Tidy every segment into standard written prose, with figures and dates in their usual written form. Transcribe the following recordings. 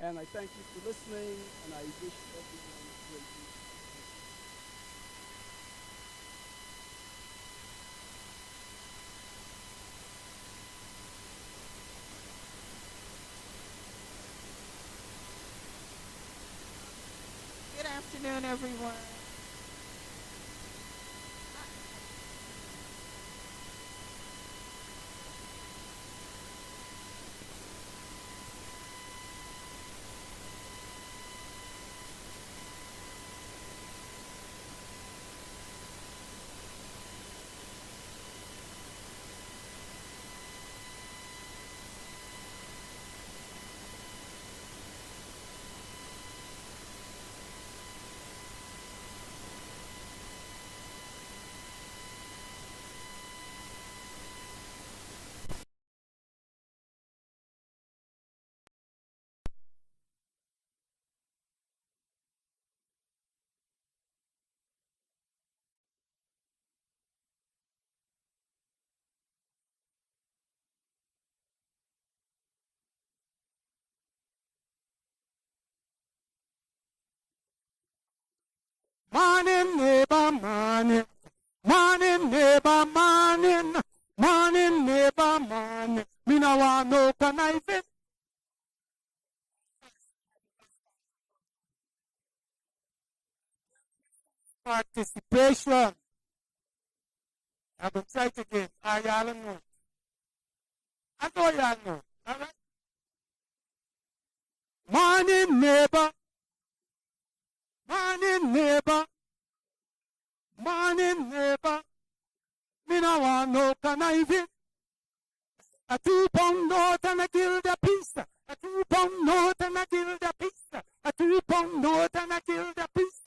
And I thank you for listening, and I wish everyone a great week. Thank you. Good afternoon, everyone. Morning, neighbor, morning. Morning, neighbor, morning. Morning, neighbor, morning. Me no want no conniving. Participation. I'm going to try it again. Y'all know. I know y'all know. All right? Morning, neighbor. Morning, neighbor. Morning, neighbor. Me no want no conniving. A 2 pound note and a guilder piece. A 2 pound note and a guilder piece. A 2 pound note and a guilder piece.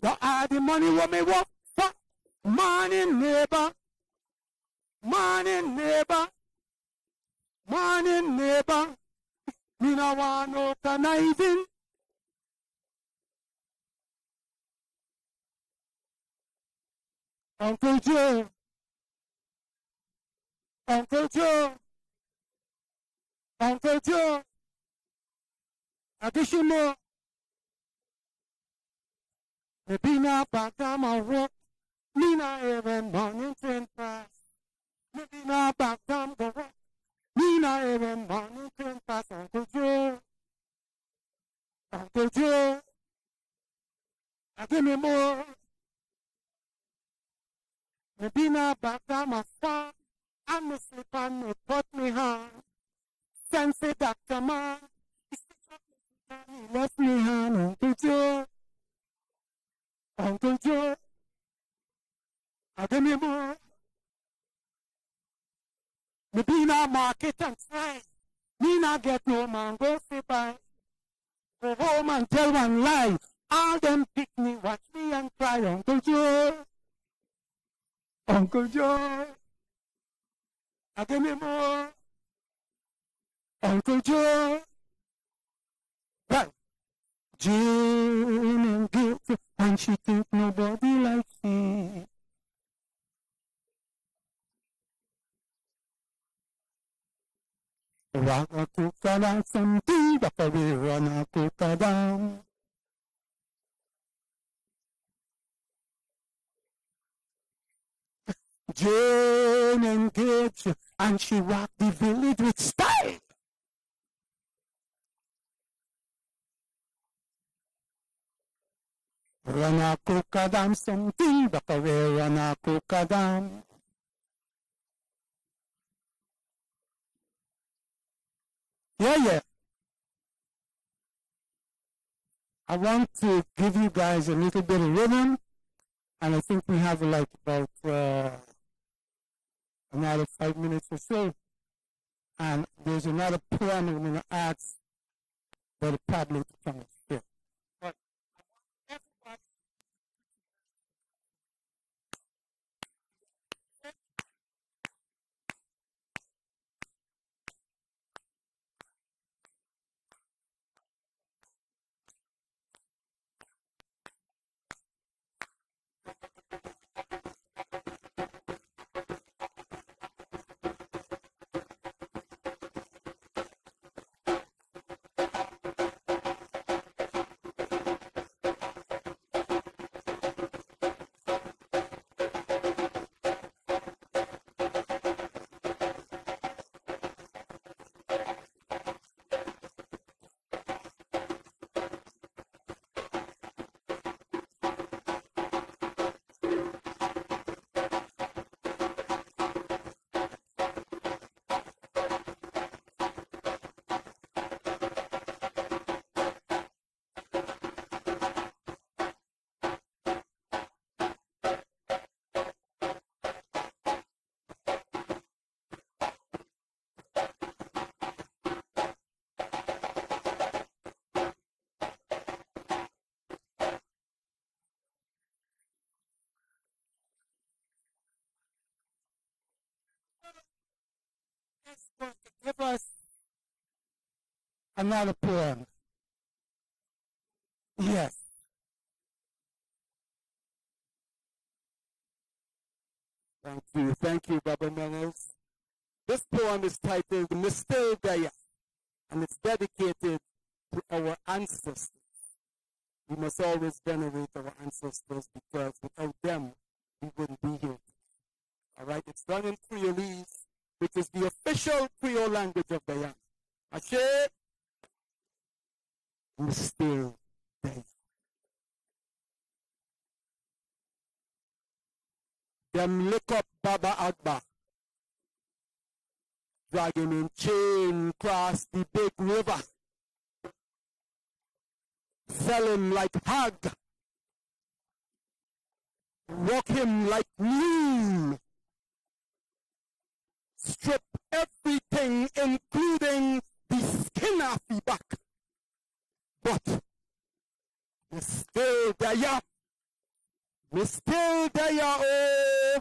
You are the money what me work for. Morning, neighbor. Morning, neighbor. Morning, neighbor. Me no want no conniving. Uncle Joe. Uncle Joe. Uncle Joe. Additional. Me be na back on my work. Me na even morning train pass. Me be na back on the work. Me na even morning train pass. Uncle Joe. Uncle Joe. Give me more. Me be na back on my farm. And me slip and me put me hand. Sense Dr. Man. He left me hand. Uncle Joe. Uncle Joe. Give me more. Me be na market and try. Me na get no man go see by. Go home and tell one lie. All them pick me, watch me and cry. Uncle Joe. Uncle Joe. Give me more. Uncle Joe. Right. Jane and guilty, and she think nobody likes me. Wanna cook down some tea, but we wanna cook down. Jane engaged, and she walked the village with style. Wanna cook down some tea, but we wanna cook down. Yeah. I want to give you guys a little bit of rhythm, and I think we have like about another 5 minutes or so. And there's another poem I'm going to ask Brother Pablo to come and share. But everybody, Another poem. Yes. Thank you, Baba Menes. This poem is titled Mr. Daya, and it's dedicated to our ancestors. We must always venerate our ancestors because without them, we wouldn't be here. All right, it's done in Creolese, which is the official Creole language of Guyana. Ashe, Mr. Daya. Them lick up Baba Agba, drag him in chain across the big river, sell him like hog, walk him like mule, strip everything including the skin off the back. But we're still there, we're still there, oh,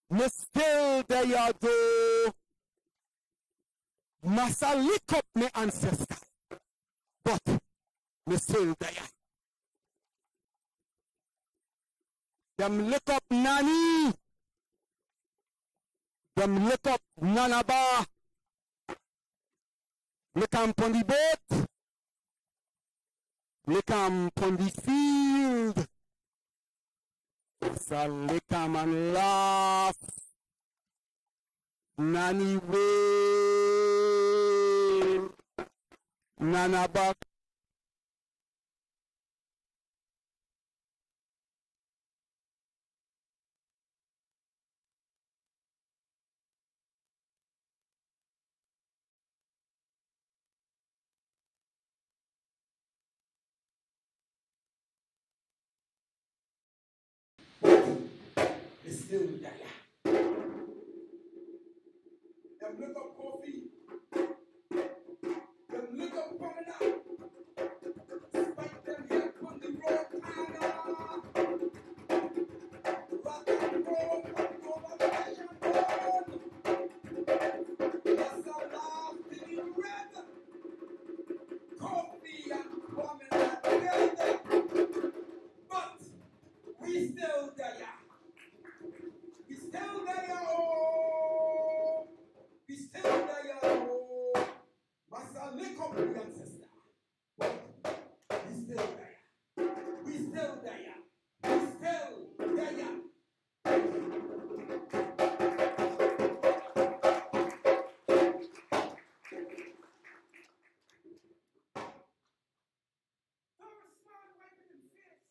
we're still there, though. Massa lick up my ancestor, but we're still there. Them lick up Nani, them lick up Nanaba, lick 'em on the boat, lick 'em on the field. Massa lick 'em and laugh. Nani way, Nanaba. It's still there. Them look up coffee. Them look up banana. Spike them here on the road, Anna. Rock and roll, come over the nation road. Yes, I laugh till you red. Coffee and woman are together. But we still there. We still there, oh. We still there, oh. Massa lick up the ancestor. But we still there. We still there. We still there. Thomas Smart wiping them fists.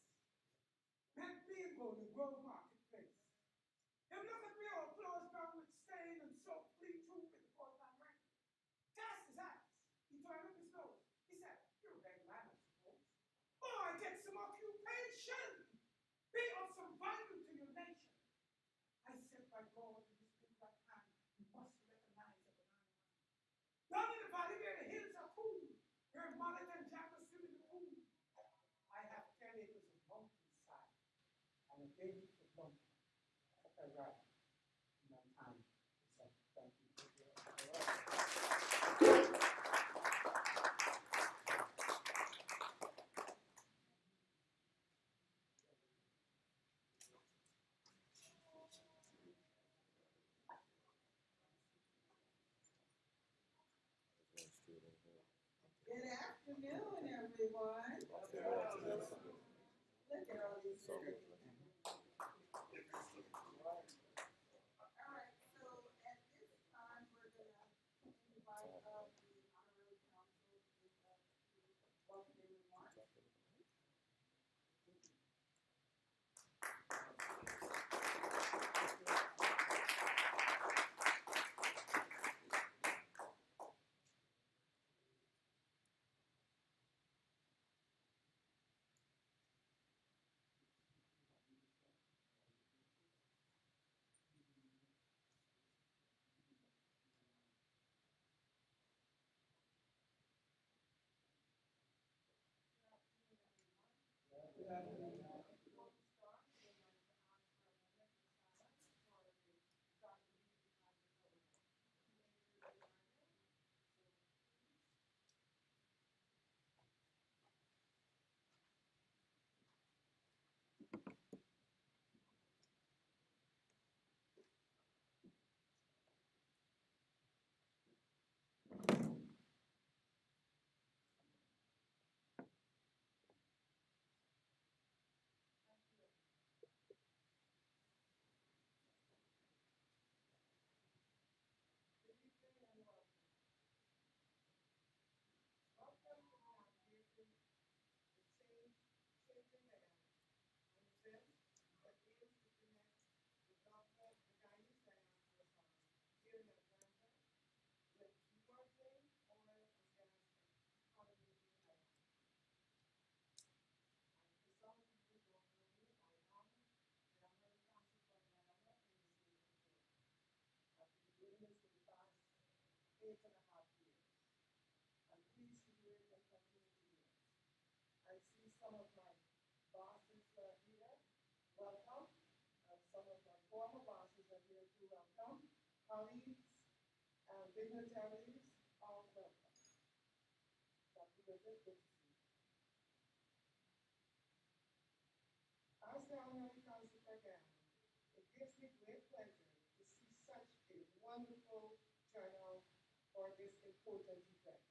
Matt Bingo, the Grove Marketplace. Them look at me all closed down with stain and soap, clean tube in the fourth-time ranking. Cast his eyes. He turned up his nose. He said, "You're a bad man, I suppose. Oh, I get some occupation. Be of some value to your nation." I said, "By God, in this big black hand, you must recognize a banana man. Down in the valley where the hills are cool, where mullet and jackal swim in the pool, I have 10 acres of mountainside and a baby for blunt. That's right. My time is up. Thank you. Good afternoon, everyone. Look at all these. All right, so at this time, we're going to invite the Honorary Council to opening remarks. 8.5 years. I'm pleased to do it and continue to do it. I see some of my bosses are here. Welcome. Some of my former bosses are here too. Welcome. Colleagues and dignitaries, all welcome. Dr. Griffith, good to see you. As the Honorary Council for Guyana, it gives me great pleasure to see such a wonderful turnout for this important event.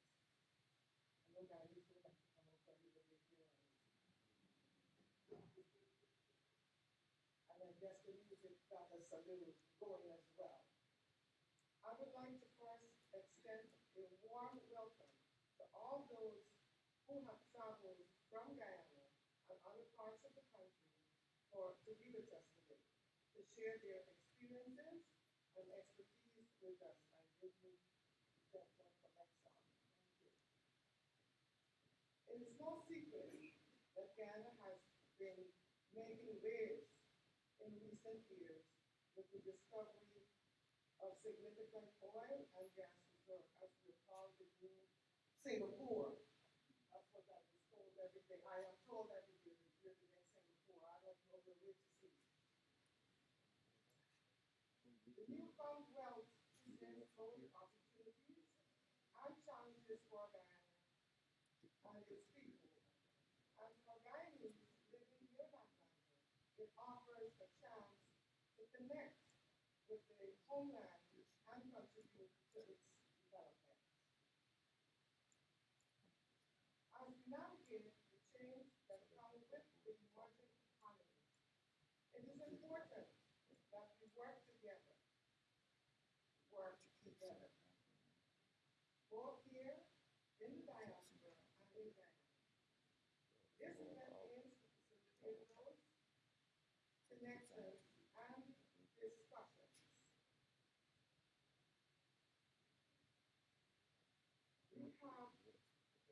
I know Guyanese would like to come up for the big deal. And I guess the music got us a little going as well. I would like to first extend a warm welcome to all those who have traveled from Guyana and other parts of the country to be with us today, to share their experiences and expertise with us. I give you that for Exxon. Thank you. It is no secret that Guyana has been making waves in recent years with the discovery of significant oil and gas reserves, as we call the new Singapore. That's what I was told every day. I am told every day that we're the next Singapore. I don't know the way to see. The newfound wealth presents both opportunities and challenges for Guyana and its people. And for Guyanese living near that land, it offers a chance to connect with the homeland and contribute to its development. As we navigate the change that comes with the emerging economy, it is important that we work together, both here in the diaspora and in Ghana. This event aims to facilitate those connections and discussions. We have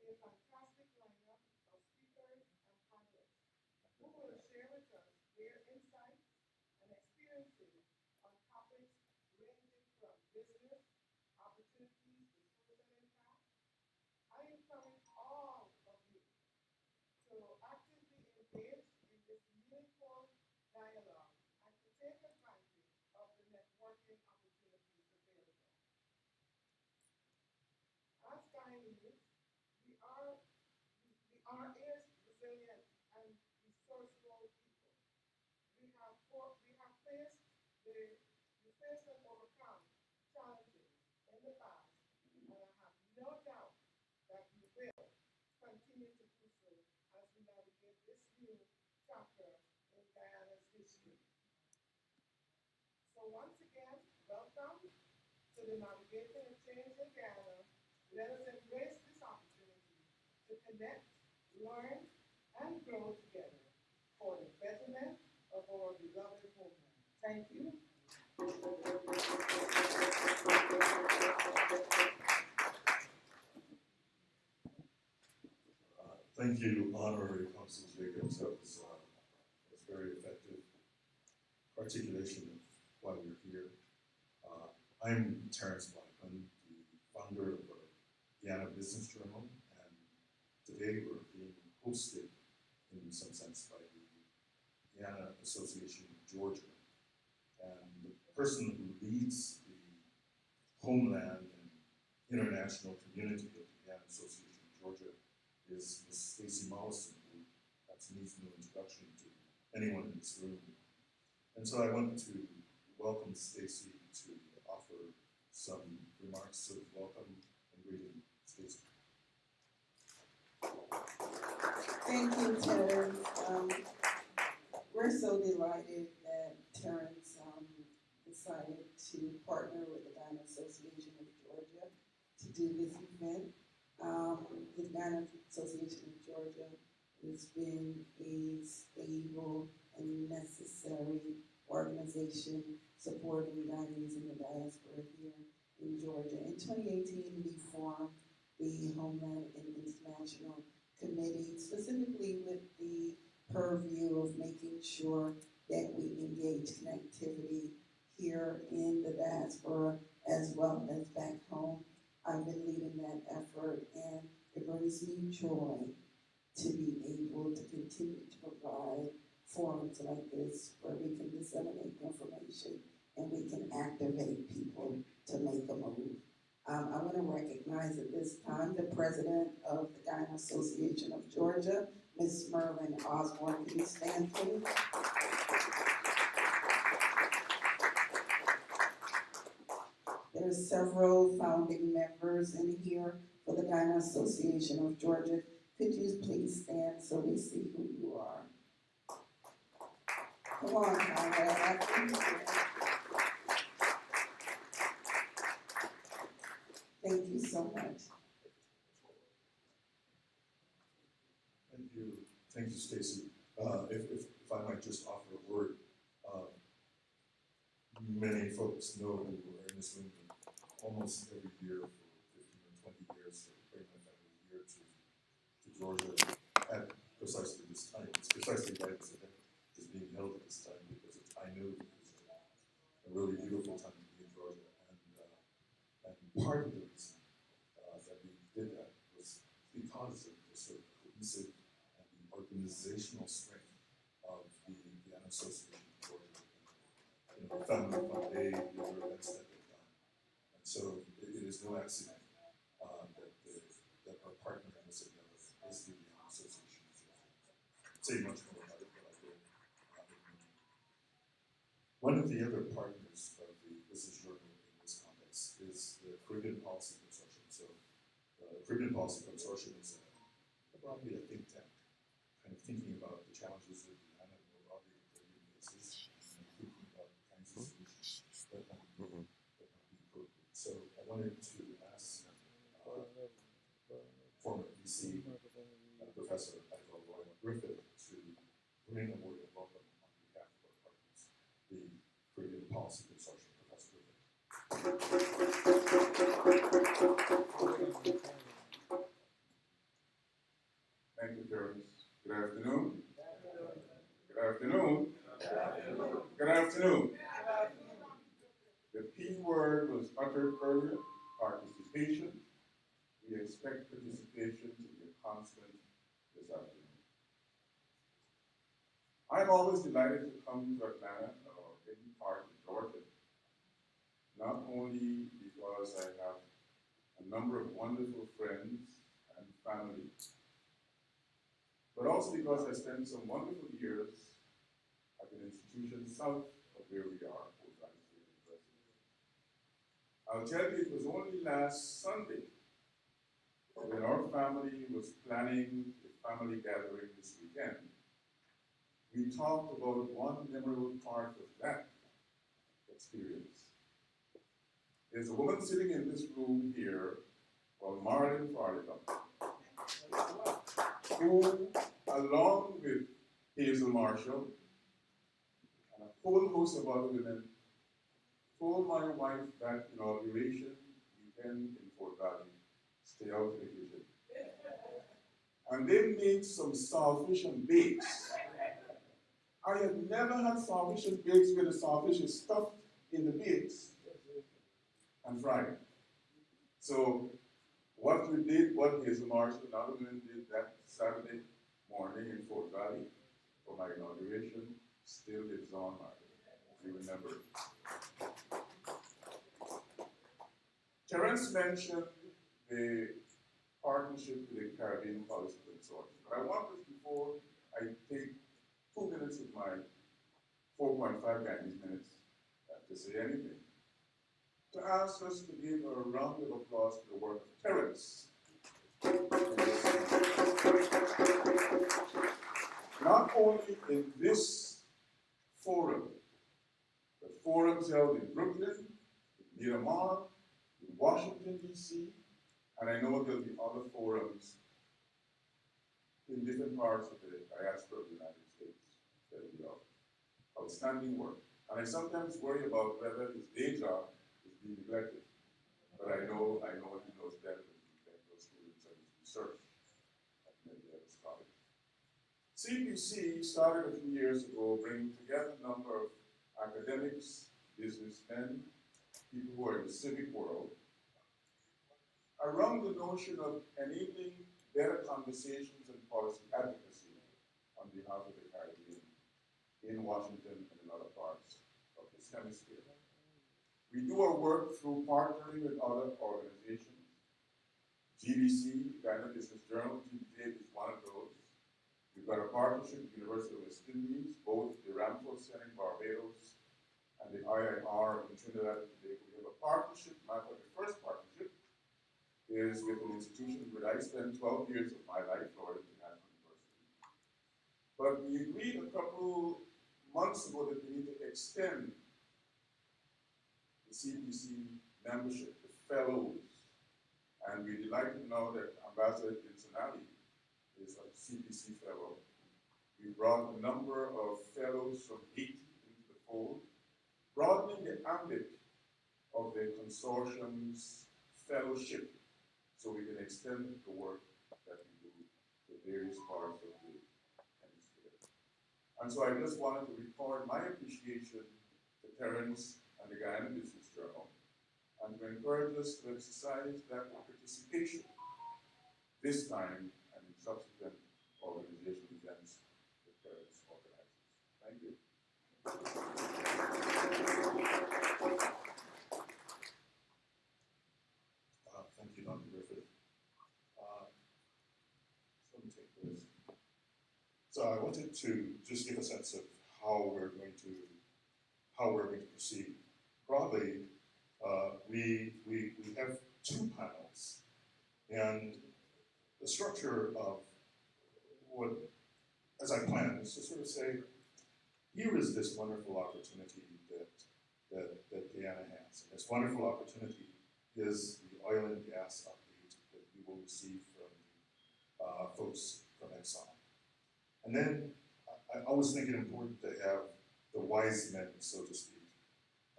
a fantastic lineup of speakers and panelists who will share with us their insights and experiences on topics ranging from business, opportunities, to social impact. I encourage all of you to actively engage in this meaningful dialogue and to take advantage of the networking opportunities available. As Guyanese, we are is resilient and resourceful people. We have faced and overcome challenges in the past, and I have no doubt that we will continue to do so as we navigate this new chapter in Guyana's history. So once again, welcome to the Navigating a Change in Guyana. Let us embrace this opportunity to connect, learn, and grow together for the betterment of our beloved homeland. Thank you. Thank you, Honorary Consul Jacobs. That was very effective articulation of why we're here. I'm Terrence Blackman, the founder of the Guyana Business Journal, and today we're being hosted in some sense by the Guyana Association of Georgia. And the person who leads the homeland and international community of the Guyana Association of Georgia is Ms. Stacey Mollison, who perhaps needs no introduction to anyone in this room. And so I want to welcome Stacey to offer some remarks of welcome and greeting. Stacey. Thank you, Terrence. We're so delighted that Terrence decided to partner with the Guyana Association of Georgia to do this event. The Guyana Association of Georgia has been a stable and necessary organization supporting Guyanese in the diaspora here in Georgia. In 2018, we formed the Homeland and International Committee, specifically with the purview of making sure that we engage connectivity here in the diaspora as well as back home. I've been leading that effort, and it brings me joy to be able to continue to provide forums like this where we can disseminate information and we can activate people to make a move. I want to recognize at this time the president of the Guyana Association of Georgia, Ms. Merlin Osborne. Can you stand, please? There's several founding members in here for the Guyana Association of Georgia. Could you please stand so we see who you are? Come on, Conrad. Thank you so much. Thank you, Stacy. If I might just offer a word, many folks know who are in this room almost every year for 15 or 20 years, bring my family here to Georgia at precisely this time. It's precisely why this event is being held at this time, because I knew it was a really beautiful time to be in Georgia. And part of the reason that we did that was because of the sort of cohesive and the organizational strength of the Guyana Association of Georgia. You know, the family fun day, the other events that they've done. And so it is no accident that our partner in this endeavor is the Guyana Association of Georgia. I'd say much more about it, but I will. One of the other partners of the Business Journal in this context is the Caribbean Policy Consortium. So the Caribbean Policy Consortium is probably a think tank, kind of thinking about the challenges of Guyana and more broadly the Caribbean basis, and thinking about the kinds of solutions that might be appropriate. So I wanted to ask former DC Professor Michael Roy Griffith to bring a word of welcome on behalf of our partners, the Caribbean Policy Consortium. Professor Griffith. Thank you, Terrence. Good afternoon. Good afternoon. Good afternoon. The P word was uttered earlier, participation. We expect participation to be a constant this afternoon. I'm always delighted to come to Atlanta or any part of Georgia, not only because I have a number of wonderful friends and family, but also because I spent some wonderful years at an institution south of where we are, Portland State University. I'll tell you, it was only last Sunday when our family was planning a family gathering this weekend. We talked about one memorable part of that experience. There's a woman sitting in this room here called Marlon Farleycombe, who, along with Hazel Marshall and a whole host of other women, told my wife that inauguration weekend in Fort Valley, stay out in the kitchen. And they made some saltfish and bakes. I had never had saltfish and bakes where the saltfish is stuffed in the bakes and fried. So what we did, what Hazel Marshall and other women did that Saturday morning in Fort Valley for my inauguration still lives on, if you remember. Terrence mentioned the partnership with the Caribbean Policy Consortium. But I want this, before I take 2 minutes of my 4.5 Guyanese minutes to say anything, to ask us to give a round of applause to the work of Terrence. Not only in this forum, but forums held in Brooklyn, in Miramar, in Washington, D.C., and I know there'll be other forums in different parts of the diaspora of the United States that will be outstanding work. And I sometimes worry about whether his day job is being neglected. But I know he knows better than he neglect those students and his research at many other colleges. CPC started a few years ago, bringing together a number of academics, businessmen, people who are in the civic world, around the notion of enabling better conversations and policy advocacy on behalf of the Caribbean in Washington and in other parts of this hemisphere. We do our work through partnering with other organizations. GBC, Guyana Business Journal, GBJ is one of those. We've got a partnership with the University of West Indies, both the Ramford Center in Barbados and the IIR in Trinidad and Tobago. We have a partnership, matter of the first partnership is with an institution where I spent 12 years of my life, Florida International University. But we agreed a couple months ago that we need to extend the CPC membership, the fellows. And we're delighted now that Ambassador Cincinnati is a CPC fellow. We brought a number of fellows from Haiti into the fold, broadening the ambit of the consortium's fellowship so we can extend the work that we do to various parts of the hemisphere. And so I just wanted to record my appreciation to Terence and the Guyana Business Journal and to encourage us to exercise that participation this time and in subsequent organizational events that Terence organizes. Thank you. Thank you, Dr. Griffith. So let me take this. So I wanted to just give a sense of how we're going to proceed. Broadly, we have two panels, and the structure of what, as I planned, is to sort of say, here is this wonderful opportunity that Guyana has. And this wonderful opportunity is the oil and gas update that we will receive from folks from Exxon. And then I was thinking it important to have the wise men, so to speak,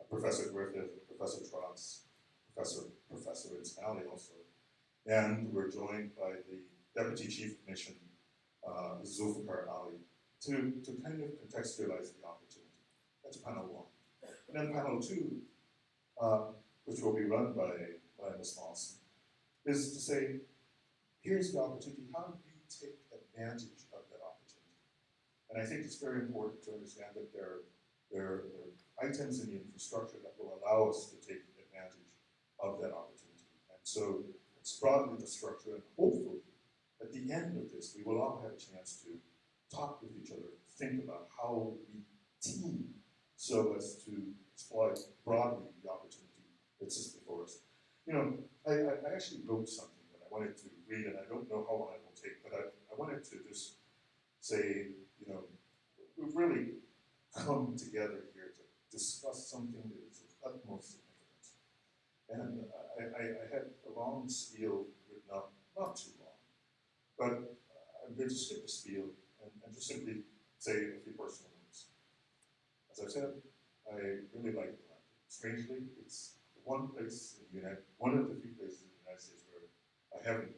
Professor Griffith, Professor Trotz, Professor Cincinnati also. And we're joined by the Deputy Chief of Mission, Zulfikar Ali, to kind of contextualize the opportunity. That's panel one. And then panel two, which will be run by Ms. Lawson, is to say, here's the opportunity, how do we take advantage of that opportunity? And I think it's very important to understand that there are items in the infrastructure that will allow us to take advantage of that opportunity. And so it's broadly the structure, and hopefully at the end of this, we will all have a chance to talk with each other, think about how we team so as to exploit broadly the opportunity that sits before us. You know, I actually wrote something that I wanted to read, and I don't know how long it will take, but I wanted to just say, you know, we've really come together here to discuss something that is of utmost significance. And I had a long spiel written up, not too long, but I'm going to skip the spiel and just simply say a few personal notes. As I've said, I really like Atlanta. Strangely, it's one place in the one of the few places in the United States where I haven't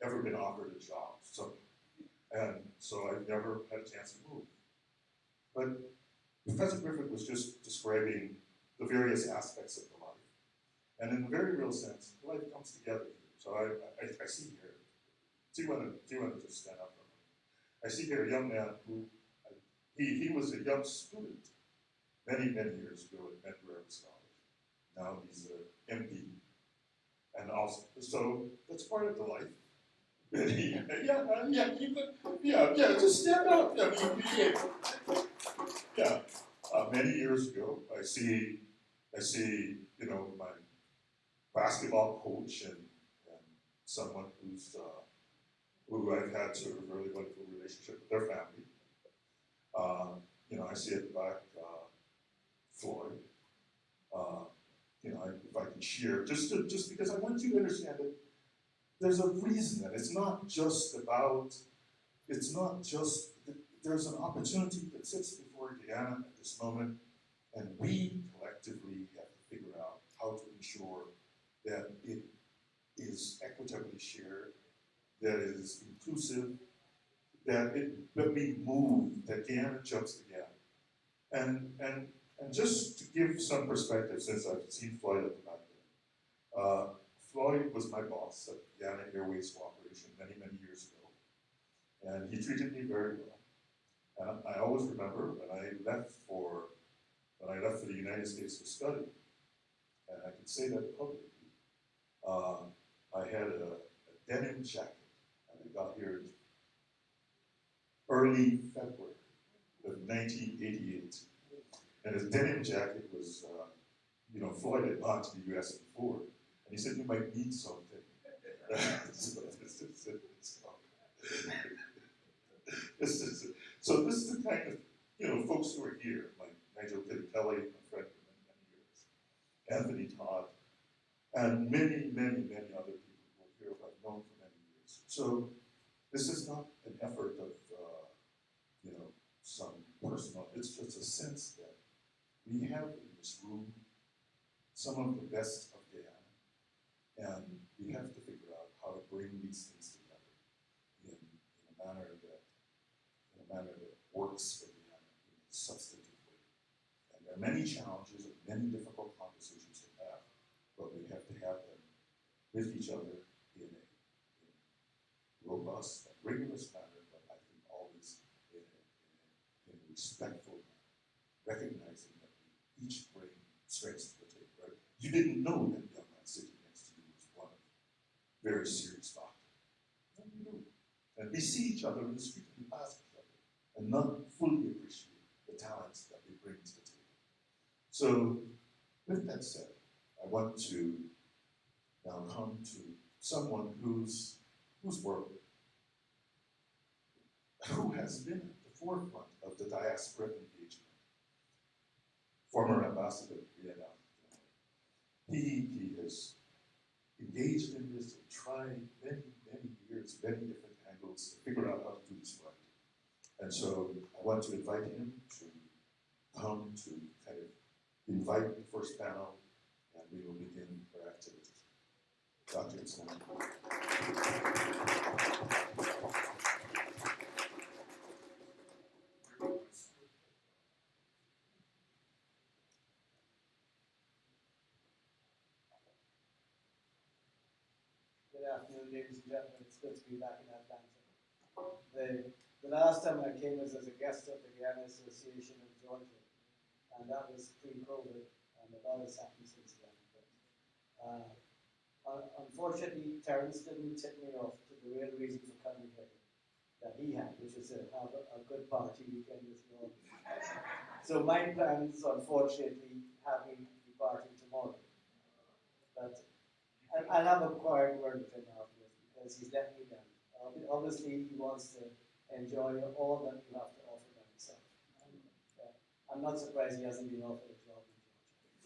ever been offered a job. And so I've never had a chance to move. But Professor Griffith was just describing the various aspects of the life. And in a very real sense, life comes together here. So I see here, do you want to just stand up for a minute? I see here a young man who, he was a young student many years ago at Medgar Evers College. Now he's an MD. And also, so that's part of the life. Yeah, just stand up. Many years ago, I see, you know, my basketball coach and someone who I've had sort of a really wonderful relationship with their family. You know, I see it back, Floyd. You know, if I can share, just because I want you to understand that there's a reason that it's not just, there's an opportunity that sits before Guyana at this moment, and we collectively have to figure out how to ensure that it is equitably shared, that it is inclusive, that we move, that Guyana jumps the gap. And just to give some perspective, since I've seen Floyd at the back there, Floyd was my boss at Guyana Airways Cooperation many, many years ago, and he treated me very well. And I always remember when I left for the United States to study, and I can say that publicly, I had a denim jacket, and I got here in early February of 1988. And his denim jacket was, Floyd had gone to the US before, and he said, you might need something. So this is the kind of, folks who are here, like Nigel Kelly, my friend for many, many years, Anthony Todd, and many, many, many other people who are here who I've known for many years. So this is not an effort of, some personal, it's just a sense that we have in this room some of the best of Guyana, and we have to figure out how to bring these things together in a manner that works for Guyana in a substantive way. And there are many challenges and many difficult conversations to have, but we have to have them with each other in a robust and rigorous manner, but I think always in a respectful manner, recognizing that we each bring strengths to the table. Right? You didn't know that young man sitting next to you was one of very serious doctor. No, you knew. And we see each other in the street and we pass each other and not fully appreciate the talents that we bring to the table. So, with that said, I want to now come to someone whose work, who has been at the forefront of the diaspora engagement. Former Ambassador Guyana. He has engaged in this and tried many, many years, many different angles to figure out how to do this right. And so I want to invite him to come to kind of invite the first panel, and we will begin our activity. Dr. Islam. Good afternoon, ladies and gentlemen. It's good to be back in Atlanta. The last time I came was as a guest of the Guyana Association of Georgia, and that was pre-COVID, and a lot has happened since then. But, unfortunately, Terence didn't tip me off to the real reason for coming here that he had, which was to have a good party weekend with you all. So my plans, unfortunately, have me be partying tomorrow. But I'll have a quiet word with him afterwards because he's let me down. Obviously, he wants to enjoy all that you have to offer by himself. I'm not surprised he hasn't been offered a job in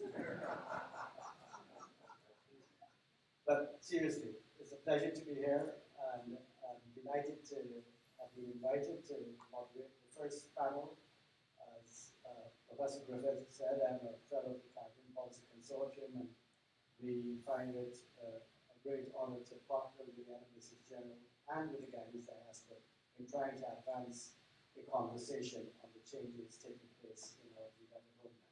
Georgia. But seriously, it's a pleasure to be here, and I'm delighted to have been invited to moderate the first panel. As Professor Griffith said, I'm a fellow of the Caribbean Policy Consortium, and we find it a great honor to partner with the Embassy General and with the Guyanese diaspora in trying to advance a conversation on the changes taking place in our beloved homeland.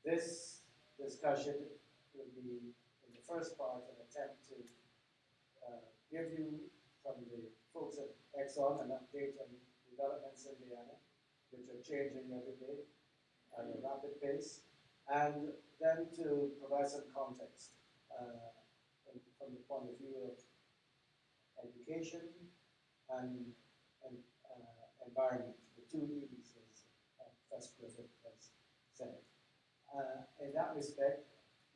This discussion will be, in the first part, an attempt to give you, from the folks at Exxon, an update on developments in Guyana, which are changing every day at a rapid pace, and then to provide some context from the point of view of education and environment, the two E's, as Professor Griffith has said. In that respect,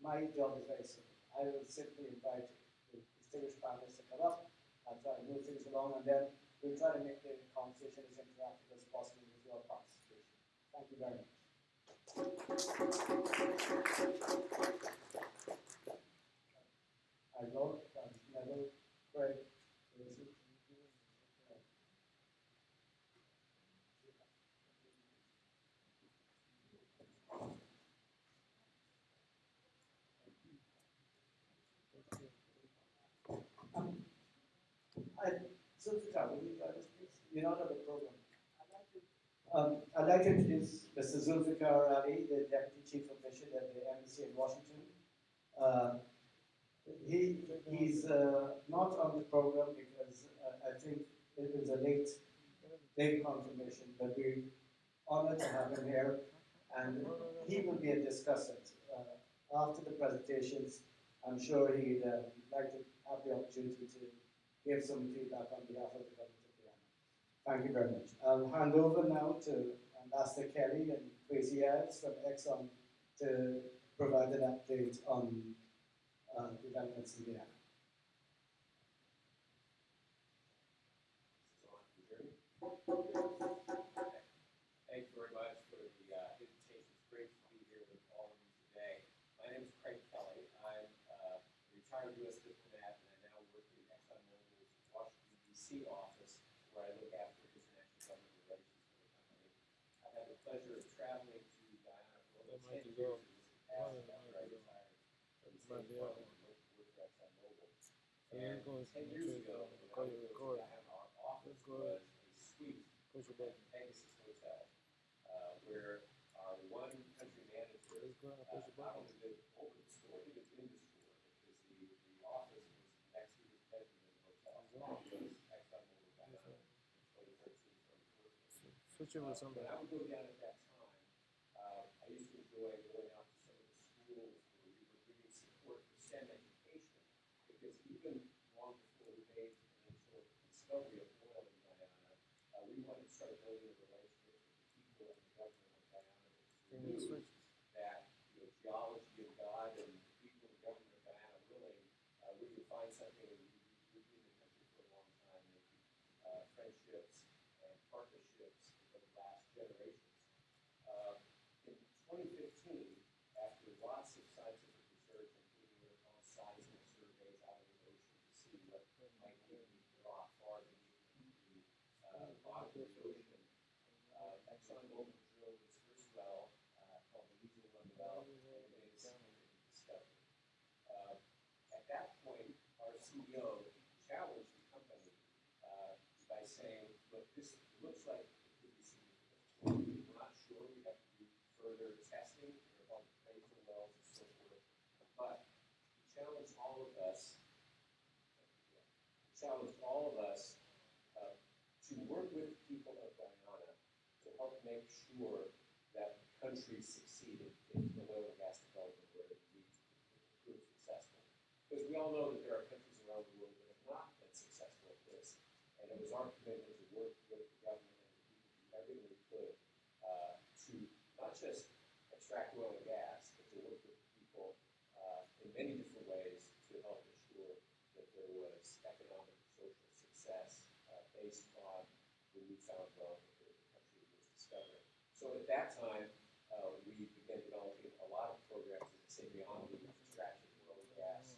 my job is very simple. I will simply invite the distinguished panelists to come up. I'll try to move things along, and then we'll try to make the conversation as interactive as possible with your participation. Thank you very much. I don't, never pray. Zulfikar, will you join us, please? You're not on the program. I'd like to introduce Mr. Zulfikar Ali, the Deputy Chief of Mission at the Embassy in Washington. He's not on the program because I think it was a late confirmation, but we're honored to have him here, and he will be a discussant. After the presentations, I'm sure he'd like to have the opportunity to give some feedback on behalf of the government of Guyana. Thank you very much. I'll hand over now to Ambassador Kelly and Kwesi Ayers from Exxon to provide an update on developments in Guyana. Thank you very much for the invitation. It's great to be here with all of you today. My name is Craig Kelly. I'm a retired U.S. diplomat, and I now work in ExxonMobil's Washington, D.C. office, where I look after international government relations for the company. I've had the pleasure of traveling to Guyana for over 10 years in this capacity after I retired from the State Department and worked for ExxonMobil. And 10 years ago, when I was in Guyana, our office was a suite at Pegasus Hotel, where our one country manager not only lived over the store, he lived in the store because the office was next to his bedroom in the hotel. It was ExxonMobil Guyana in 2013, 2014. When I would go down at that time, I used to enjoy going out to some of the schools where we were giving support for STEM education, because even long before we made an initial discovery of oil in Guyana, we wanted to start building a relationship with the people and the government of Guyana, because we knew that geology and God and the people and the government of Guyana really, we could find something, and we've been in the country for a long time, making friendships and partnerships for the last generations. In 2015, after lots of scientific research, including what are called seismic surveys out of the ocean to see what might be rock far beneath the bottom of the ocean, ExxonMobil drilled its first well called the Legion 1 well, and made a significant discovery. At that point, our CEO challenged the company by saying, look, this looks like it could be significant. We're not sure. We have to do further testing. There are called appraisal wells and so forth. But he challenged all of us to work with people of Guyana to help make sure that the country succeeded if the oil and gas development were indeed to prove successful. Because we all know that there are countries around the world that have not been successful at this, and it was our commitment to work with the government and the people to do everything we could to not just extract oil and gas, but to work with people in many different ways to help ensure that there was economic and social success based on the newfound wealth that the country was discovering. So at that time, we began developing a lot of programs, as I say, beyond the extraction of oil and gas,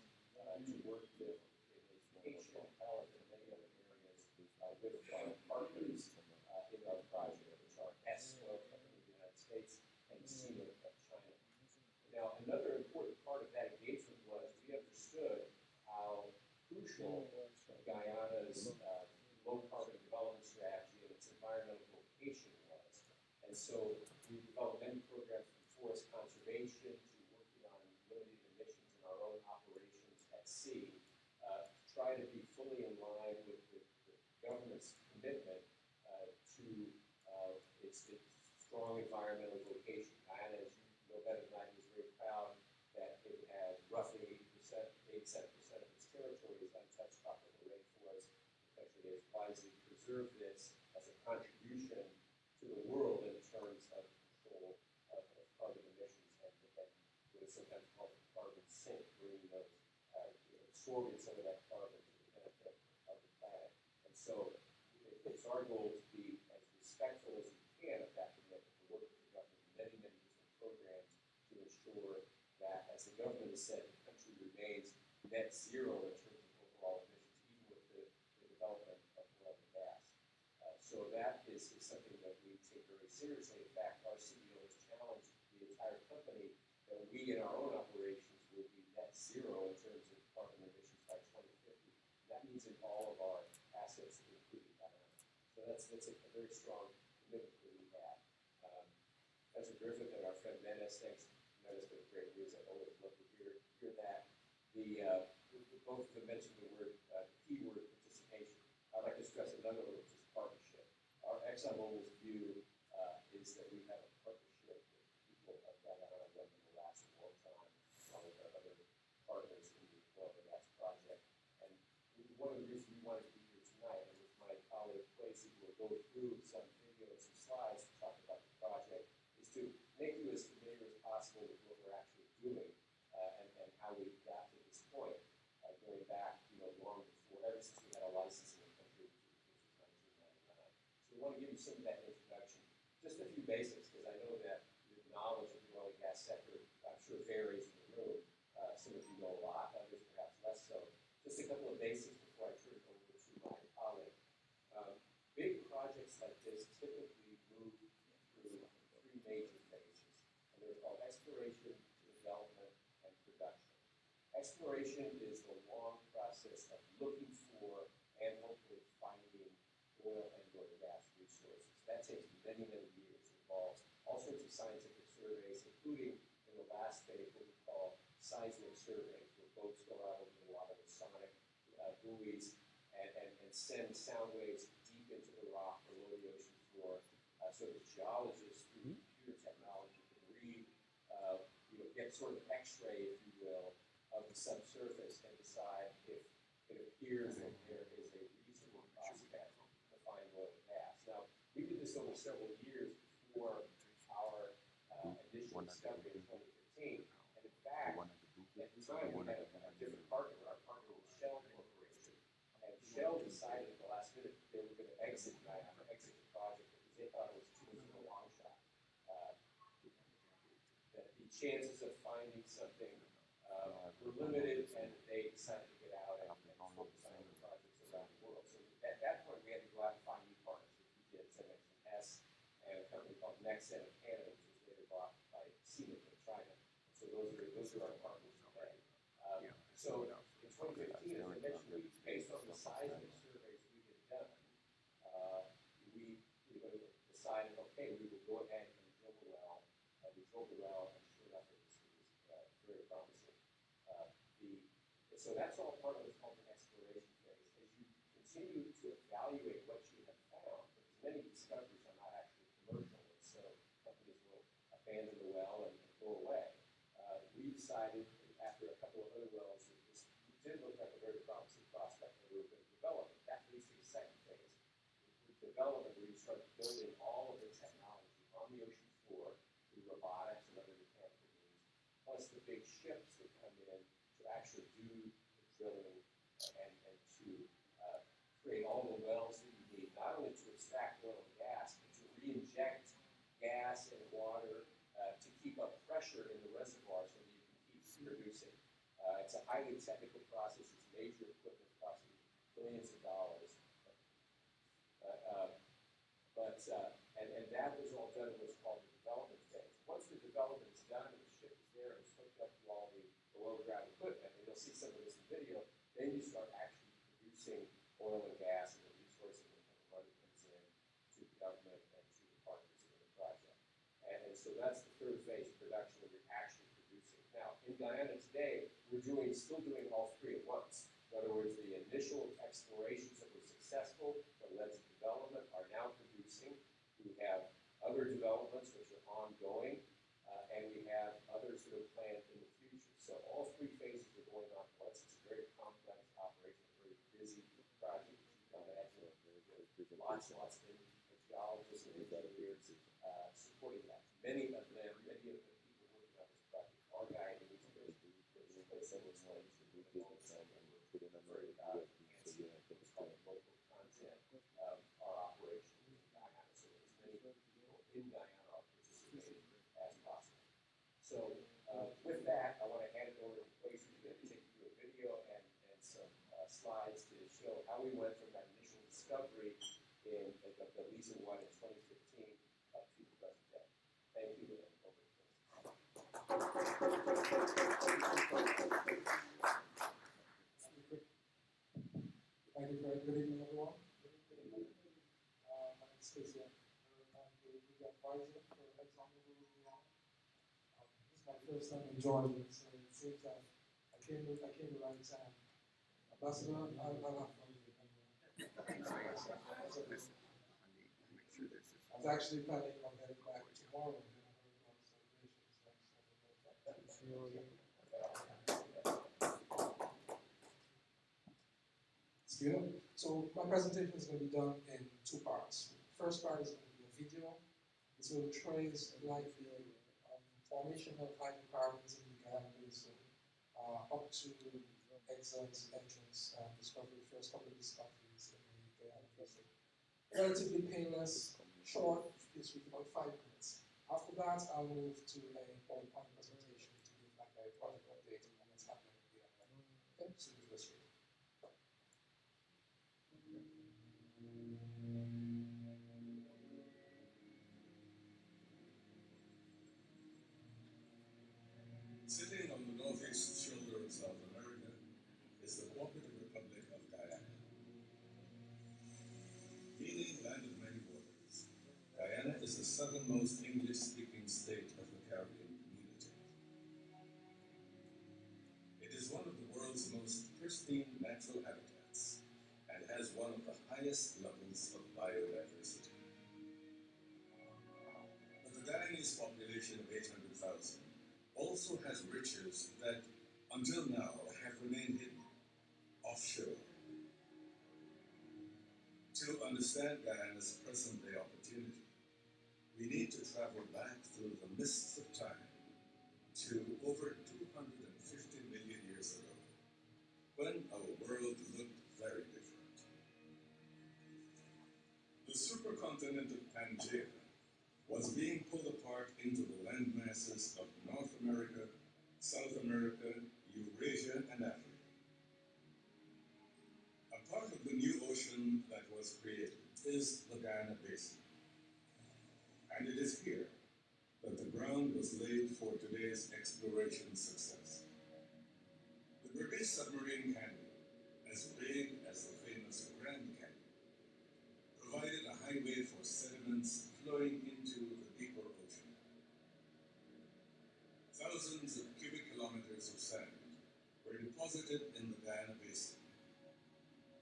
to work with in education, health, and many other areas with our partners in our project, which are S Oil Company of the United States and SEMA of China. Now, another important part of that engagement was we understood how crucial Guyana's low-carbon development strategy and its environmental vocation was. And so we developed many programs from forest conservation to working on limiting emissions in our own operations at sea, to try to be fully in line with the government's commitment to its strong environmental vocation. Guyana, as you know better than I do, is very proud that it has roughly 87% of its territory is untouched tropical rainforest. The country has wisely preserved this as a contribution to the world in terms of control of carbon emissions and what is sometimes called the carbon sink, bringing those, absorbing some of that carbon to the benefit of the planet. And so it's our goal to be as respectful as we can of that commitment, to work with the government in many, many different programs to ensure that, as the government has said, the country remains net zero in terms of overall emissions, even with the development of oil and gas. So that is something that we take very seriously. In fact, our CEO has challenged the entire company that we, in our own operations, will be net zero in terms of carbon emissions by 2050. That means in all of our assets, including Guyana. So that's a very strong commitment that we have. Professor Griffith and our friend Menace, thanks. Menace for the great news. I always love to hear that. The both of them mentioned the word, the key word participation. I'd like to stress another one, which is partnership. Our ExxonMobil's view is that we have a partnership with people of Guyana and in the last long time, along with our other partners in the oil and gas project. And one of the reasons we wanted to be here tonight, and with my colleague Quasi, who will go through some video and some slides to talk about the project, is to make you as familiar as possible with what we're actually doing and how we got to this point, going back, long before, ever since we had a license in the country, which was 1999. So we want to give you some of that introduction. Just a few basics, because I know that your knowledge of the oil and gas sector, I'm sure, varies in the room. Some of you know a lot, others perhaps less so. Just a couple of basics before I turn it over to my colleague. Big projects like this typically move through three major phases, and they're called exploration, development, and production. Exploration is the long process of looking for and hopefully finding oil and or gas resources. That takes many, many years. It involves all sorts of scientific surveys, including in the last phase what we call seismic surveys, where boats go out over the water with sonic buoys and send sound waves deep into the rock below the ocean floor, so that geologists through computer technology can read, get sort of X-ray, if you will, of the subsurface and decide if it appears that there is a reasonable prospect to find oil and gas. Now, we did this over several years before our initial discovery in 2015, and in fact, at the time we had a different partner. Our partner was Shell Corporation, and Shell decided at the last minute that they were going to exit Guyana, exit the project, because they thought it was too much of a long shot. That the chances of finding something were limited, and they decided to get out and focus on other projects around the world. So at that point, we had to go out and find new partners, which we did. S and a company called Nexen of Canada, which was later bought by Siemens of China. So those are our partners today. So in 2015, as I mentioned, based on the seismic surveys we had done, we decided, okay, we will go ahead and drill the well. We drilled the well, and sure enough, it was very promising. So that's all part of what's called the exploration phase. As you continue to evaluate what you have found, because many discoveries are not actually commercial, and so companies will abandon the well and go away. We decided, after a couple of other wells, that this did look like a very promising prospect, and we were going to develop it. That leads to the second phase. With development, where you start building all of the technology on the ocean floor through robotics and other mechanical means, plus the big ships that come in to actually do the drilling and to create all the wells that you need, not only to extract oil and gas, but to re-inject gas and water to keep up pressure in the reservoir so that you can keep producing. It's a highly technical process. It's major equipment costing billions of dollars. And that was all done in what's called the development phase. Once the development is done and the ship is there and it's hooked up to all the below-ground equipment, and you'll see some of this in video, then you start actually producing oil and gas and the resources and the money comes in to the government and to the partners in the project. And so that's the third phase, production, where you're actually producing. Now, in Guyana today, we're still doing all three at once. In other words, the initial explorations that were successful, that led to development, are now producing. We have other developments which are ongoing, and we have others that are planned in the future. So all three phases are going on at once. It's a very complex operation, a very busy project. Lots of geologists and engineers supporting that. Many of the people working on this project are Guyanese. Very about enhancing what's called local content of our operation in Guyana. So as many people in Guyana are participating as possible. So with that, I want to hand it over to Quasi, who's going to take you through a video and some slides to show how we went from that initial discovery in the Liza 1 in 2015 up to the present day. Thank you, and over to Thank you very good evening, everyone. My name is Casey. I'm the lead advisor for ExxonMobil Guyana. This is my first time in Georgia, so it seems that I came the right time. Ambassador, I'll have fun with you. I was actually planning on heading back tomorrow and doing a very long celebration. So my presentation is going to be done in two parts. First part is going to be a video. It will trace like the formation of hydrocarbons in the Guyana Basin up to Exxon's entrance and discovery, first couple of discoveries in the Guyana Basin. Relatively painless, short, it's about 5 minutes. After that, I'll move to a PowerPoint presentation to give like a project update on what's happening in Guyana. Okay, so you go straight. Sitting on the northeast shoulder of South America is the Cooperative Republic of Guyana. Meaning land of many waters, Guyana is the southernmost English-speaking state of the Caribbean community. It is one of the world's most pristine natural habitats and has one of the highest levels of biodiversity. But the Guyanese population of 800,000 also has riches that, until now, have remained hidden, offshore. To understand Guyana's present-day opportunity, we need to travel back through the mists of time to over 250 million years ago, when our world looked very different. The supercontinent of Pangaea was being pulled apart into the landmasses of North America, South America, Eurasia, and Africa. A part of the new ocean that was created is the Guyana Basin. And it is here that the ground was laid for today's exploration success. The British submarine canyon, as big as the famous Grand Canyon, provided a highway for sediments flowing into the deeper ocean. Thousands of cubic kilometers of sand were deposited in the Guyana Basin.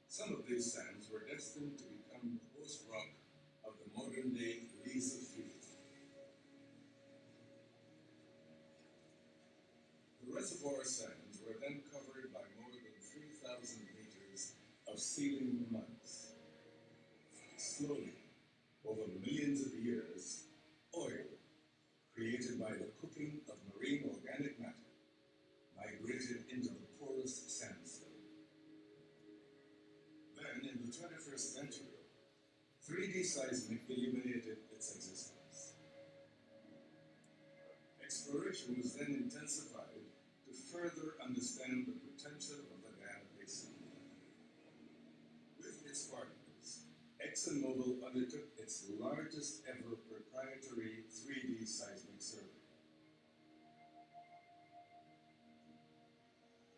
Some of these sands were destined to become the host rock of the modern-day Liza Field. The reservoir sands were then covered by more than 3,000 meters of sealing muds. Slowly, over millions of years, oil, created by the cooking of marine organic matter, migrated into the porous sandstone. Then, in the 21st century, 3D seismic illuminated its existence. Exploration was then intensified to further understand the potential of the Guyana Basin. With its partners, ExxonMobil undertook its largest ever proprietary 3D seismic survey.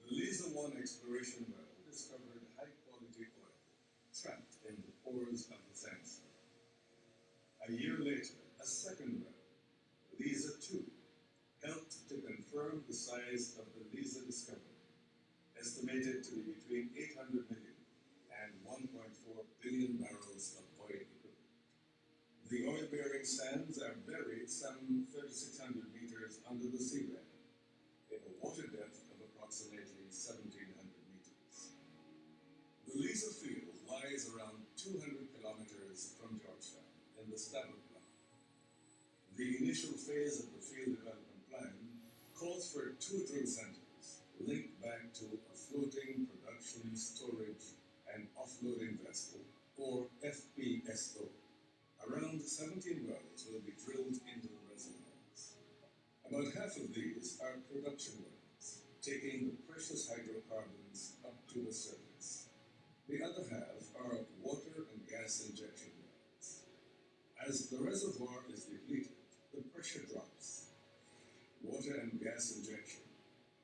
The Liza-1 exploration well discovered high-quality oil trapped in the pores of the sandstone. A year later, a second well, Liza-2, helped to confirm the size of the Liza discovery, estimated to be between 800 million and 1.4 billion barrels of oil equivalent. The oil-bearing sands are buried some 3,600 meters under the seabed, in a water depth of approximately 1,700 meters. The Liza field lies around 200 kilometers from Georgetown, in the Stabber Block. The initial phase of the field development plan calls for 2 drill centers linked back to a floating production, storage, and offloading vessel, or FPSO. Around 17 wells will be drilled into the reservoirs. About half of these are production wells, taking the precious hydrocarbons up to the surface. The other half are water and gas injection wells. As the reservoir is depleted, the pressure drops. Water and gas injection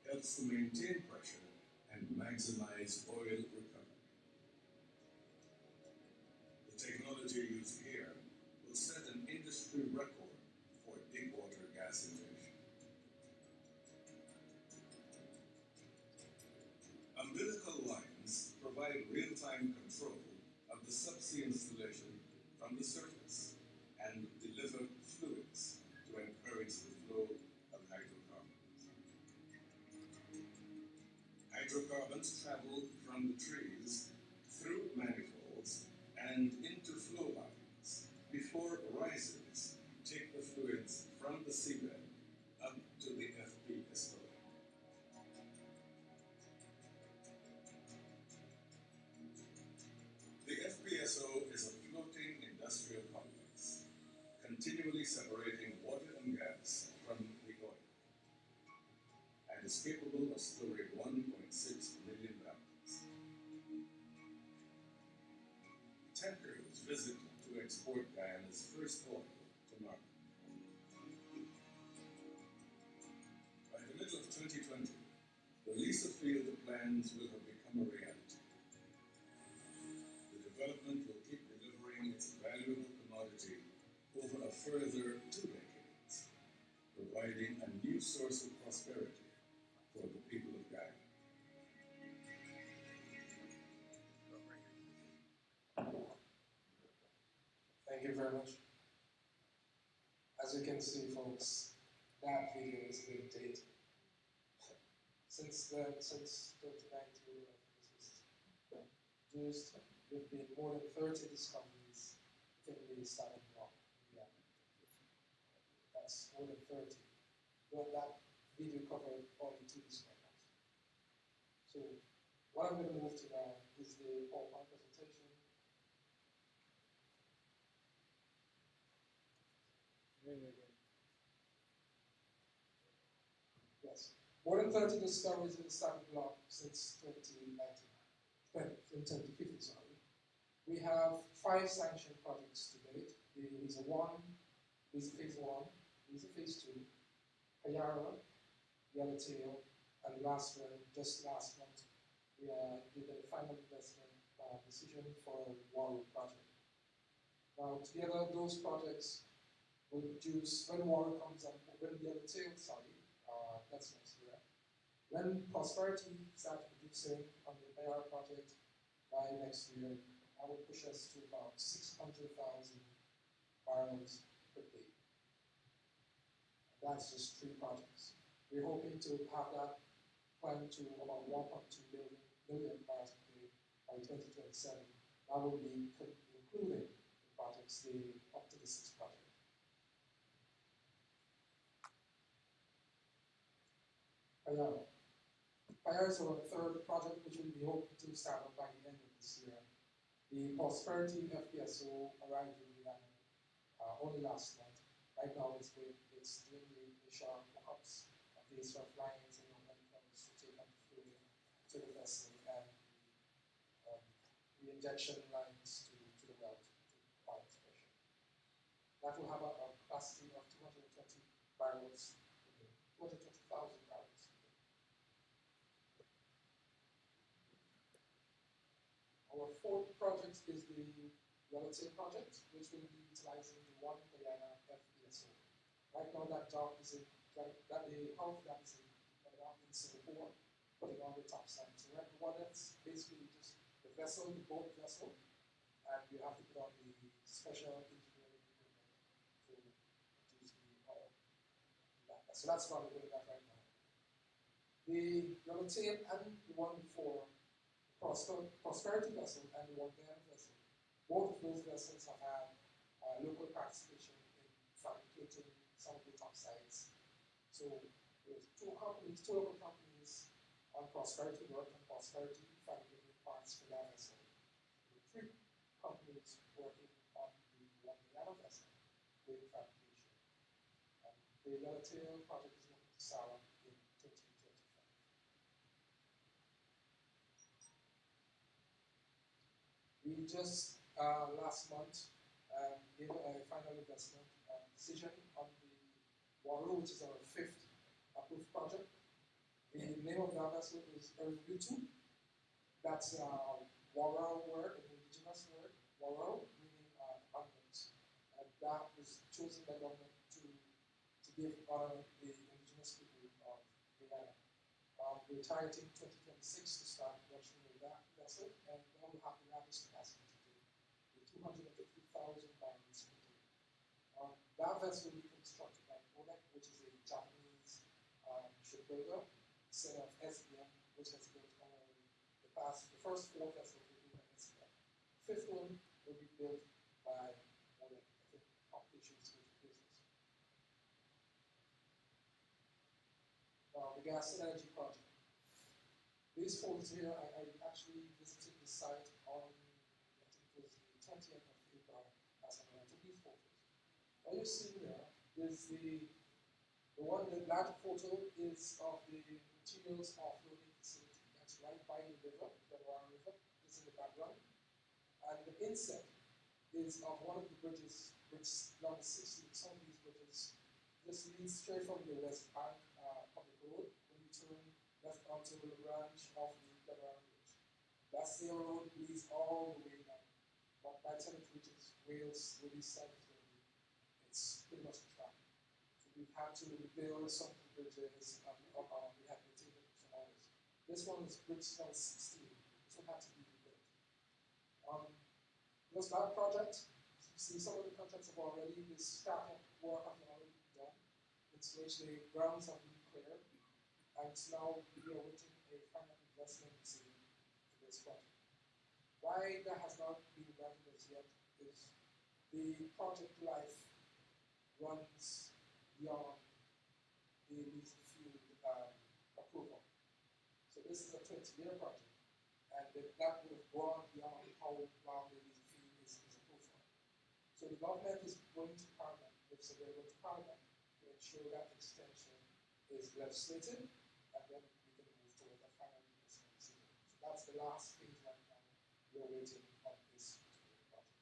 helps to maintain pressure and maximize oil recovery. The technology used here will set an industry record for deep-water gas injection. Umbilical lines subsea installation from the surface and deliver fluids to encourage the flow of hydrocarbons. Hydrocarbons travel from the trees through manifolds and into flow lines before risers take the fluids from the seabed up to the FPSO. The FPSO is a floating industrial complex, continually separating water and gas from the oil, and is capable of storing 1.6 million barrels. Tankers visit to export Guyana's first oil to market. By the middle of 2020, the Liza field plans will have become a reality. The development will keep delivering its valuable commodity over a further 2 decades, providing a new source of prosperity for the people of Guyana. Thank you very much. As you can see, folks, that video is being dated. Since 2019, this was produced, there have been more than 30 discoveries within the starting block. Yeah. That's more than 30. Well, that video covered only 2 discoveries. So what I'm going to move to now is the PowerPoint presentation. Yes. More than 30 discoveries in the starting block since 2015, sorry. We have 5 sanctioned projects to date. These are phase 1, these are phase 2, Guyana, Yellowtail, and just last month, we did a final investment decision for a Warrow project. Now, together, those projects will produce, when Warrow comes up, when Yellowtail, that's next year. When Prosperity starts producing on the Guyana project by next year, that will push us to about 600,000 barrels per day. That's just 3 projects. We're hoping to have that plan to about 1.2 million barrels per day by 2027. That will be including the projects up to the 6th project. Guyana. Guyana is our 3rd project, which we hope to start up by the end of this year. The Prosperity FPSO arrived in Guyana only last month. Right now, it's doing the initial hookups of the surf lines and chemicals to take up the fluid to the vessel and the injection lines to the well to pilot pressure. That will have a capacity of 220 barrels per day, 220,000 barrels per day. Our 4th project is the Yellowtail project, which will be utilizing the One Guyana FPSO. Right now, that dock is in Singapore, putting on the top side. So right now, that's basically just the vessel, the boat vessel, and you have to put on the special engineering equipment to produce the oil. So that's why we're doing that right now. The Yellowtail and the one before, Prosperity vessel and the One Guyana vessel, both of those vessels have had local participation in fabricating some of the top sides. So there's 2 local companies on Prosperity work, and Prosperity fabricating parts for that vessel. There are 3 companies working on the One Guyana vessel doing fabrication. The Yellowtail project is looking to start up in 2025. We just last month gave a final investment decision on the Warrow, which is our 5th approved project. The name of that vessel is Erubutu. That's Warrow word, an indigenous word. Warrow meaning abundance, and that was chosen by government to give honor to the indigenous people of Guyana. We're targeting 2026 to start production with that vessel, and that will have the largest capacity to do the barrels per day. That vessel will be constructed by Kodak, which is a Japanese shipbuilder, instead of SBM, which has built the first four vessels will be by SBM. The fifth one will be built by Kodak. I think competitions with the business. Now, the gas and energy project. These photos here, I actually visited the site on, I think it was the 20th of April, as I took these photos. What you see here is the larger photo is of the materials offloading facility. That's right by the river, the Guyana River, is in the background. And the inset is of one of the bridges, which number 16, some of these bridges. This leads straight from the West Bank public road when you turn left onto the branch of the Guyana Bridge. That same road leads all the way down. But by the time it reaches Wales, where this side is going to be, it's pretty much a trap. So we've had to rebuild some of the bridges, we had to take some others. This one is bridge number 16. This one had to be rebuilt. This lab project, you see some of the contracts have already, the startup work have already been done. It's which the grounds have been cleared, and it's now we are waiting a final investment decision for this project. Why that has not been granted as yet is the project life runs beyond the lease field approval. So this is a 20-year project, and that would have gone beyond how long the lease field is approved for. So the government is going to Parliament, they're going to Parliament to ensure that extension is legislated, and then we can move toward the final investment decision. So that's the last phase right now we're waiting on this particular project.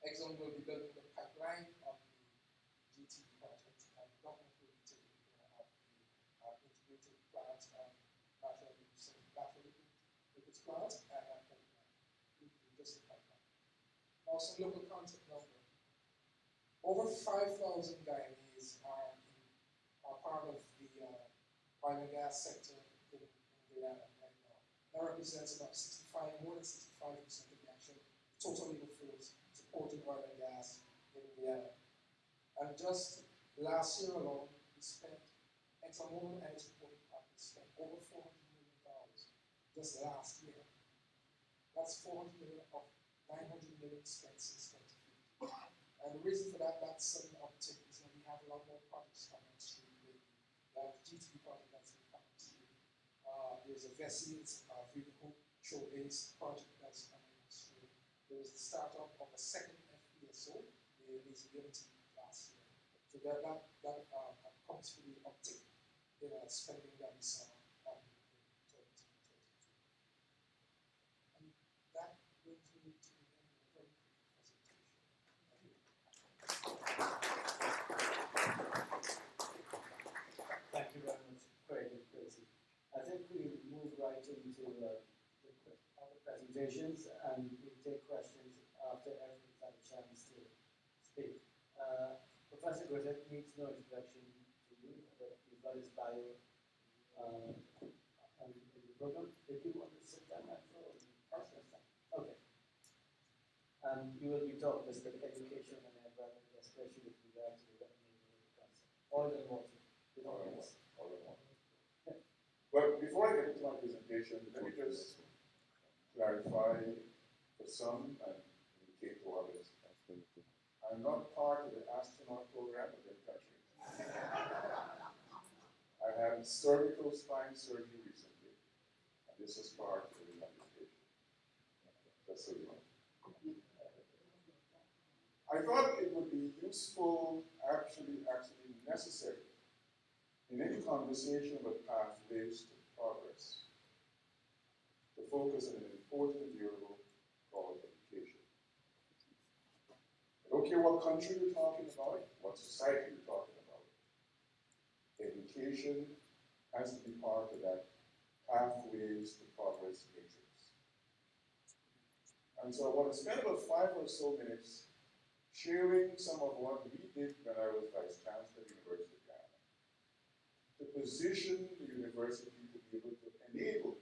Exxon will be building the pipeline on the GT project, and the government will be taking care of the integrated plant, natural liquids plant, and pipeline, just the pipeline. Now, some local content number. Over 5,000 Guyanese are part of the oil and gas sector in Guyana right now. That represents about more than 65% of the actual total labor force supporting oil and gas in Guyana. And just last year alone, we spent, ExxonMobil and its supporting partners spent over $400 million just last year. That's $400 million of $900 million spent since 2015. And the reason for that sudden uptick is that we have a lot more projects coming on stream lately. The GTP project that's been coming on stream. There's a Vessels Really Hope show-based project that's coming on stream. There's the startup of a second FPSO, the Unity last year. So that comes for the uptick in spending that we saw in 2022. And that brings me to the end of a very quick presentation. Thank you. Thank you very much, Craig and Tracy. I think we'll move right into the other presentations, and we'll take questions after everyone's had a chance to speak. Professor Griffith needs no introduction to you, but you've got his bio on the program. Did you want to sit down after or okay. You will be taught this education and environment, especially with regard to the recommendation of the concept. Oil and water. All in one. But before I get into my presentation, let me just clarify for some and indicate to others. I'm not part of the astronaut program within the country. I had cervical spine surgery recently, and this is part of the rehabilitation. Just so you know. I thought it would be useful, actually necessary, in any conversation about pathways to progress, to focus on an important variable called education. I don't care what country we're talking about, what society we're talking about. Education has to be part of that pathways to progress matrix. And so I want to spend about 5 or so minutes sharing some of what we did when I was Vice Chancellor of the University of Guyana, to position the university to be able to enable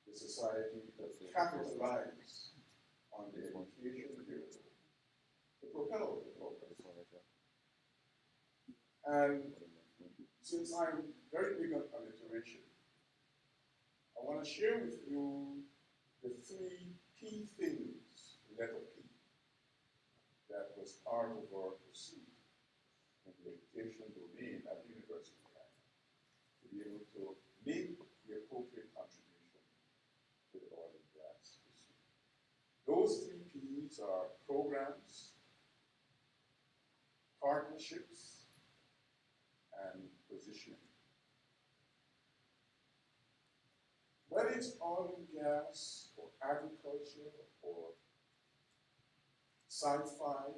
the society to capitalize on the education And since I'm very big on alliteration, I want to share with you the 3 P things, letter P, that was part of our pursuit in the education domain at the University of Guyana to be able to make the appropriate contribution to the oil and gas pursuit. Those 3 Ps are programs, partnerships, and positioning. Whether it's oil and gas, or agriculture, or sci-fi,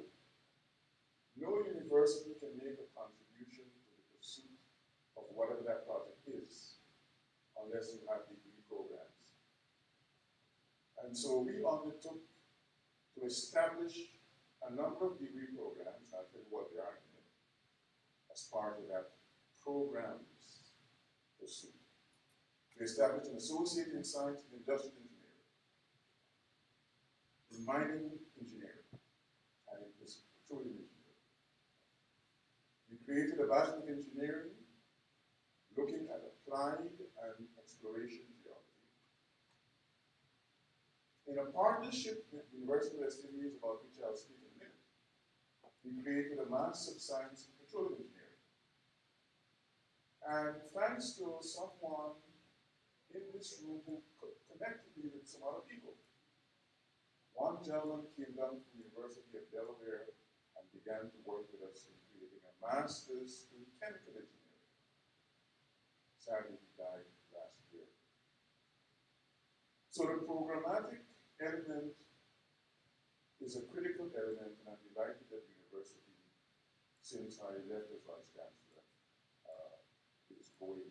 no university can make a contribution to the pursuit of whatever that project is unless you have degree programs. And so we undertook to establish a number of degree programs, I'll tell you what they are in a minute, as part of that program's pursuit. We established an associate in science and industrial engineering, in mining engineering, and in petroleum engineering. We created a bachelor of engineering looking at applied and exploration geology. In a partnership with the University of West Indies, about which I'll speak in a minute, we created a Master of Science in Petroleum Engineering. And thanks to someone in this room who connected me with some other people, one gentleman came down from the University of Delaware and began to work with us in creating a master's in chemical engineering. Sadly, he died last year. So the programmatic element is a critical element, and I'm delighted that the university, since I left as Vice Chancellor, is going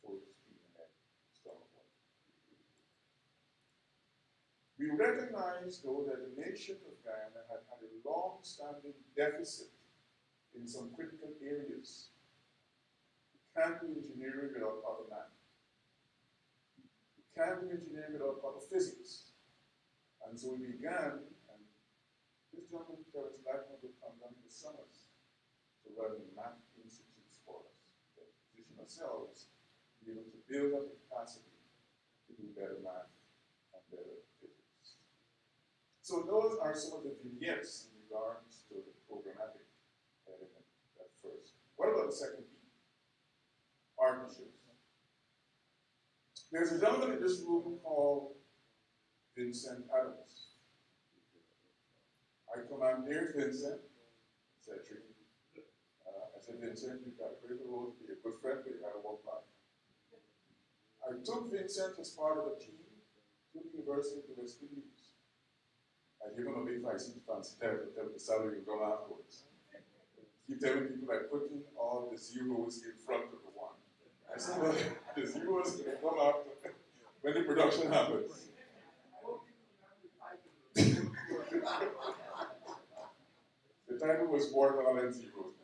full steam ahead. We recognize, though, that the nation of Guyana had had a long-standing deficit in some critical areas. You can't do engineering without proper math. You can't do engineering without proper physics. And so we began, and this gentleman, Terence Blackman, would come down in the summers to run math institutes for us, to position ourselves to be able to build up the capacity to do better math and better physics. So those are some of the vignettes in regards to the programmatic element at first. What about the second P? Partnerships. There's a gentleman in this room called Vincent Adams. I commandeered Vincent. Said tricky. I said, Vincent, you've got a critical role to be a good friend, but you gotta walk by. I took Vincent as part of a team to the University of the West Indies. I gave him a big fancy tell the salary will come afterwards. Keep telling people I'm putting all the zeros in front of the one. I said, well, the zeros will come after when the production happens. The title was Watermelon and Zeros.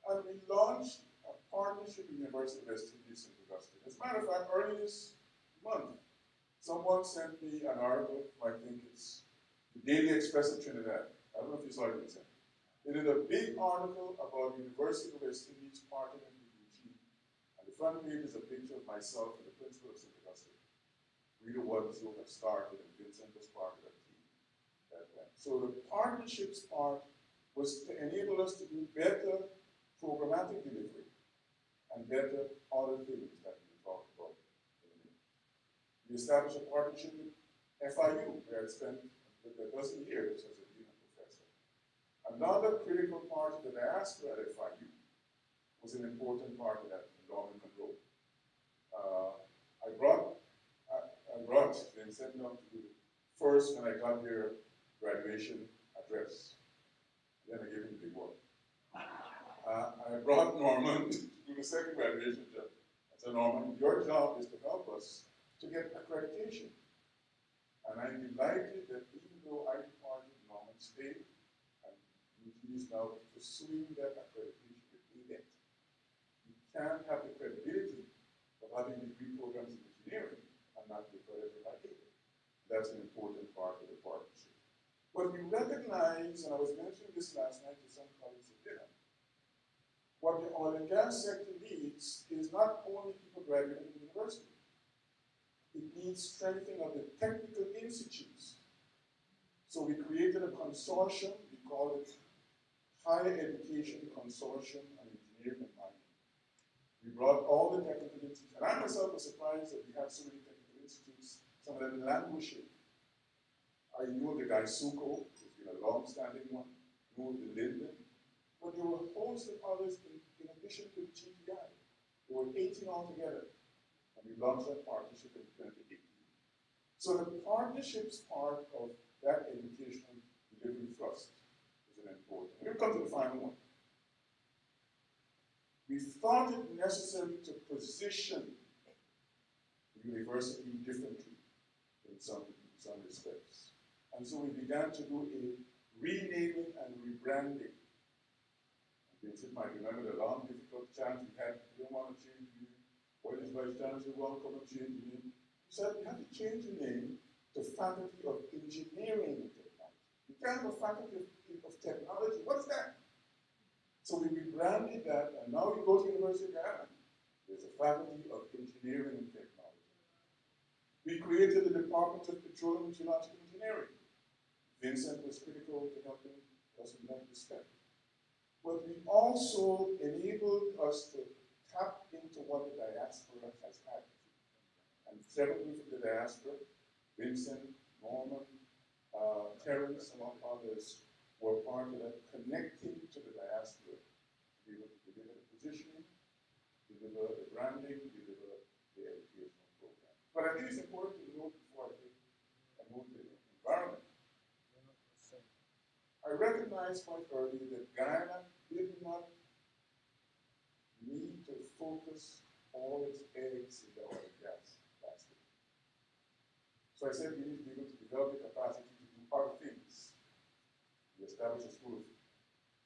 And we launched a partnership with the University of West Indies in Augusta. As a matter of fact, early this month, someone sent me an article, I think it's the Daily Express of Trinidad. I don't know if you saw it, Vincent. They did a big article about the University of West Indies partnering with UG. And the front page is a picture of myself and the principal of St. Augustine. We the ones who have started, and Vincent was part of that team that went. So the partnerships part was to enable us to do better programmatic delivery and better other things that we talked about. We established a partnership with FIU, where I spent a dozen years as a dean and professor. Another critical part of the diaspora at FIU was an important part of that, Norman Monroe. I brought Vincent down to do the first, when I got here, graduation address. Then I gave him the big one. I brought Norman to do the second graduation job. I said, Norman, your job is to help us to get accreditation. And I'm delighted that even though I departed, Norman stayed, and UG is now pursuing that accreditation with ADET. You can't have the credibility of having degree programs in engineering and not be accredited by ADET. That's an important part of the partnership. But we recognize, and I was mentioning this last night to some colleagues at dinner, what the oil and gas sector needs is not only people graduating from university. It needs strengthening of the technical institutes. So we created a consortium, we call it Higher Education Consortium on Engineering and Mining. We brought all the technical institutes, and I myself was surprised that we had so many technical institutes, some of them languishing. I knew the Gaisuko, who's been a long-standing one, knew the Linden, but there were a host of others in addition to the GTI. There were 18 altogether, and we launched that partnership in 2018. So the partnerships part of that educational delivery thrust is an important. Here comes to the final one. We thought it necessary to position the university differently in some respects. And so we began to do a renaming and rebranding. Vincent might remember the long, difficult chant we had. We don't want to change the name. What is Vice Chancellor? Welcome to change the name. He said we have to change the name to Faculty of Engineering and Technology. You can't have a Faculty of Technology. What's that? So we rebranded that, and now you go to University of Guyana. There's a Faculty of Engineering and Technology. We created the Department of Petroleum and Geological Engineering. Vincent was critical to helping us in that respect. But we also enabled us to tap into what the diaspora has had. And several from the diaspora, Vincent, Norman, Terrence, among others, were part of that, connecting to the diaspora to be able to deliver the positioning, deliver the branding, deliver the educational program. But I think it's important to note before I move to the environment. I recognized quite early that Guyana did not need to focus all its eggs in the oil and gas basket. So I said we need to be able to develop the capacity to do other things. We established a school of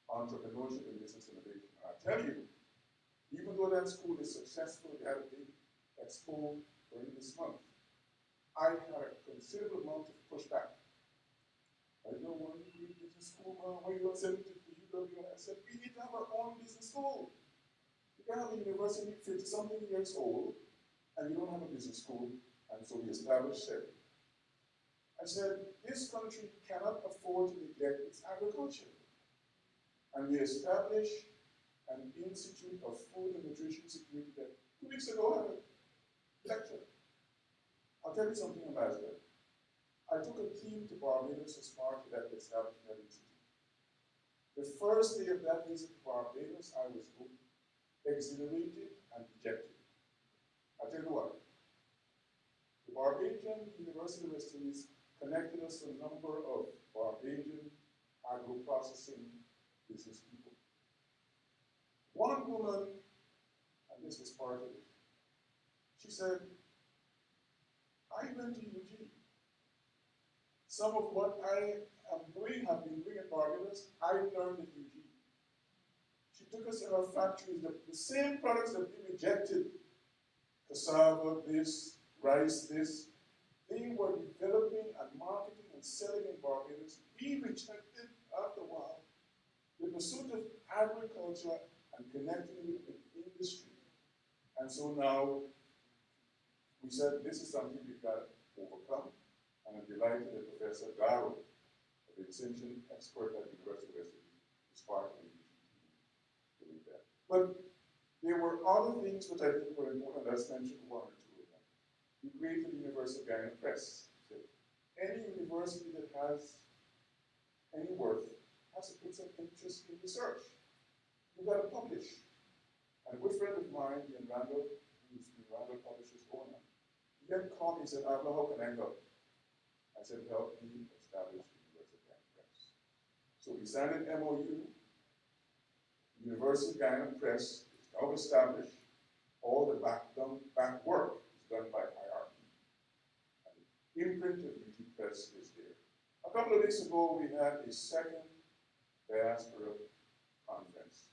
entrepreneurship and business innovation. And I tell you, even though that school is successful, we had a big expo early this month, I had a considerable amount of pushback. I don't want to do business school, why you don't send it to the UW? I said, we need to have our own business school. You can have a university 50-something years old, and you don't have a business school, and so we established it. I said, this country cannot afford to neglect its agriculture. And we established an Institute of Food and Nutrition Security that 2 weeks ago had a lecture. I'll tell you something about that. I took a team to Barbados as part of that establishment institute. The first day of that visit to Barbados, I was both exhilarated and dejected. I'll tell you what. The Barbadian University of West Indies connected us to a number of Barbadian agro-processing business people. One woman, and this was part of it, she said, I went to UG. Some of what I have been doing at Barbados, I learned at UG. She took us to her factories, the same products that we rejected, cassava, this, rice, this, they were developing and marketing and selling in Barbados. We rejected, after a while, the pursuit of agriculture and connecting it with industry. And so now, we said this is something we've got to overcome. And I'm delighted that Professor Garo, the extension expert at the University of West Indies, is part of the doing that. But there were other things which I think were important. Let's mention one or two of them. We created the University of Guyana Press. So any university that has any worth has to put some interest in research. You've got to publish. And a good friend of mine, Ian Randall, who's the Randall Publishers owner, he then called me and said, Abla, how can I help? I said, help me establish the University of Guyana Press. So we signed an MOU. University of Guyana Press is now established. All the back work is done by IRP. And the imprint of UG Press is there. A couple of weeks ago, we had a second diaspora conference.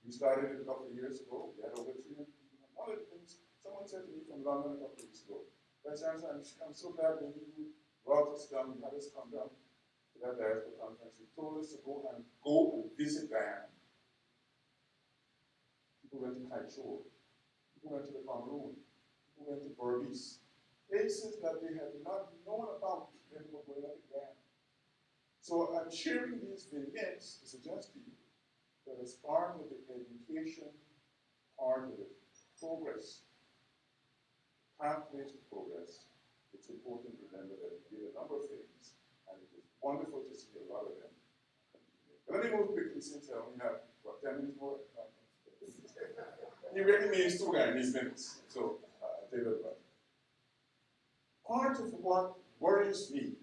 We started it a couple of years ago. We had over 300 people. One of the things, someone said to me from London a couple of weeks ago, Vice Chancellor, I'm so glad when you brought us down, you had us come down to that diaspora conference. You told us to go and visit Guyana. People went to Kaichor. People went to the Cameroon. People went to Berbice. Places that they had not known about when they were going up again. So I'm sharing these vignettes to suggest to you that as part of the education part of the progress, pathways to progress, it's important to remember that we did a number of things, and it is wonderful to see a lot of them. But let me move quickly since I only have, what, 10 minutes more? He really means 2 Guyanese minutes, so I'll tell you about it. Part of what worries me,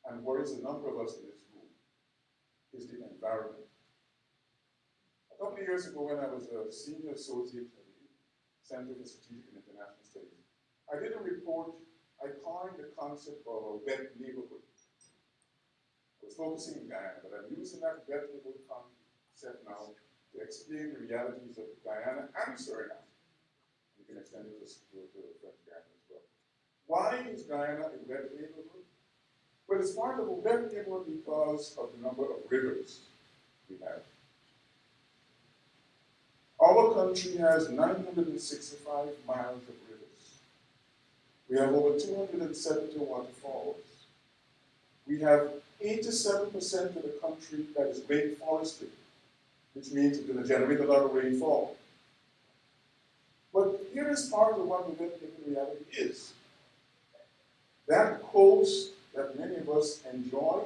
and worries a number of us in this room, is the environment. A couple of years ago, when I was a senior associate at the Center for Strategic and International Studies, I did a report. I coined the concept of a wet neighborhood. I was focusing in Guyana, but I'm using that wet neighborhood concept now to explain the realities of Guyana and Suriname. You can extend it to French Guyana as well. Why is Guyana a wet neighborhood? Well, it's part of a wet neighborhood because of the number of rivers we have. Our country has 965 miles of rivers. We have over 270 waterfalls. We have 87% of the country that is rainforested, which means it's going to generate a lot of rainfall. But here is part of what the wet neighborhood reality is. That coast that many of us enjoy,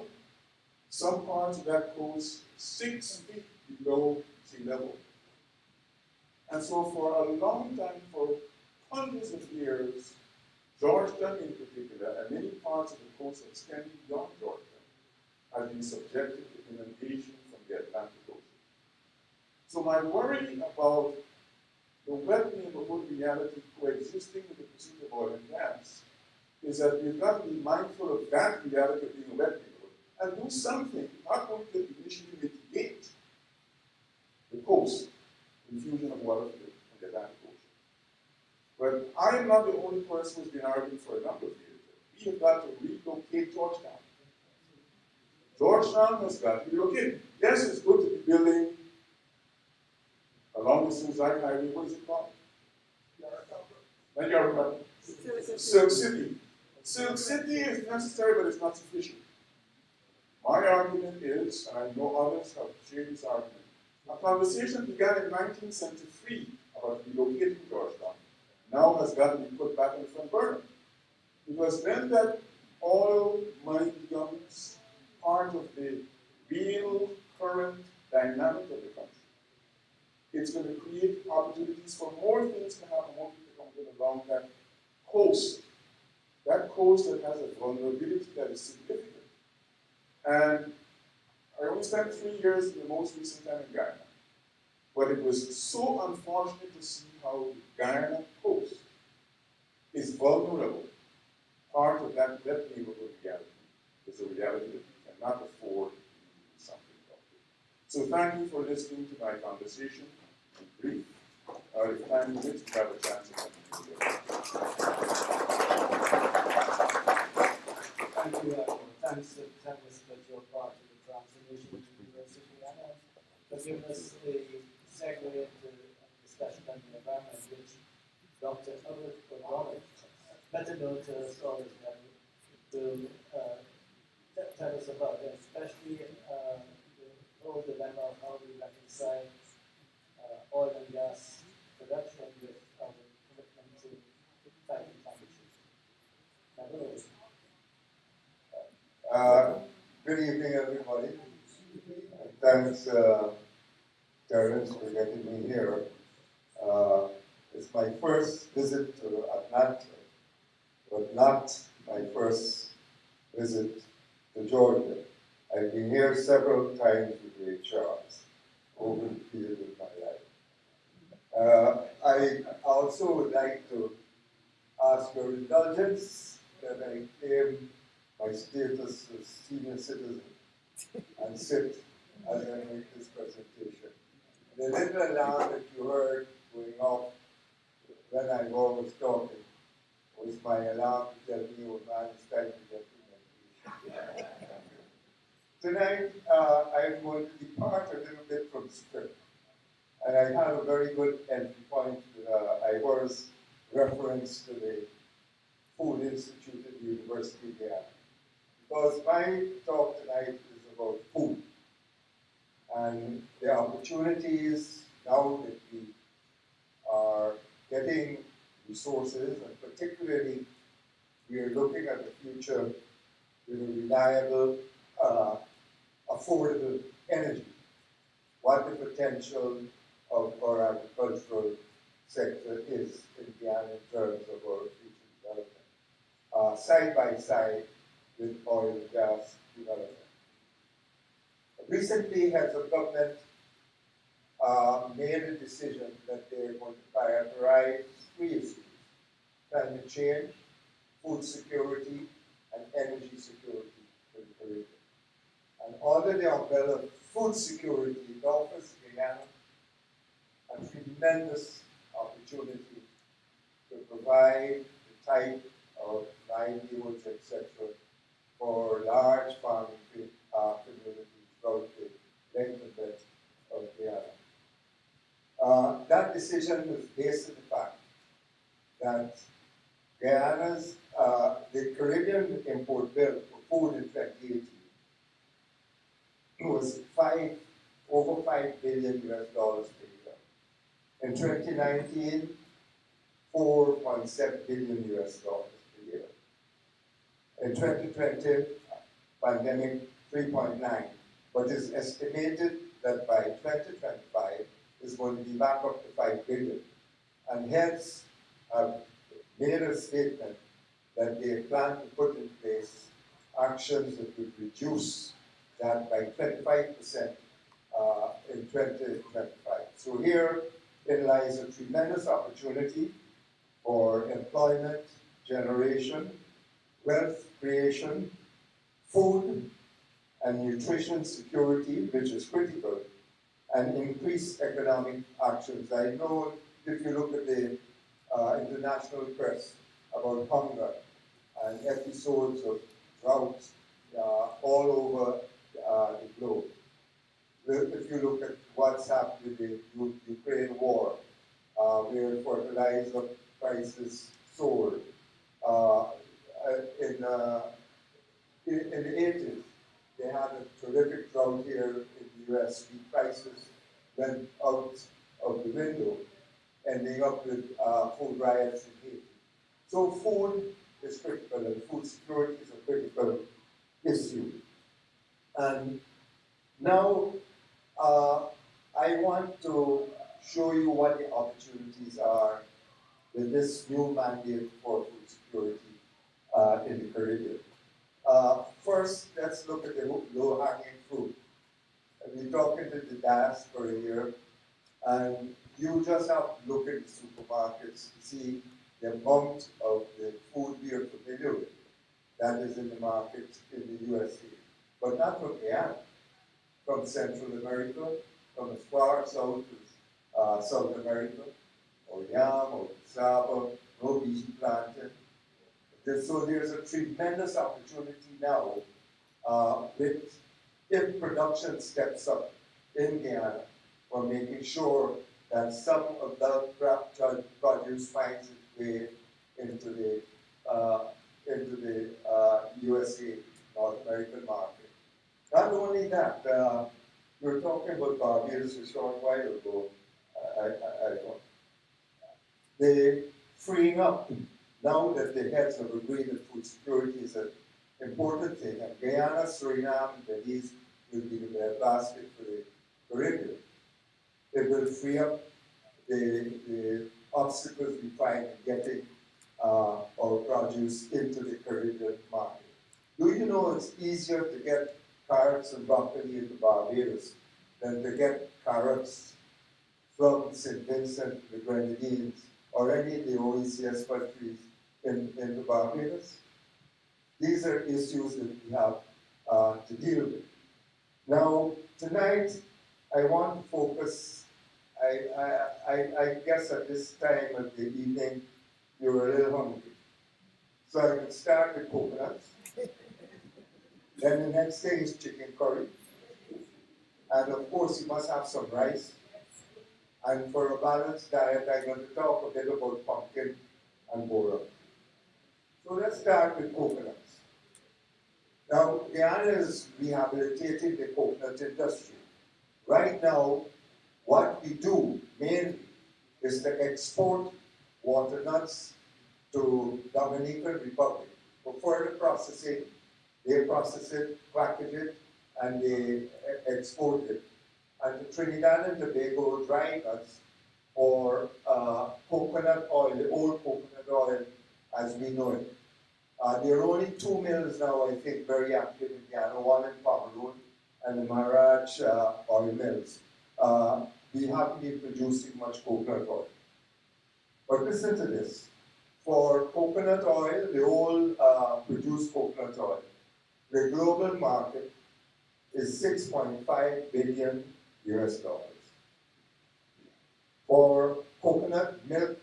some parts of that coast 6 feet below sea level. And so for a long time, for hundreds of years, Georgetown in particular, and many parts of the coast extending beyond Georgetown, have been subjected to inundation from the Atlantic Ocean. So my worry about the wet neighborhood reality coexisting with the pursuit of oil and gas is that we've got to be mindful of that reality of being a wet neighborhood and do something, not only to initially mitigate the coast, infusion of water from the Atlantic Ocean. But I am not the only person who's been arguing for a number of years. We have got to relocate Georgetown. Georgetown has got to be relocated. Yes, it's good to be building along the Suicide Highway. What is it called? Yarra. Silk City. Silk City is necessary, but it's not sufficient. My argument is, and I know others have shared this argument, a conversation began in 1973 about relocating Georgetown now has got to be put back on the front burner. Because when that oil money becomes part of the real current dynamic of the country, it's going to create opportunities for more things to happen, more people to come along that coast that has a vulnerability that is significant. And I only spent 3 years in the most recent time in Guyana. But it was so unfortunate to see how the Guyana coast is vulnerable. Part of that neighborhood reality is a reality that we cannot afford to do something about it. So thank you for listening to my conversation in brief. If time permits, we have a chance to continue. Thank you, thanks to Tempest that you're part of the transformation of the University of Guyana for giving us a segue into a discussion on the environment, which Dr. Albert O'Donnell, better known to scholars level, will tell us about, especially the whole dilemma of how we reconcile oil and gas production with our commitment to fighting climate change. Good evening, everybody. Thanks, Terence, for getting me here. It's my first visit to Atlanta, but not my first visit to Georgia. I've been here several times with Ray Charles over the period of my life. I also would like to ask your indulgence that I claim my status as senior citizen and sit as I make this presentation. The little alarm that you heard going off when I was talking was my alarm to tell me what man is time to get to medication. Tonight, I'm going to depart a little bit from script. And I had a very good entry point. I was reference to the Food Institute at the University of Guyana. Because my talk tonight is about food and the opportunities now that we are getting resources, and particularly we are looking at the future with a reliable, affordable energy. What the potential of our agricultural sector is in Guyana in terms of our future development, side by side with oil and gas development. Recently, heads of government made a decision that they're going to prioritize three issues: climate change, food security, and energy security for the Caribbean. And under the umbrella of food security, it offers Guyana a tremendous opportunity to provide the type of livelihoods, etc., for large farming communities throughout the length and breadth of Guyana. That decision was based on the fact that Guyana's, the Caribbean import bill for food in 2018 was over $5 billion US per year. In 2019, $4.7 billion US per year. In 2020, pandemic 3.9, but it's estimated that by 2025 it's going to be back up to 5 billion. And hence, made a statement that they plan to put in place actions that would reduce that by 25% in 2025. So here it lies a tremendous opportunity for employment generation, wealth creation, food and nutrition security, which is critical, and increased economic actions. I know if you look at the international press about hunger and episodes of drought all over the globe. If you look at what's happened with the Ukraine war, where fertilizer prices soared. In the 80s, they had a terrific drought here in the US. Wheat prices went out of the window, ending up with food riots in Haiti. So food is critical, and food security is a critical issue. And now I want to show you what the opportunities are with this new mandate for food security in the Caribbean. First, let's look at the low-hanging fruit. We're talking to the diaspora here, and you just have to look at the supermarkets to see the amount of the food we are familiar with that is in the market in the USA. But not from Guyana, from Central America, from as far south as South America, or yam, or cassava, no bean planted. So there's a tremendous opportunity now if production steps up in Guyana for making sure that some of that produce finds its way into the USA, North American market. Not only that, we were talking about Barbados a short while ago. They freeing up now that the heads have agreed that food security is an important thing, and Guyana, Suriname, and Belize will be the basket for the Caribbean. It will free up the obstacles we find in getting our produce into the Caribbean market. Do you know it's easier to get carrots and broccoli into Barbados than to get carrots from St. Vincent, the Grenadines, or any of the OECS countries in Barbados? These are issues that we have to deal with. Now, tonight, I want to focus, I guess at this time of the evening, you're a little hungry. So I can start with coconuts. Then the next thing is chicken curry. And of course, you must have some rice And for a balanced diet, I'm going to talk a bit about pumpkin and boron. So let's start with coconuts. Now, Guyana is rehabilitating the coconut industry. Right now, what we do mainly is to export walnuts to Dominican Republic for further processing. They process it, package it, and they export it. And to Trinidad and Tobago dry nuts for coconut oil, the old coconut oil as we know it. There are only 2 mills now, I think, very active in Guyana, one in Pomeroon and the Marach oil mills. We haven't been producing much coconut oil. But listen to this. For coconut oil, the whole produced coconut oil, the global market is 6.5 billion US dollars. For coconut milk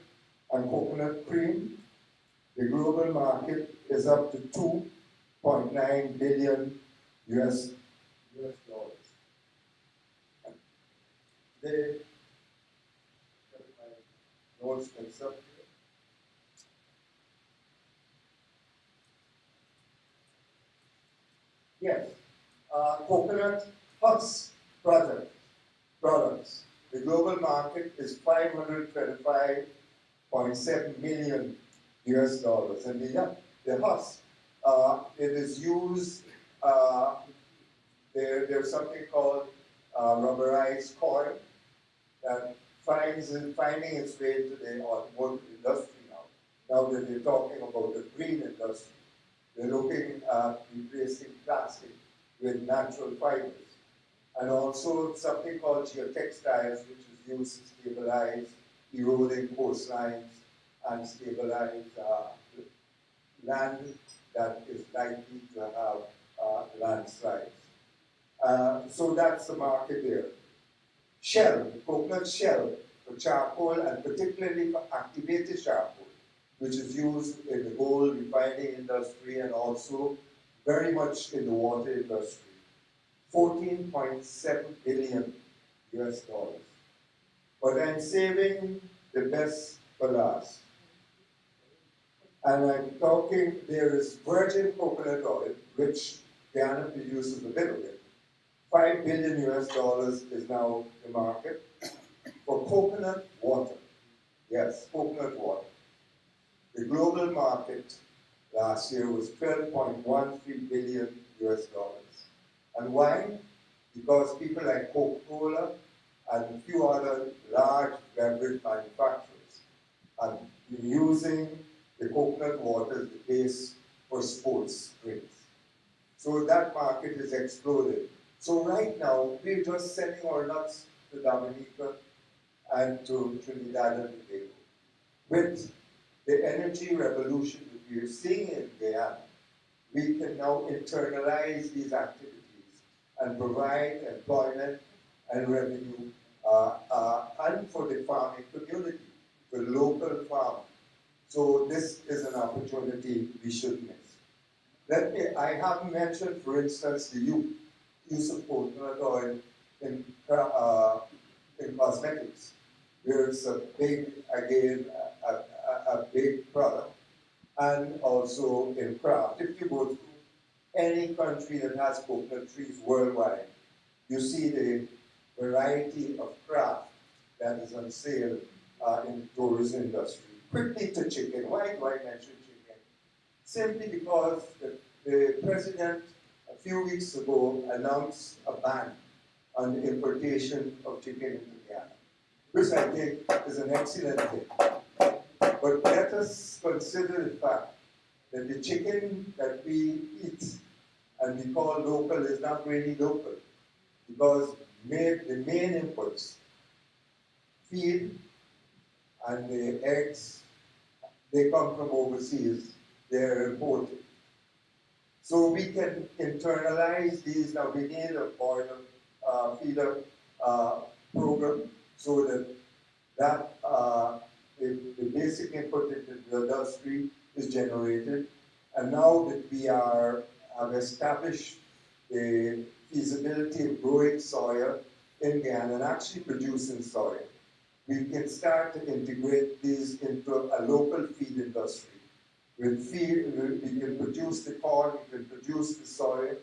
and coconut cream, the global market is up to 2.9 billion US dollars. The notes mix up here. Yes, coconut husk products. The global market is 525.7 million US dollars. And the husk, it is used, there's something called rubberized coil that finding its way to the automotive industry now. Now that they're talking about the green industry, they're looking at replacing plastic with natural fibers. And also something called geotextiles, which is used to stabilize eroding coastlines and stabilize land that is likely to have landslides. So that's the market there. Shell, coconut shell for charcoal, and particularly for activated charcoal, which is used in the gold refining industry and also very much in the water industry. 14.7 billion US dollars. But I'm saving the best for last. And I'm talking, there is virgin coconut oil, which Guyana produces a bit of it. 5 billion US dollars is now the market for coconut water. Yes, coconut water. The global market last year was 12.13 billion US dollars. And why? Because people like Coca-Cola and a few other large beverage manufacturers have been using the coconut water as the base for sports drinks. So that market is exploded. So right now, we're just sending our nuts to Dominica and to Trinidad and Tobago. With the energy revolution that we're seeing in Guyana, we can now internalize these activities and provide employment and revenue and for the farming community, the local farm. So this is an opportunity we should miss. I haven't mentioned, for instance, the use of coconut oil in cosmetics. There's a big, again, a big product. And also in craft. If you go to any country that has coconut trees worldwide, you see the variety of craft that is on sale in the tourism industry. Quickly to chicken. Why do I mention chicken? Simply because the president a few weeks ago announced a ban on the importation of chicken into Guyana, which I think is an excellent thing. But let us consider the fact that the chicken that we eat and we call local is not really local, because the main inputs, feed and the eggs, they come from overseas, they're imported. So we can internalize these. Now we need a boiler feeder program so that the basic input into the industry is generated. And now that we have established the feasibility of growing soya in Guyana and actually producing soya, we can start to integrate these into a local feed industry. With feed, we can produce the corn, we can produce the soy,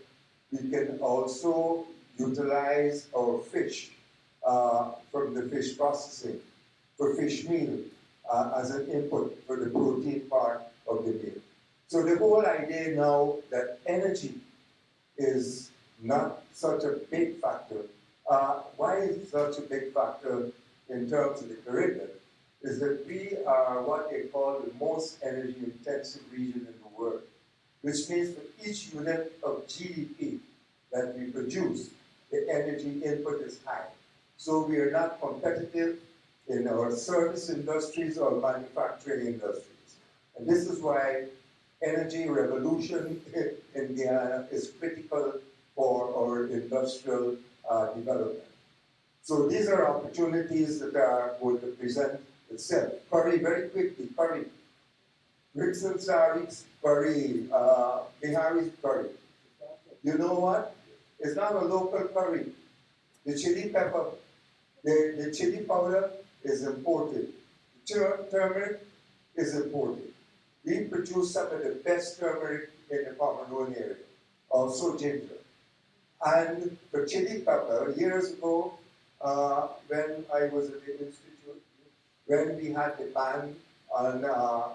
we can also utilize our fish from the fish processing for fish meal as an input for the protein part of the meal. So the whole idea now that energy is not such a big factor. Why is it such a big factor in terms of the Caribbean? Is that we are what they call the most energy intensive region in the world, which means for each unit of GDP that we produce, the energy input is high. So we are not competitive in our service industries or manufacturing industries. And this is why energy revolution in Guyana is critical for our industrial development. So these are opportunities that are going to present itself. Curry, very quickly, curry. Ricks and Saris, curry, Bihari's curry. You know what? It's not a local curry. The chili pepper, the chili powder is imported. Turmeric is imported. We produce some of the best turmeric in the Pomeranian area, also ginger. And for chili pepper, years ago, when I was at the Institute, when we had the ban on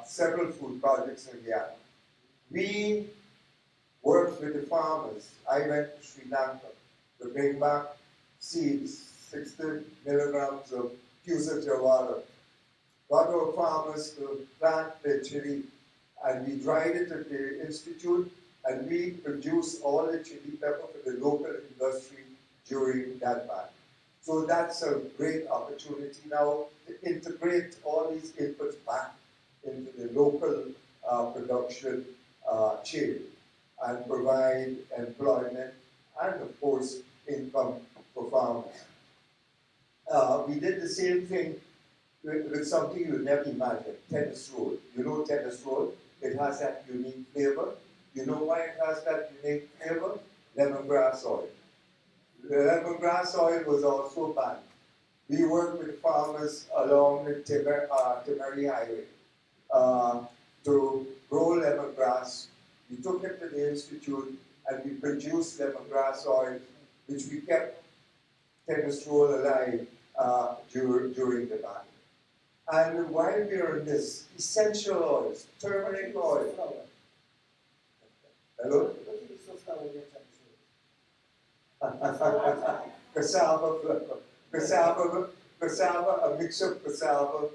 several food projects in Guyana, we worked with the farmers. I went to Sri Lanka to bring back seeds, 60 milligrams of Pusa Jawala. Got our farmers to plant the chili, and we dried it at the Institute, and we produced all the chili pepper for the local industry during that ban. So that's a great opportunity now to integrate all these inputs back into the local production chain and provide employment and, of course, income for farmers. We did the same thing with something you would never imagine, tennis roll. You know tennis roll? It has that unique flavor. You know why it has that unique flavor? Lemongrass oil. The lemongrass oil was also banned. We worked with farmers along the Timeri Highway to grow lemongrass. We took it to the Institute and we produced lemongrass oil, which we kept tennis roll alive during the ban. And while we are in this, essential oils, turmeric oil. Hello? Cassava flour. Cassava, a mix of cassava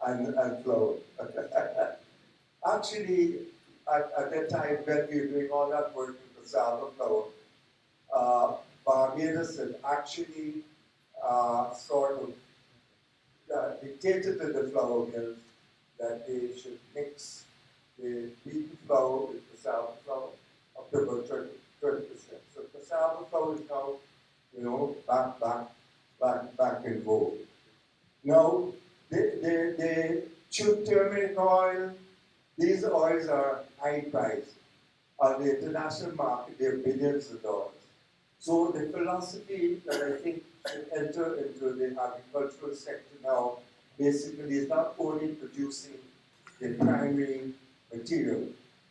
and flour. Actually, at that time when we were doing all that work with cassava flour, Barbados had actually sort of dictated to the flour mills that they should mix the wheat flour with cassava flour up to about 30%. So cassava flour is now, you know, back in vogue. Now, the chewed turmeric oil, these oils are high priced. On the international market, they're billions of dollars. So the philosophy that I think should enter into the agricultural sector now basically is not only producing the primary material,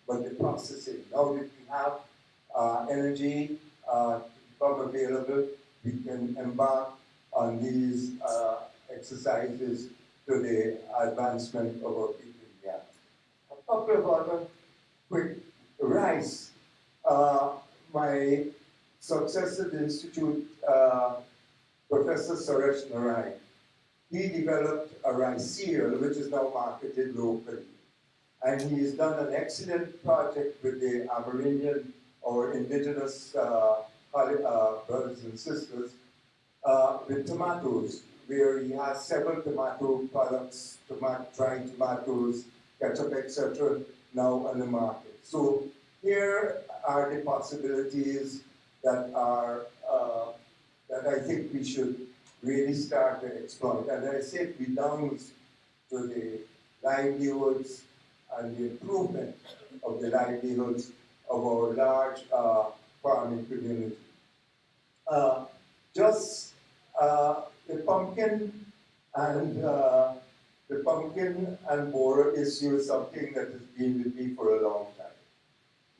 but the processing. Now that we have energy become available, we can embark on these exercises to the advancement of our people. Yeah. A couple of other quick rice. My successor at the Institute, Professor Suresh Narayan, he developed a rice cereal which is now marketed locally. And he has done an excellent project with the Amerindian or indigenous brothers and sisters with tomatoes, where he has several tomato products, dried tomatoes, ketchup, etc., now on the market. So here are the possibilities that are that I think we should really start to exploit. And I say it redounds to the livelihoods and the improvement of the livelihoods of our large farming community. Just the pumpkin and borer issue is something that has been with me for a long time.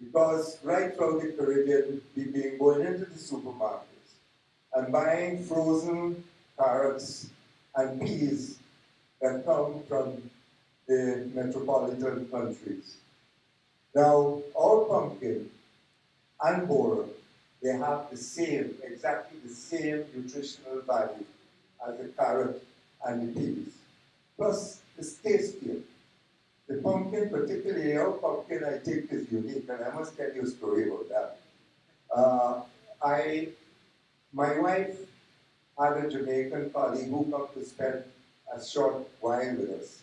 Because right throughout the Caribbean, we've been going into the supermarkets and buying frozen carrots and peas that come from the metropolitan countries. Now, our pumpkin and borer, they have the same, exactly the same nutritional value as the carrot and the peas. Plus, it's tastier. The pumpkin, particularly our pumpkin, I think is unique, and I must tell you a story about that. Uh, my wife had a Jamaican colleague who came to spend a short while with us.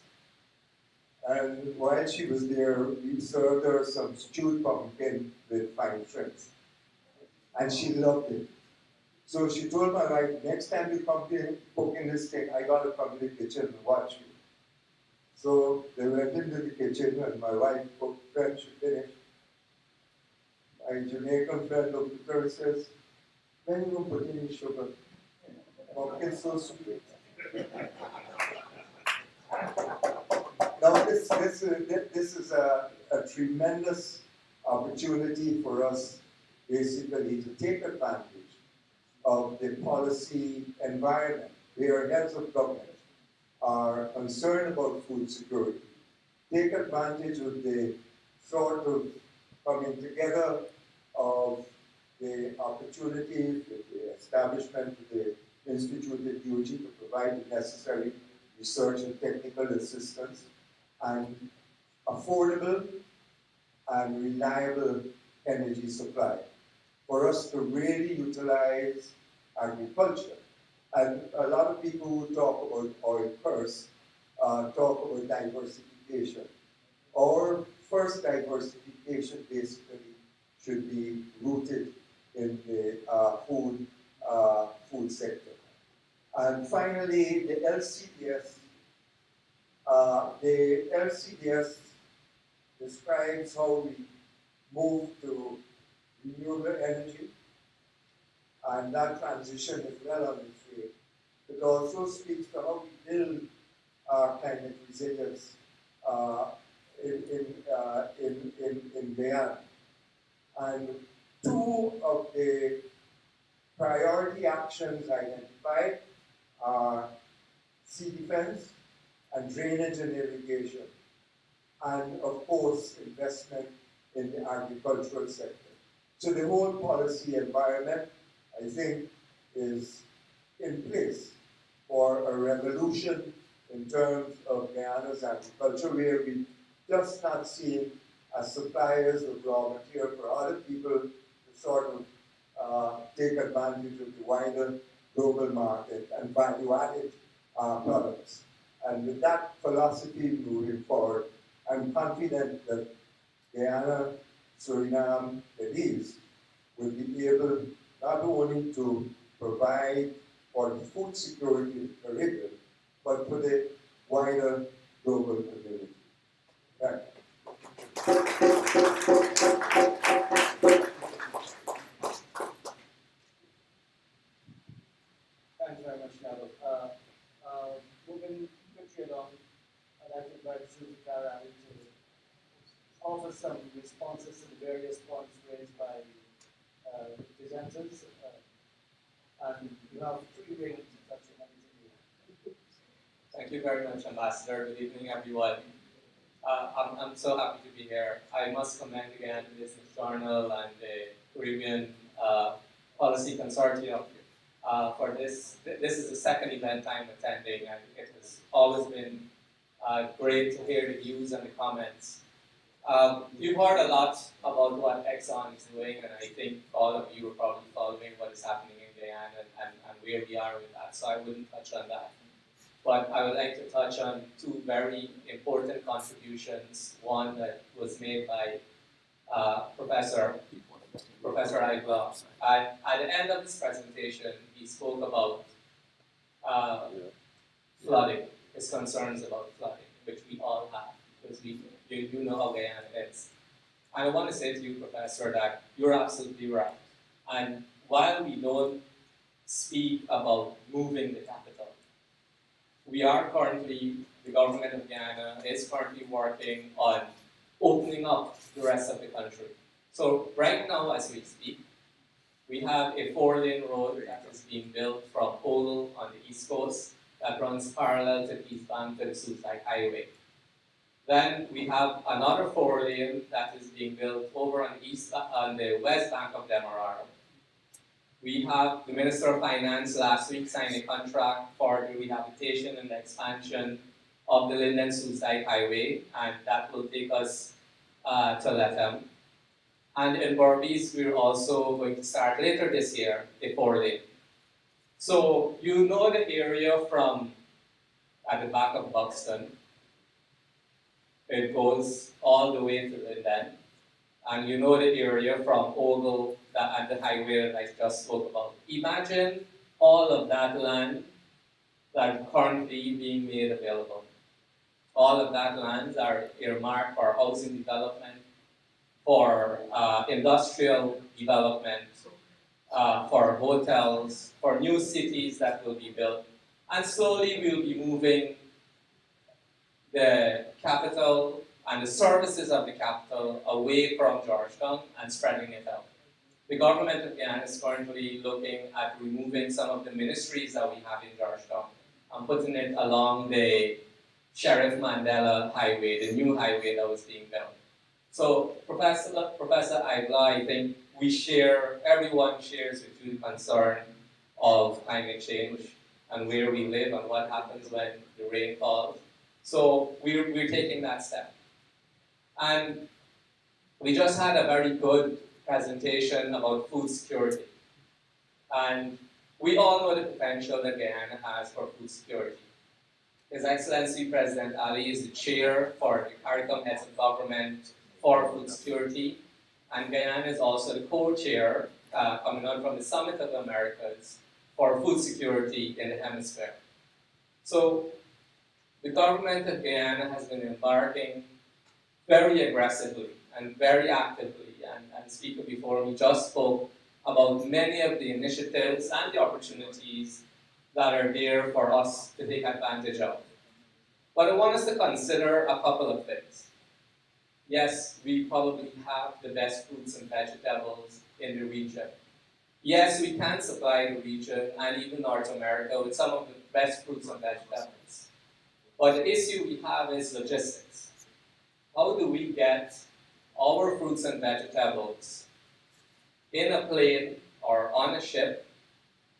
And while she was there, we served her some stewed pumpkin with fine shrimps. And she loved it. So she told my wife, next time you come here cooking this thing, I gotta come in the kitchen and watch you. So they went into the kitchen and my wife cooked French finished. My Jamaican friend looked at her and says, when you gonna put any sugar? Pumpkin's so sweet. Now this is a tremendous opportunity for us basically to take advantage of the policy environment where heads of government are concerned about food security. Take advantage of the sort of coming together of the opportunities with the establishment of the Institute of Duty to provide the necessary research and technical assistance and affordable and reliable energy supply for us to really utilize agriculture. And a lot of people who talk about oil first talk about diversification. Our first diversification basically should be rooted in the food sector. And finally, the LCDS. The LCDS describes how we move to renewable energy, and that transition is well on its way. It also speaks to how we build climate resilience in Guyana. And two of the priority actions identified are sea defense and drainage and irrigation, and of course investment in the agricultural sector. So the whole policy environment, I think, is in place for a revolution in terms of Guyana's agriculture, where we just not seen as suppliers of raw material for other people to sort of take advantage of the wider global market and value-added products. And with that philosophy moving forward, I'm confident that Guyana, Suriname, Belize will be able not only to provide for the food security of the Caribbean, but for the wider global community. Thank you. Thank you very much, Neville. Moving quickly along, I'd like to invite Zulfikar Ali to offer some responses to the various points raised by the presenters. And you have 3 minutes to touch on anything. Thank you very much, Ambassador. Good evening, everyone. I'm so happy to be here. I must commend again the Business Journal and the Caribbean Policy Consortium for this. This is the second event I'm attending, and it has always been great to hear the views and the comments. You've heard a lot about what Exxon is doing, and I think all of you are probably following what is happening in Guyana and where we are with that, so I wouldn't touch on that. But I would like to touch on 2 very important contributions. One that was made by Professor Igba. At the end of his presentation, he spoke about flooding, his concerns about flooding, which we all have, because you know how Guyana is. And I want to say to you, Professor, that you're absolutely right. And while we don't speak about moving the capital. We are currently, the government of Guyana is currently working on opening up the rest of the country. So right now, as we speak, we have a 4-lane road that is being built from Ogle on the east coast that runs parallel to the east bank to the Suicide Highway. Then we have another 4-lane that is being built over on the west bank of Demerara. We have the Minister of Finance last week signed a contract for the rehabilitation and expansion of the Linden Suicide Highway, and that will take us to Latham. And in Berbice, we're also going to start later this year a 4-lane. So you know the area from at the back of Buxton. It goes all the way to Linden. And you know the area from Ogle and the highway that I just spoke about. Imagine all of that land that is currently being made available. All of that lands are earmarked for housing development, for industrial development, for hotels, for new cities that will be built. And slowly we'll be moving the capital and the services of the capital away from Georgetown and spreading it out. The government of Guyana is currently looking at removing some of the ministries that we have in Georgetown and putting it along the Sheriff Mandela Highway, the new highway that was being built. So, Professor Aigla, I think everyone shares with you the concern of climate change and where we live and what happens when the rain falls. So, we're taking that step. And we just had a very good presentation about food security. And we all know the potential that Guyana has for food security. His Excellency President Ali is the chair for the CARICOM Heads of Government for Food Security, and Guyana is also the co-chair coming out from the Summit of the Americas for food security in the hemisphere. So the government of Guyana has been embarking very aggressively and very actively, and the speaker before me just spoke about many of the initiatives and the opportunities that are there for us to take advantage of. But I want us to consider a couple of things. Yes, we probably have the best fruits and vegetables in the region. Yes, we can supply the region and even North America with some of the best fruits and vegetables. But the issue we have is logistics. How do we get our fruits and vegetables in a plane or on a ship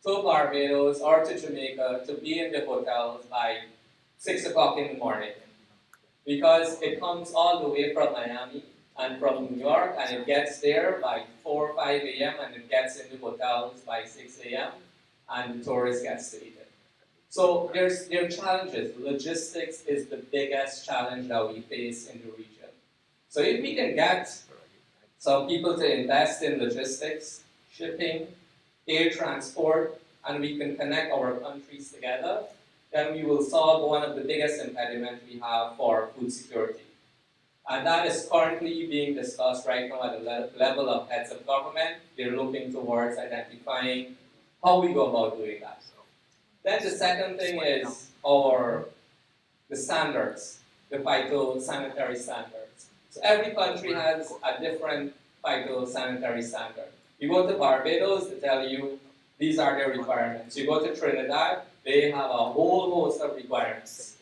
to Barbados or to Jamaica to be in the hotels by 6 o'clock in the morning? Because it comes all the way from Miami and from New York, and it gets there by 4 or 5 a.m., and it gets into hotels by 6 a.m., and the tourist gets to eat it. So there are challenges. Logistics is the biggest challenge that we face in the region. So if we can get some people to invest in logistics, shipping, air transport, and we can connect our countries together, then we will solve one of the biggest impediments we have for food security. And that is currently being discussed right now at the level of heads of government. They're looking towards identifying how we go about doing that. Then the second thing is the standards, the phytosanitary standards. So every country has a different phytosanitary standard. You go to Barbados, they tell you these are their requirements. You go to Trinidad, they have a whole host of requirements.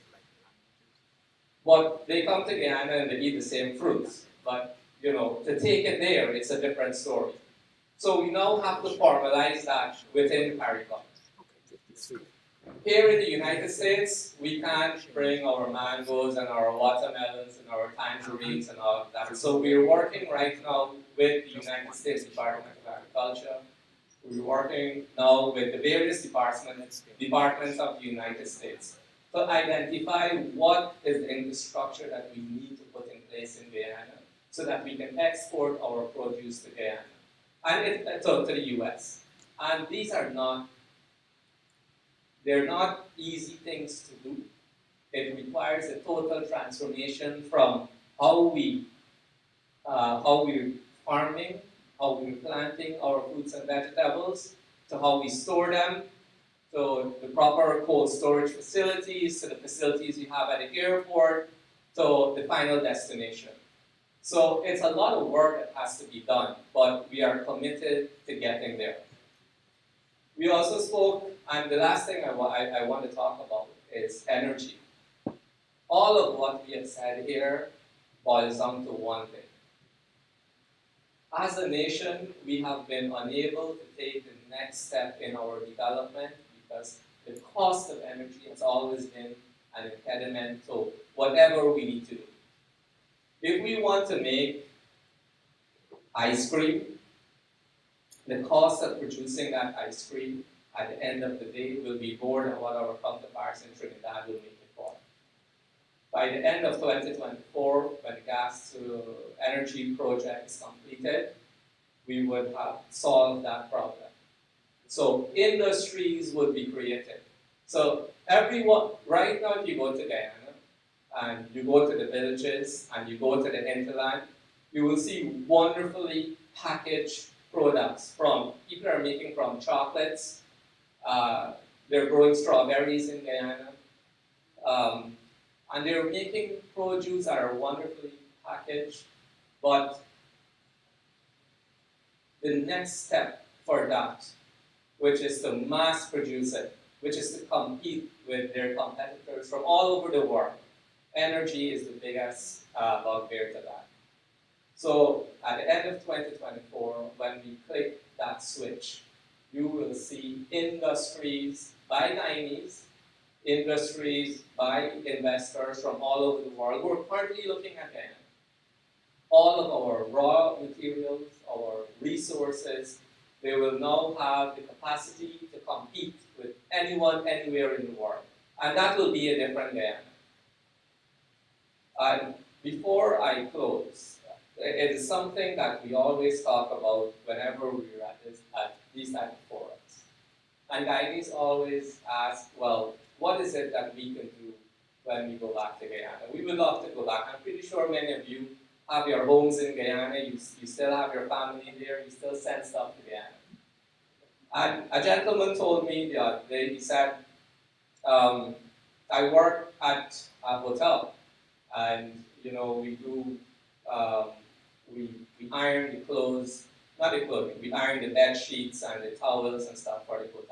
But they come to Guyana and they eat the same fruits. But, to take it there, it's a different story. So we now have to formalize that within CARICOM. Here in the United States, we can't bring our mangoes and our watermelons and our tangerines and all of that. So we're working right now with the United States Department of Agriculture. We're working now with the various departments of the United States to identify what is the infrastructure that we need to put in place in Guyana so that we can export our produce to Guyana and to the US. And they're not easy things to do. It requires a total transformation from how we're farming, how we're planting our fruits and vegetables, to how we store them, to the proper cold storage facilities, to the facilities we have at the airport, to the final destination. So it's a lot of work that has to be done, but we are committed to getting there. We also spoke, and the last thing I want to talk about is energy. All of what we have said here boils down to one thing. As a nation, we have been unable to take the next step in our development because the cost of energy has always been an impediment to whatever we need to do. If we want to make ice cream, the cost of producing that ice cream at the end of the day will be more than what our counterparts in Trinidad will make it for. By the end of 2024, when the gas to energy project is completed, we would have solved that problem. So industries would be created. So everyone, right now if you go to Guyana, and you go to the villages, and you go to the hinterland, you will see wonderfully packaged products from, people are making from chocolates, they're growing strawberries in Guyana, and they're making produce that are wonderfully packaged, but the next step for that, which is to mass produce it, which is to compete with their competitors from all over the world. Energy is the biggest bugbear to that. So at the end of 2024, when we click that switch, you will see industries by Guyanese, industries by investors from all over the world who are currently looking at Guyana. All of our raw materials, our resources, they will now have the capacity to compete with anyone, anywhere in the world. And that will be a different Guyana. And before I close, it is something that we always talk about whenever we're at these type of forums. And Guyanese always ask, well, what is it that we can do when we go back to Guyana? We would love to go back. I'm pretty sure many of you have your homes in Guyana, you still have your family there, you still send stuff to Guyana. And a gentleman told me the other day, he said, I work at a hotel, and we do, we iron the clothes, not the clothing, we iron the bed sheets and the towels and stuff for the hotels.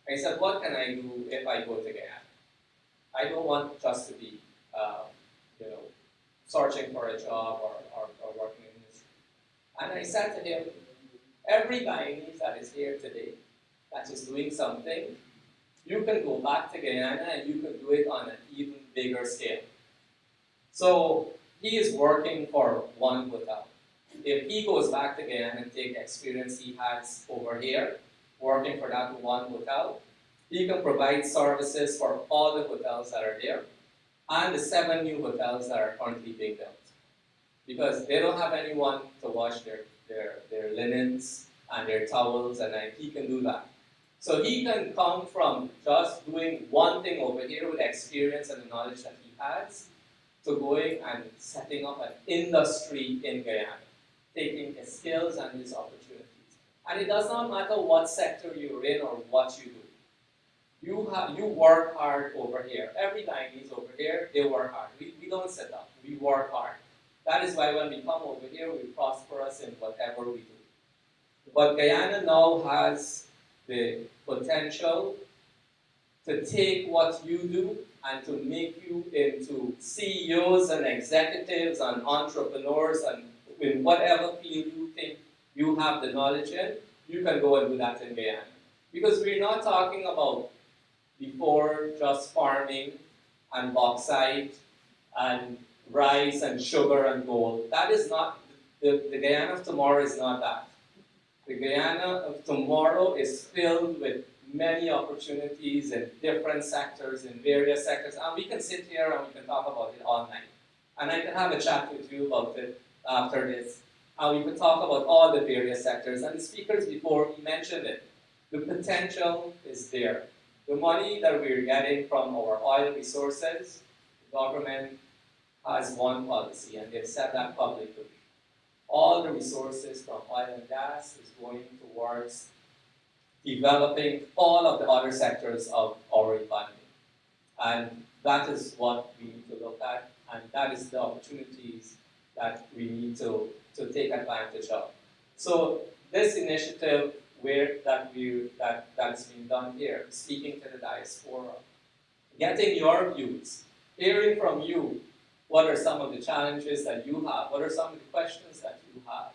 And he said, what can I do if I go to Guyana? I don't want just to be, searching for a job or working in industry. And I said to him, every Guyanese that is here today, that is doing something, you can go back to Guyana and you can do it on an even bigger scale. So he is working for one hotel. If he goes back to Guyana and take the experience he has over here, working for that one hotel, he can provide services for all the hotels that are there and the 7 new hotels that are currently being built. Because they don't have anyone to wash their linens and their towels, and he can do that. So he can come from just doing one thing over here with experience and the knowledge that he has to going and setting up an industry in Guyana, taking his skills and his opportunities. And it does not matter what sector you're in or what you do. You work hard over here. Every Guyanese over here, they work hard. We don't sit up. We work hard. That is why when we come over here, we prosperous in whatever we do. But Guyana now has the potential to take what you do and to make you into CEOs and executives and entrepreneurs, and in whatever field you think you have the knowledge in, you can go and do that in Guyana. Because we're not talking about before just farming and bauxite and rice and sugar and gold. That is not, the Guyana of tomorrow is not that. The Guyana of tomorrow is filled with many opportunities in different sectors, in various sectors. And we can sit here and we can talk about it all night. And I can have a chat with you about it after this. And we can talk about all the various sectors. And the speakers before mentioned it. The potential is there. The money that we're getting from our oil resources, the government has one policy, and they've said that publicly. All the resources from oil and gas is going towards developing all of the other sectors of our economy. And that is what we need to look at, and that is the opportunities that we need to take advantage of. So this initiative that's being done here, speaking to the diaspora, getting your views, hearing from you, what are some of the challenges that you have, what are some of the questions that you have,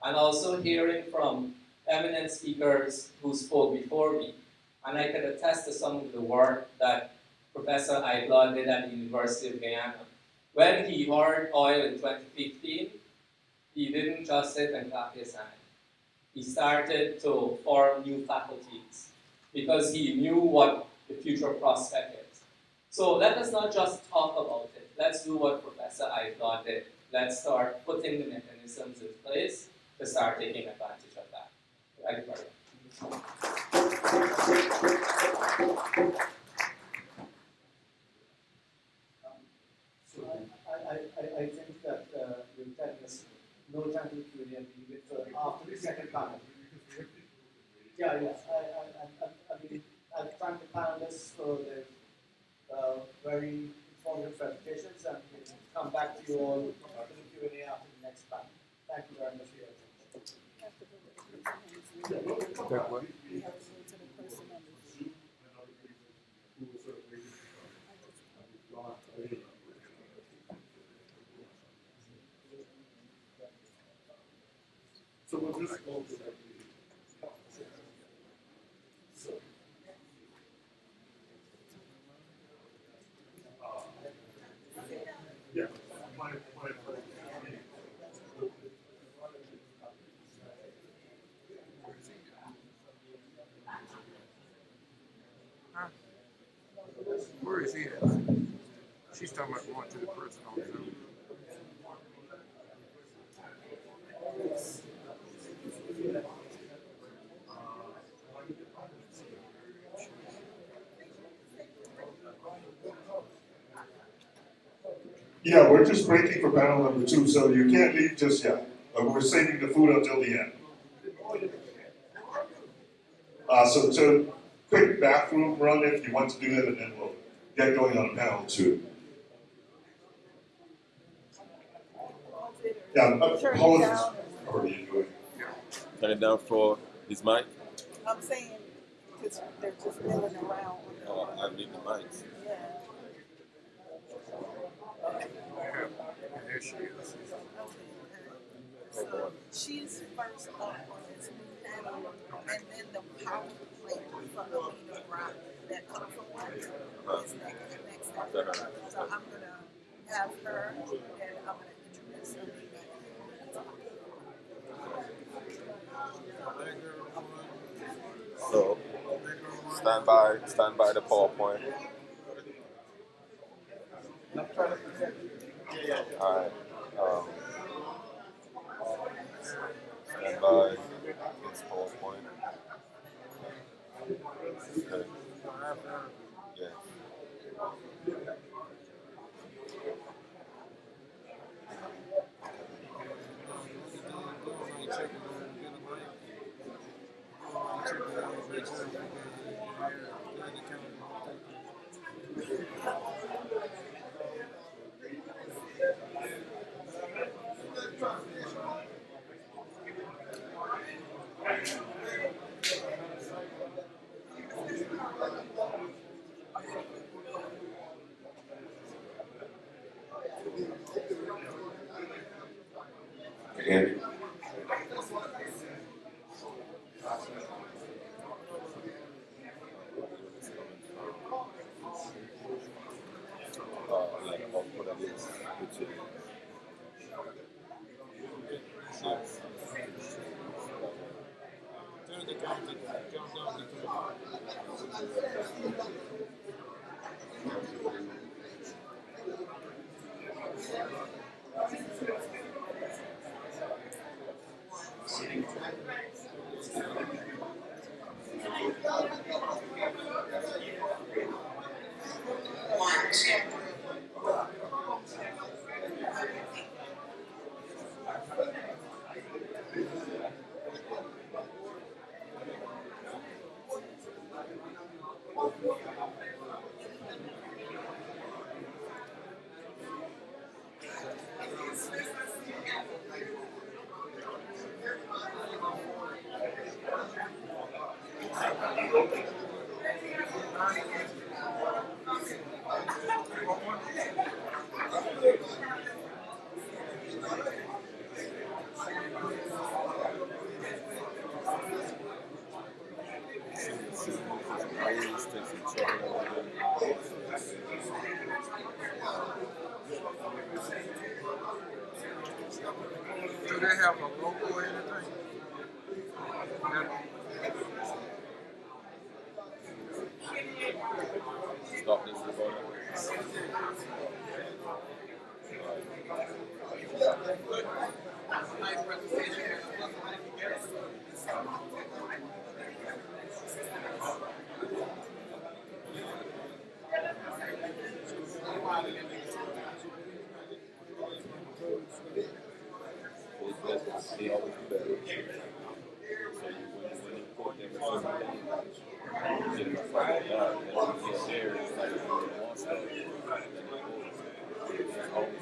and also hearing from eminent speakers who spoke before me. And I can attest to some of the work that Professor Aibla did at the University of Guyana. When he hoard oil in 2015, he didn't just sit and clap his hand. He started to form new faculties because he knew what the future prospect is. So let us not just talk about it. Let's do what Professor Aibla did. Let's start putting the mechanisms in place to start taking advantage of that. Thank you very much. I think that you're telling us no time to Q&A and leave it for after the second panel. Yeah. I mean, I thank the panelists for their very informative presentations, and we'll come back to you all after the Q&A after the next panel. Thank you very much for your attention. That way. So we'll just go to that. Yeah, my Where is he at? She's talking about going to the person on Zoom. Yeah, we're just breaking for panel number 2, so you can't leave just yet. But we're saving the food until the end. So quick bathroom run if you want to do that, and then we'll get going on panel 2. Yeah, how are you doing? Turn it down for his mic. I'm saying, because they're just milling around. I need the mics. Yeah. There she is. So she's first up on this new panel, and then the PowerPoint for Alina Brock that comes from one is next after her. So I'm gonna have her, and I'm gonna introduce Alina. So stand by the PowerPoint. All right. Stand by his PowerPoint. Okay. Yeah. Andy? Like what it is, which is yes. Turn the countdown to 3. always take some trouble over them. Do they have a logo or anything? Stop this recording. They always do that. So when you put them in front of them, you get them in front of the yard, and then when you get there, it's like you want stuff. And then it's always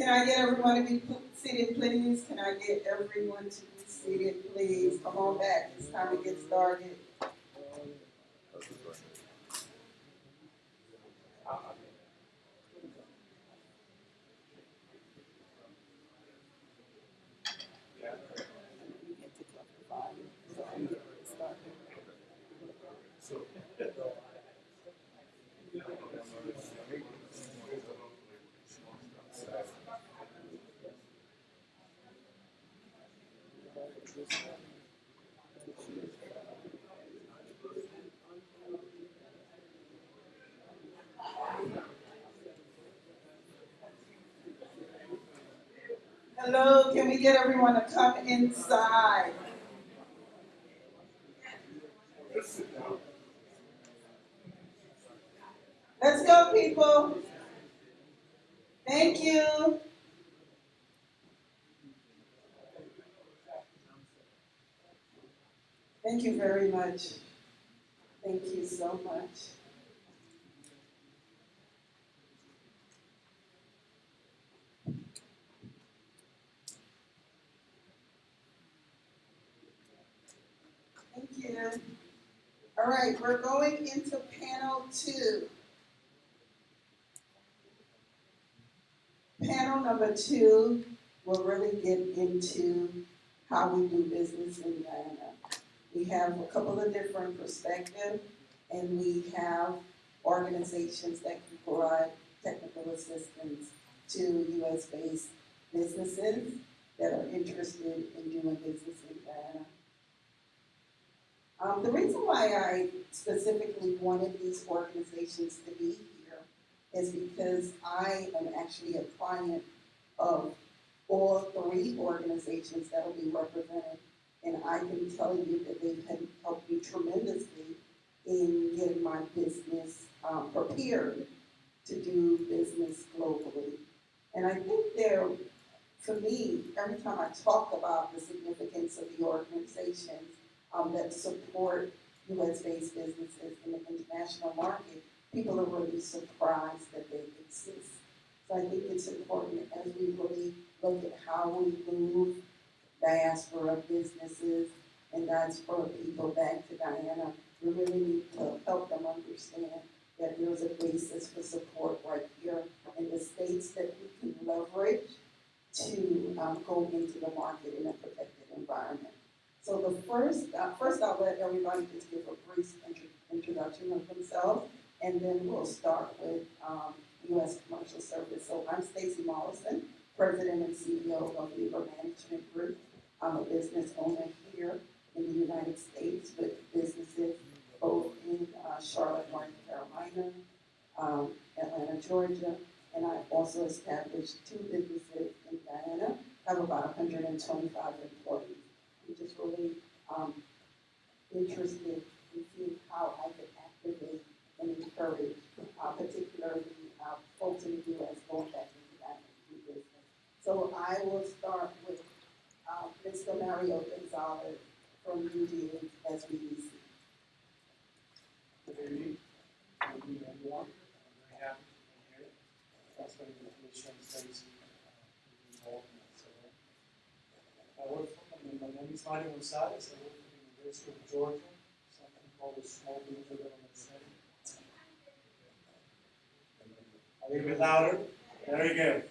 Can I get everyone to be seated, please? Can I get everyone to be seated, please? Come on back. It's time to get started. Hello, can we get everyone to come inside? Let's go, people. Thank you. Thank you very much. Thank you so much. Thank you. All right, we're going into panel 2. Panel number 2 will really get into how we do business in Guyana. We have a couple of different perspectives, and we have organizations that can provide technical assistance to U.S.-based businesses that are interested in doing business in Guyana. The reason why I specifically wanted these organizations to be here is because I am actually a client of all 3 organizations that will be represented, and I can tell you that they have helped me tremendously in getting my business prepared to do business globally. And I think for me, every time I talk about the significance of the organizations that support U.S.-based businesses in the international market, people are really surprised that they exist. So I think it's important as we really look at how we move diaspora businesses and diaspora people back to Guyana, we really need to help them understand that there's a basis for support right here in the states that we can leverage to go into the market in a protected environment. So the first I'll let everybody just give a brief introduction of themselves, and then we'll start with U.S. Commercial Service. So I'm Stacy Mollison, President and CEO of Lever Management Group. I'm a business owner here in the United States with businesses both in Charlotte, North Carolina, Atlanta, Georgia, and I also established 2 businesses in Guyana. I have about 125 employees. I'm just really interested in seeing how I can activate and encourage, particularly folks in the U.S. going back into Guyana to do business. So I will start with Mr. Mario Gonzalez from UGA SBDC. Good evening. Good evening, everyone. I'm very happy to be here. Thanks for the invitation, Stacy. My name is Mario Gonzalez. I work at the University of Georgia, something called the Small Business Development Center. A little bit louder. There you go.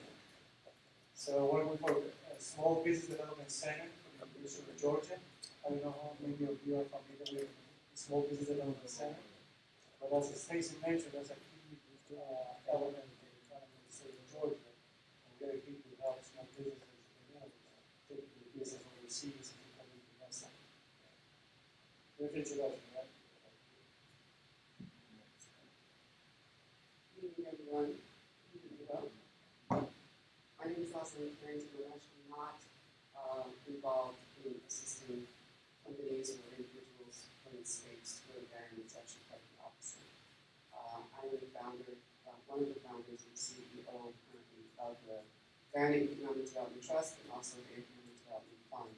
So working for a Small Business Development Center for the University of Georgia. I don't know how many of you are familiar with the Small Business Development Center, but as Stacy mentioned, that's a key element in the economy of the state of Georgia. And very key to help small businesses take the business overseas and become international. Brief introduction, right? Good evening, everyone. My name is Leslie Carrington. I'm actually not involved in assisting companies or individuals from the States to go to Guyana. It's actually quite the opposite. I'm the founder, one of the founders and CEO currently of the Guyana Economic Development Trust and also the Economic Development Fund.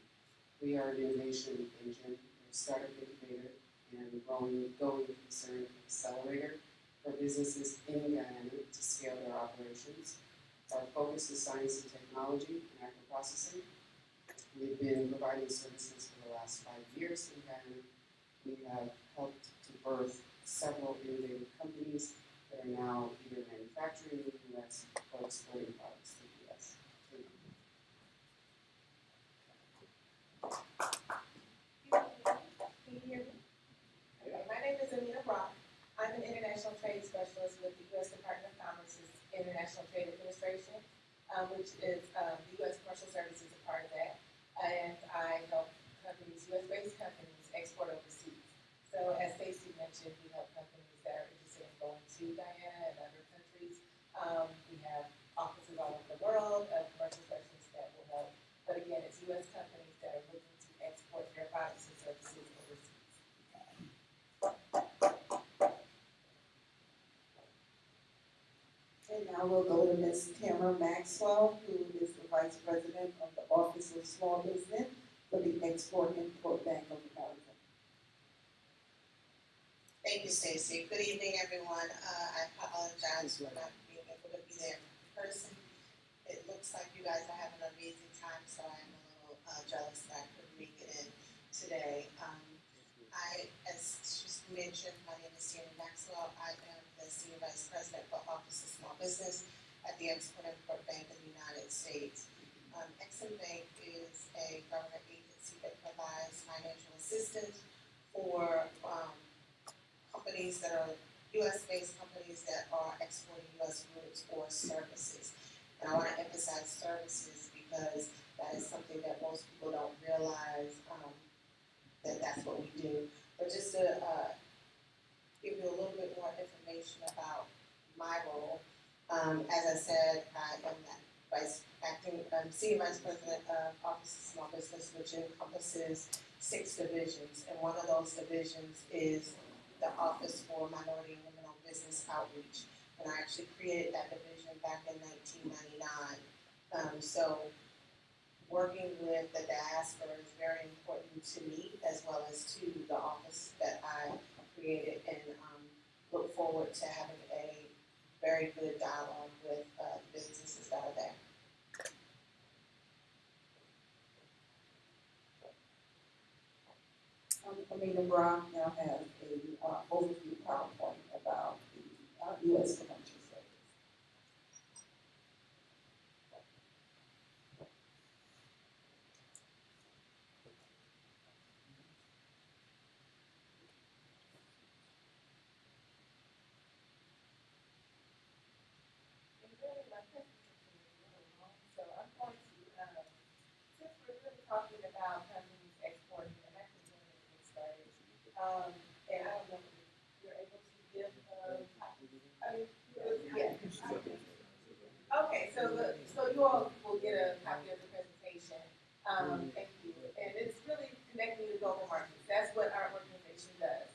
We are an innovation engine, we're a startup incubator, and going concern accelerator for businesses in Guyana to scale their operations. Our focus is science and technology and agro-processing. We've been providing services for the last 5 years in Guyana. We have helped to birth several innovative companies that are now either manufacturing in the U.S. or exporting products to the U.S. Can you hear me? Okay, my name is Amina Brock. I'm an international trade specialist with the U.S. Department of Commerce's International Trade Administration, which is the U.S. Commercial Services is a part of that. And I help companies, U.S.-based companies, export overseas. So as Stacey mentioned, we help companies that are interested in going to Guyana and other countries. We have offices all over the world of commercial specialists that will help. But again, it's U.S. companies that are looking to export their products and services overseas. And now we'll go to Ms. Tamara Maxwell, who is the Vice President of the Office of Small Business for the Export-Import Bank of America. Thank you, Stacey. Good evening, everyone. I apologize for not being able to be there in person. It looks like you guys are having an amazing time, so I am a little jealous that I couldn't make it in today. As she's mentioned, my name is Tamara Maxwell. I am the Senior Vice President for Office of Small Business at the Export-Import Bank of the United States. Exim Bank is a government agency that provides financial assistance for companies that are U.S.-based companies that are exporting U.S. goods or services. And I want to emphasize services because that is something that most people don't realize that that's what we do. But just to give you a little bit more information about my role, as I said, I am Senior Vice President of Office of Small Business, which encompasses 6 divisions. And one of those divisions is the Office for Minority and Women-Owned Business Outreach. And I actually created that division back in 1999. So working with the diaspora is very important to me as well as to the office that I created, and look forward to having a very good dialogue with businesses that are there. Amina Brown now has an overview PowerPoint about the U.S. Commercial Service. So I'm going to, since we're really talking about companies exporting, I'm actually going to get started. And I don't know if you're able to give, yeah. Okay, so you all will get a copy of the presentation. Thank you. And it's really connecting to global markets. That's what our organization does.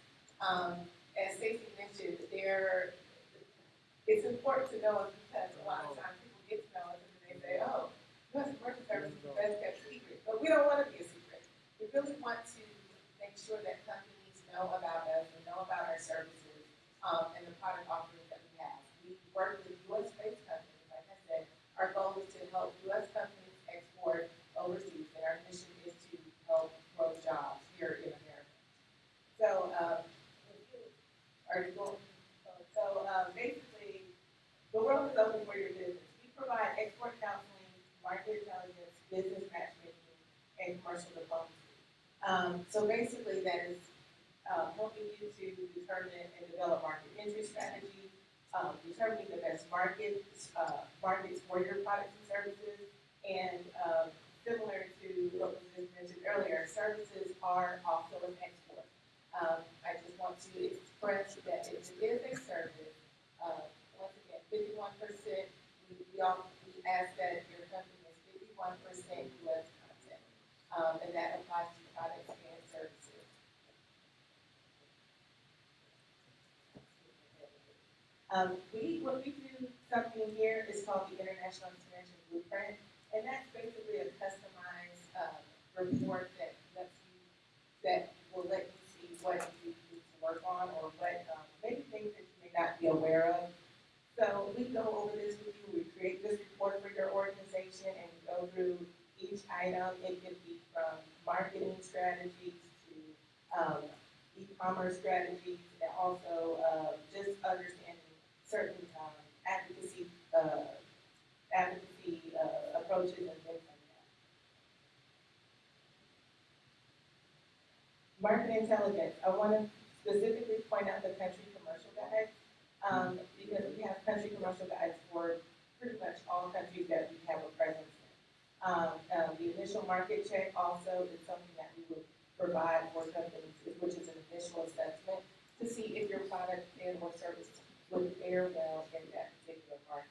As Stacey mentioned, it's important to know us because a lot of times people get to know us and they say, oh, U.S. Commercial Service is the best kept secret. But we don't want to be a secret. We really want to make sure that companies know about us and know about our services and the product offerings that we have. We work with U.S.-based companies. Like I said, our goal is to help U.S. companies export overseas, and our mission is to help grow jobs here in America. So, basically, the world is open for your business. We provide export counseling, market intelligence, business matchmaking, and commercial diplomacy. So basically, that is helping you to determine and develop market entry strategy, determining the best markets for your products and services, and similar to what was just mentioned earlier, services are also an export. I just want to express that if it is a service, once again, 51%, we ask that your company is 51% U.S. content, and that applies to products and services. When we do something here, it's called the International Expansion Blueprint, and that's basically a customized report that will let you see what you need to work on or what maybe things that you may not be aware of. So we go over this with you, we create this report for your organization, and we go through each item. It could be from marketing strategies to e-commerce strategies, and also just understanding certain advocacy approaches and things like that. Market intelligence. I want to specifically point out the country commercial guide because we have country commercial guides for pretty much all countries that we have a presence in. The initial market check also is something that we would provide for companies, which is an initial assessment to see if your product and or service would fare well in that particular market.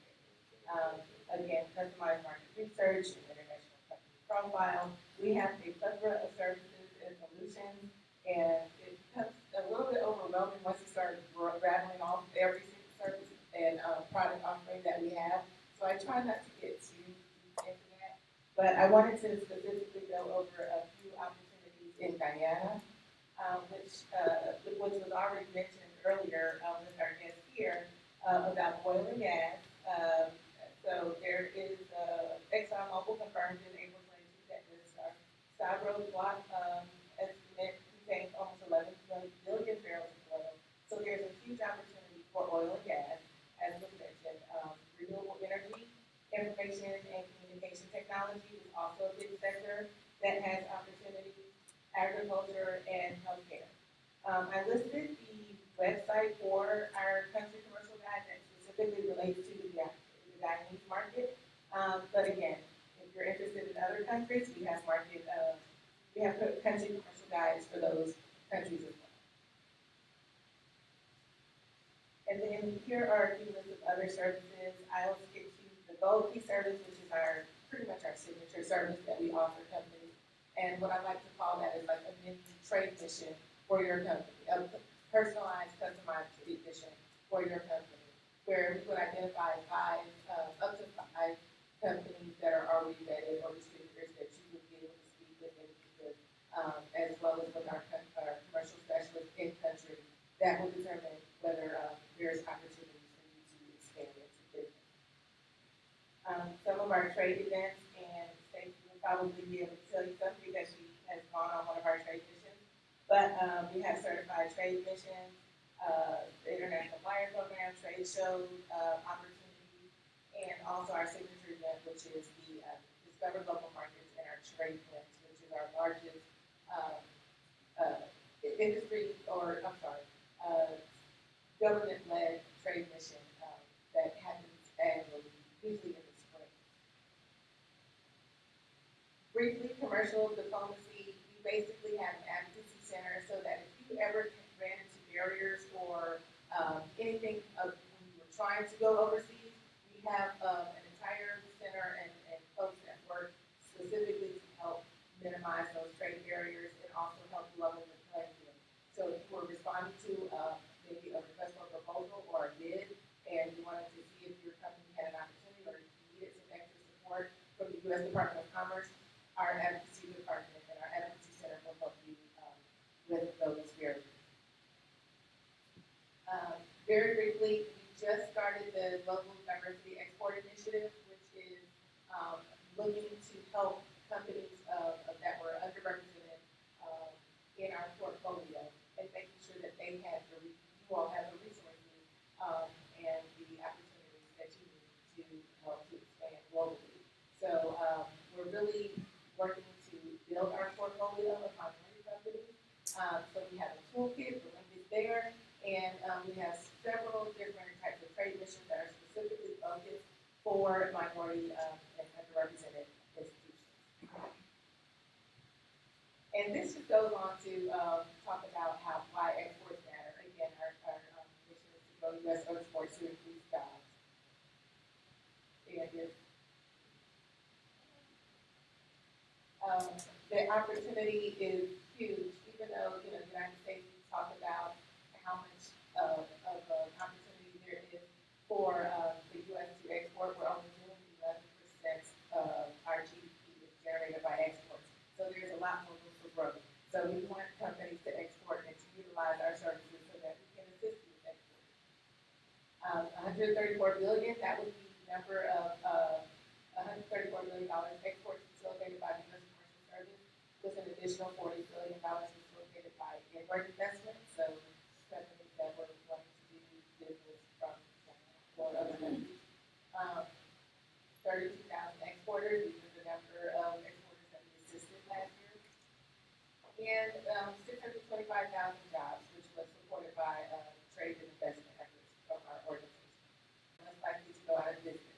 Again, customized market research and international company profile. We have a plethora of services and solutions, and it becomes a little bit overwhelming once you start rattling off every single service and product offering that we have. So I try not to get too deep into that, but I wanted to specifically go over a few opportunities in Guyana, which was already mentioned earlier with our guest here about oil and gas. So there is ExxonMobil confirmed in April 22 that the Stabroek block estimate contains almost 11 billion barrels of oil. So there's a huge opportunity for oil and gas, as was mentioned. Renewable energy, information and communication technology is also a big sector that has opportunity. Agriculture and healthcare. I listed the website for our country commercial guide that specifically relates to the Guyanese market. But again, if you're interested in other countries, we have country commercial guides for those countries as well. And then here are a few lists of other services. I'll skip to the Gold Key service, which is pretty much our signature service that we offer companies. And what I like to call that is like a mini trade mission for your company, a personalized, customized trade mission for your company, where we would identify up to five companies that are already vetted or distributors that you would be able to speak with and meet with, as well as with our commercial specialists in country that will determine whether there's opportunities for you to expand into business. Some of our trade events, and Stacey will probably be able to tell you something that she has gone on one of our trade missions, but we have certified trade missions, the International Buyer Program, trade show opportunities, and also our signature event, which is the Discover Local Markets and our Trade Blitz, which is our largest government-led trade mission that happens annually, usually in the spring. Briefly, commercial diplomacy, we basically have an advocacy center so that if you ever ran into barriers or anything when you were trying to go overseas, we have an entire center and folks that work specifically to help minimize those trade barriers and also help level the playing field. So if you were responding to maybe a request for a proposal or a bid, and you wanted to see if your company had an opportunity or you needed some extra support from the U.S. Department of Commerce, our advocacy department and our advocacy center will help you with those barriers. Very briefly, we just started the Global Diversity Export Initiative, which is looking to help companies that were underrepresented in our portfolio and making sure that they have you all have the resources and the opportunities that you need to help to expand globally. So we're really working to build our portfolio of minority companies. So we have a toolkit, the link is there, and we have several different types of trade missions that are specifically focused for minority and underrepresented institutions. And this just goes on to talk about why exports matter. Again, our mission is to grow U.S. exports to increase jobs. And the opportunity is huge, even though the United States talk about how much of an opportunity there is for the U.S. to export. We're only doing 11% of our GDP is generated by exports. So there's a lot more room for growth. So we want companies to export and to utilize our services so that we can assist you with exporting. 134 billion, that was the number of, $134 billion exports facilitated by the U.S. Commercial Service, with an additional $40 billion facilitated by inward investment. So companies that were wanting to do business from or other countries. 32,000 exporters, these are the number of exporters that we assisted last year. And 625,000 jobs, which was supported by trade and investment efforts from our organization. Most likely to go out of business.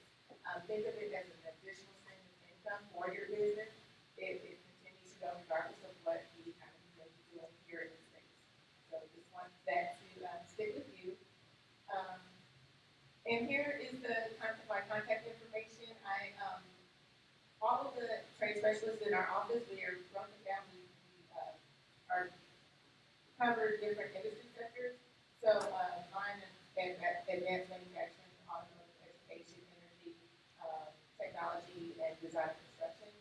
Think of it as an additional stream of income for your business. It continues to go regardless of what the economy may be doing here in the States. So just want that to stick with you. And here is my contact information. All of the trade specialists in our office, we are broken down. We are cover different industry sectors. So mine is advanced manufacturing, automotive, education, energy, technology, and design and construction.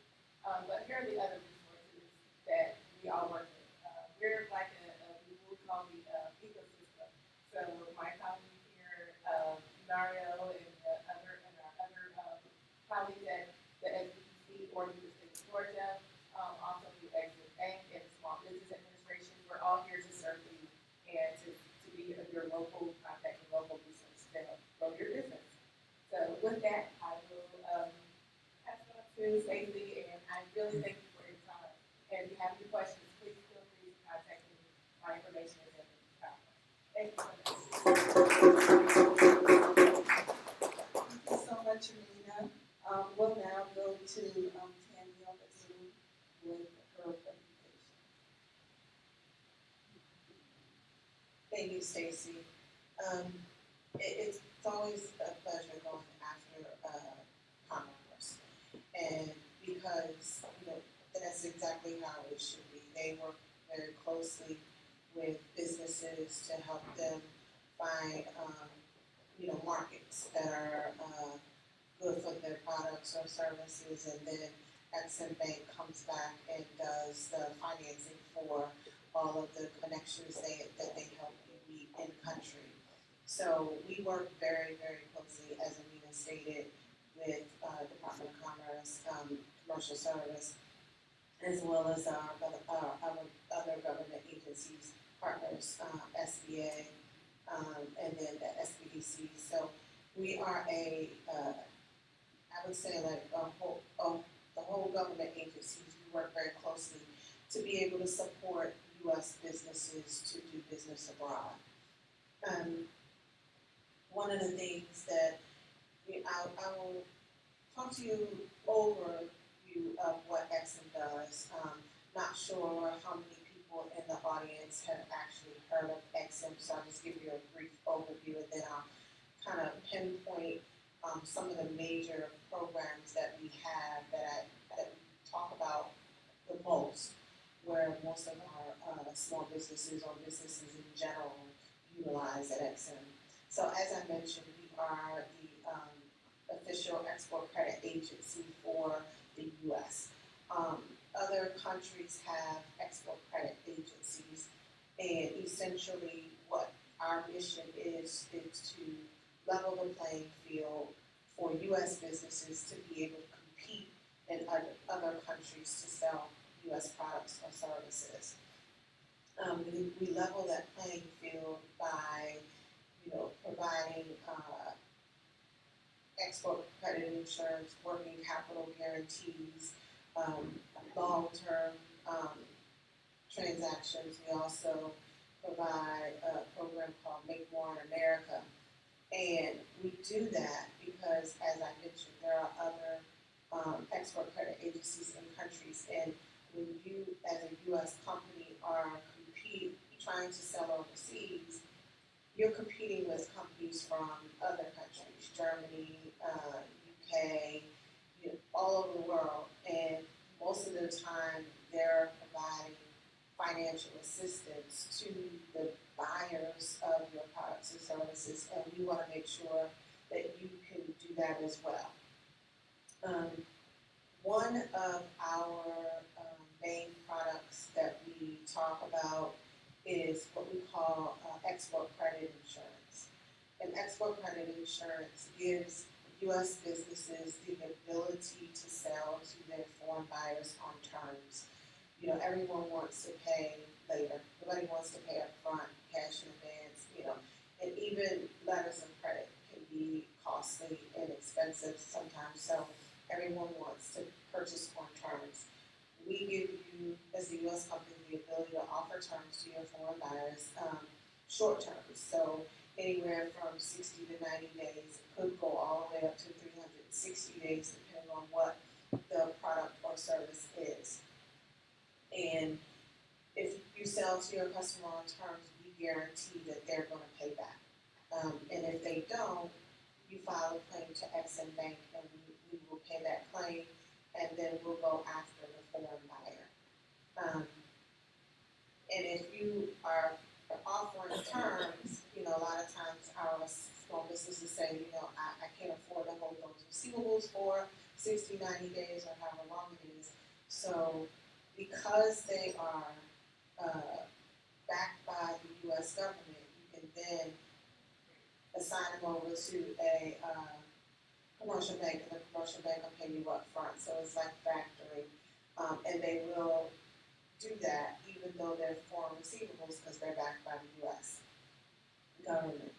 But here are the other resources that we all work with. We're like what we call the ecosystem. So my colleague here, Mario, and our other colleagues at the SBDC or the state of Georgia, also the Exit Bank and the Small Business Administration, we're all here to serve you and to be your local contact and local resource to help grow your business. So with that, I will pass it on to Stacey, and I really thank you for your time. And if you have any questions, please feel free to contact me. My information is in the PowerPoint. Thank you so much. Thank you so much, Amina. We'll now go to Tammy on the Zoom with her presentation. Thank you, Stacy. It's always a pleasure going after Commerce, and because that's exactly how it should be. They work very closely with businesses to help them find markets that are good for their products or services, and then Exim Bank comes back and does the financing for all of the connections that they help you meet in country. So we work very, very closely, as Amina stated, with Department of Commerce, Commercial Service, as well as our other government agencies, partners, SBA, and then the SBDC. So we are I would say like the whole government agencies, we work very closely to be able to support U.S. businesses to do business abroad. One of the things that I will talk to you overview of what Exim does. Not sure how many people in the audience have actually heard of Exim, so I'll just give you a brief overview, and then I'll kind of pinpoint some of the major programs that we have that we talk about the most, where most of our small businesses or businesses in general utilize at Exim. So as I mentioned, we are the official export credit agency for the U.S. Other countries have export credit agencies, and essentially what our mission is to level the playing field for U.S. businesses to be able to compete in other countries to sell U.S. products or services. We level that playing field by, providing export credit insurance, working capital guarantees, long-term transactions. We also provide a program called Make More in America. And we do that because, as I mentioned, there are other export credit agencies in countries. And when you, as a U.S. company, are trying to sell overseas, you're competing with companies from other countries, Germany, UK, all over the world. And most of the time, they're providing financial assistance to the buyers of your products and services, and we want to make sure that you can do that as well. One of our main products that we talk about is what we call export credit insurance. And export credit insurance gives U.S. businesses the ability to sell to their foreign buyers on terms. You know, everyone wants to pay later. Nobody wants to pay up front, cash in advance, you know. And even letters of credit can be costly and expensive sometimes. So everyone wants to purchase on terms. We give you, as the U.S. company, the ability to offer terms to your foreign buyers, short terms. So anywhere from 60 to 90 days, it could go all the way up to 360 days, depending on what the product or service is. And if you sell to your customer on terms, we guarantee that they're going to pay back. And if they don't, you file a claim to Exim Bank, and we will pay that claim, and then we'll go after the foreign buyer. And if you are offering terms, you know, a lot of times our small businesses say, you know, I can't afford to hold those receivables for 60, 90 days or however long it is. So because they are backed by the U.S. government, you can then assign them over to a commercial bank, and the commercial bank will pay you up front. So it's like factoring, and they will do that even though they're foreign receivables because they're backed by the U.S. government.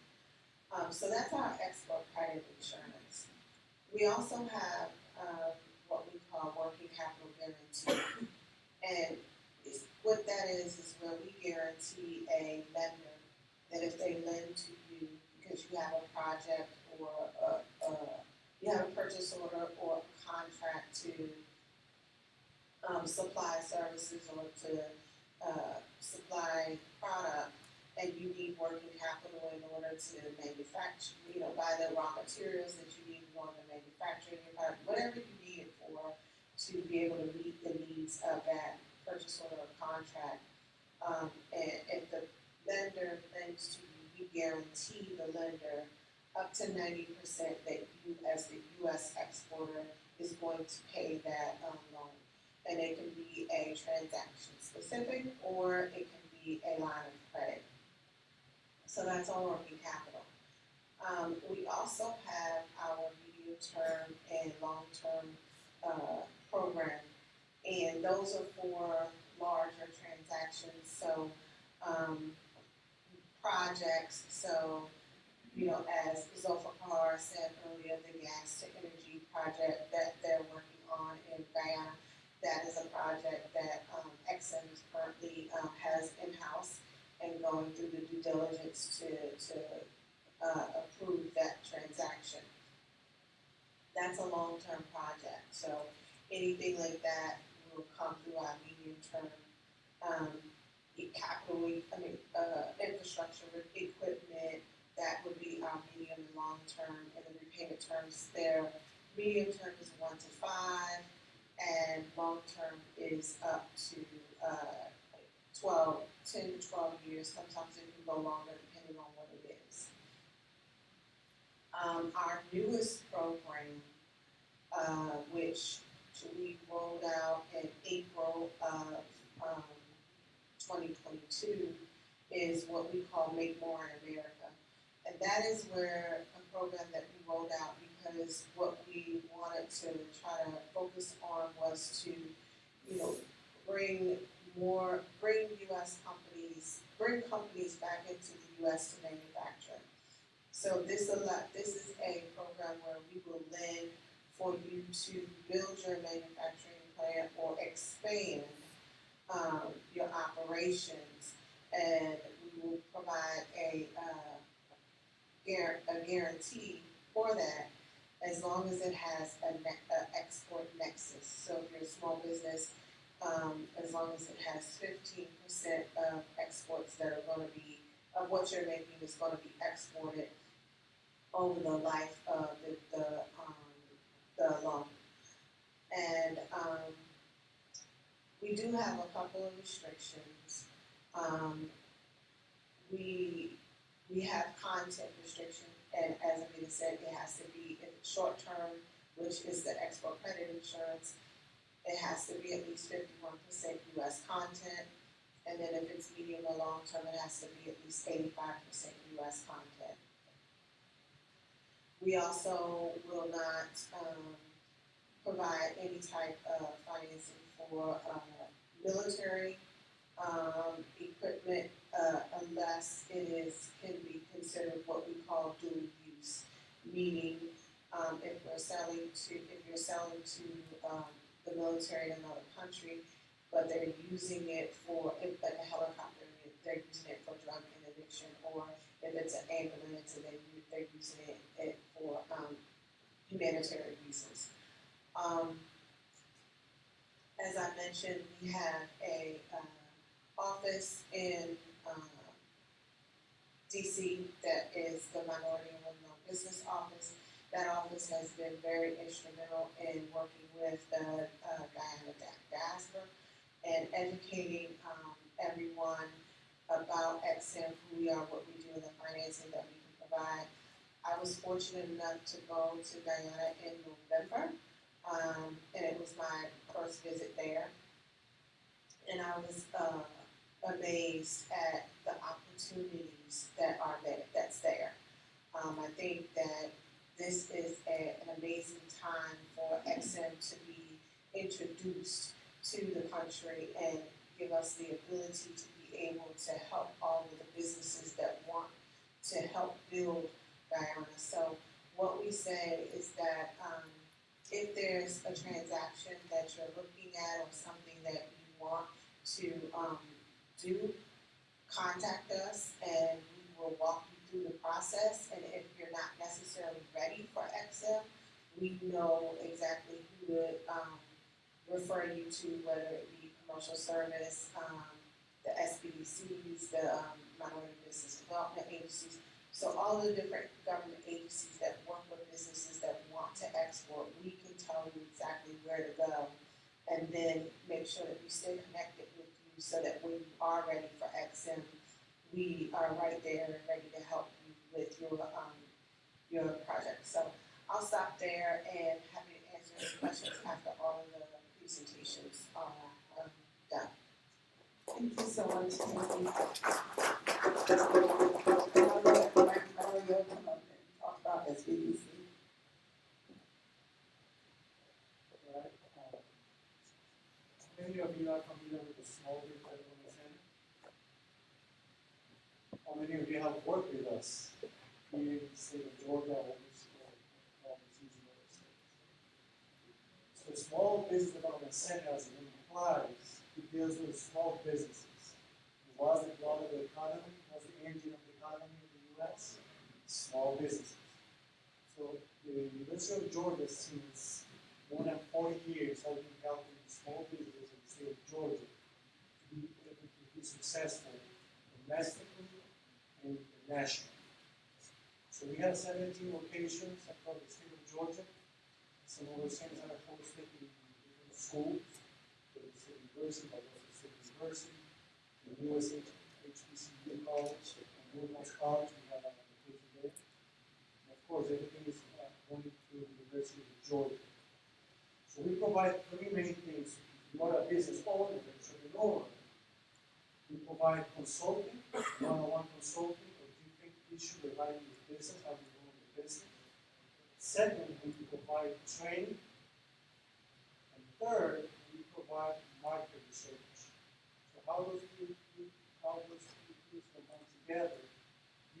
So that's our export credit insurance. We also have what we call working capital guarantee, and what that is where we guarantee a lender that if they lend to you because you have a project or you have a purchase order or a contract to supply services or to supply product, and you need working capital in order to manufacture, you know, buy the raw materials that you need in order to manufacture your product, whatever you need it for to be able to meet the needs of that purchase order or contract. And if the lender lends to you, we guarantee the lender up to 90% that you, as the U.S. exporter, is going to pay that loan. And it can be a transaction specific or it can be a line of credit. So that's our working capital. We also have our medium-term and long-term program, and those are for larger transactions. So projects. So you know, as Zulfikar said earlier, the gas to energy project that they're working on in Guyana, that is a project that Exim currently has in-house and going through the due diligence to approve that transaction. That's a long-term project. So anything like that will come through our medium-term capital, infrastructure equipment. That would be our medium and long term, and the repayment terms there. Medium term is 1 to 5, and long term is up to 10 to 12 years. Sometimes it can go longer depending on what it is. Our newest program, which we rolled out in April of 2022, is what we call Make More in America. And that is where a program that we rolled out because what we wanted to try to focus on was to, you know, bring companies back into the U.S. to manufacture. So this is a program where we will lend for you to build your manufacturing plant or expand your operations, and we will provide a guarantee for that as long as it has an export nexus. So if you're a small business, as long as it has 15% of exports that are going to be, of what you're making is going to be exported over the life of the loan. And we do have a couple of restrictions. We have content restriction, and as Amina said, it has to be in the short term, which is the export credit insurance. It has to be at least 51% U.S. content, and then if it's medium or long term, it has to be at least 85% U.S. content. We also will not provide any type of financing for military equipment unless can be considered what we call dual use, meaning if you're selling to the military in another country, but they're using it for, like a helicopter, they're using it for drug interdiction, or if it's an ambulance and they're using it for humanitarian reasons. As I mentioned, we have a office in DC that is the Minority and Women-Owned Business Office. That office has been very instrumental in working with the Guyana diaspora and educating everyone about XM, who we are, what we do, and the financing that we can provide. I was fortunate enough to go to Guyana in November, and it was my first visit there. And I was amazed at the opportunities that's there. I think that this is an amazing time for XM to be introduced to the country and give us the ability to be able to help all of the businesses that want to help build Guyana. So what we say is that if there's a transaction that you're looking at or something that you want to do, contact us and we will walk you through the process. And if you're not necessarily ready for XM, we know exactly who to refer you to, whether it be commercial service, the SBDCs, the Minority Business Development Agencies. So all the different government agencies that work with businesses that want to export, we can tell you exactly where to go, and then make sure that we stay connected with you so that when you are ready for XM, we are right there and ready to help you with your project. So I'll stop there and happy to answer any questions after all of the presentations are done. Thank you so much, Tammy. Mario, come up and talk about SBDC. Right. Many of you are familiar with the Small Business Development Center. How many of you have worked with us here in the state of Georgia or overseas in other states? So the Small Business Development Center, as the name implies, it deals with small businesses. It was the blood of the economy, was the engine of the economy in the U.S., small businesses. So the University of Georgia, since more than 40 years, has been helping small businesses in the state of Georgia to be successful domestically and internationally. So we have 17 locations across the state of Georgia. Some of those centers are hosted in different schools, so the State University, but also State University, the newest HBCU college, and Woodhouse College, we have a location there. And of course, everything is running through the University of Georgia. So we provide three main things. If you are a business owner, an entrepreneur, we provide consulting, one-on-one consulting or different issues regarding your business, how you run your business. Second, we provide training. And third, we provide market research. So how those two things combine together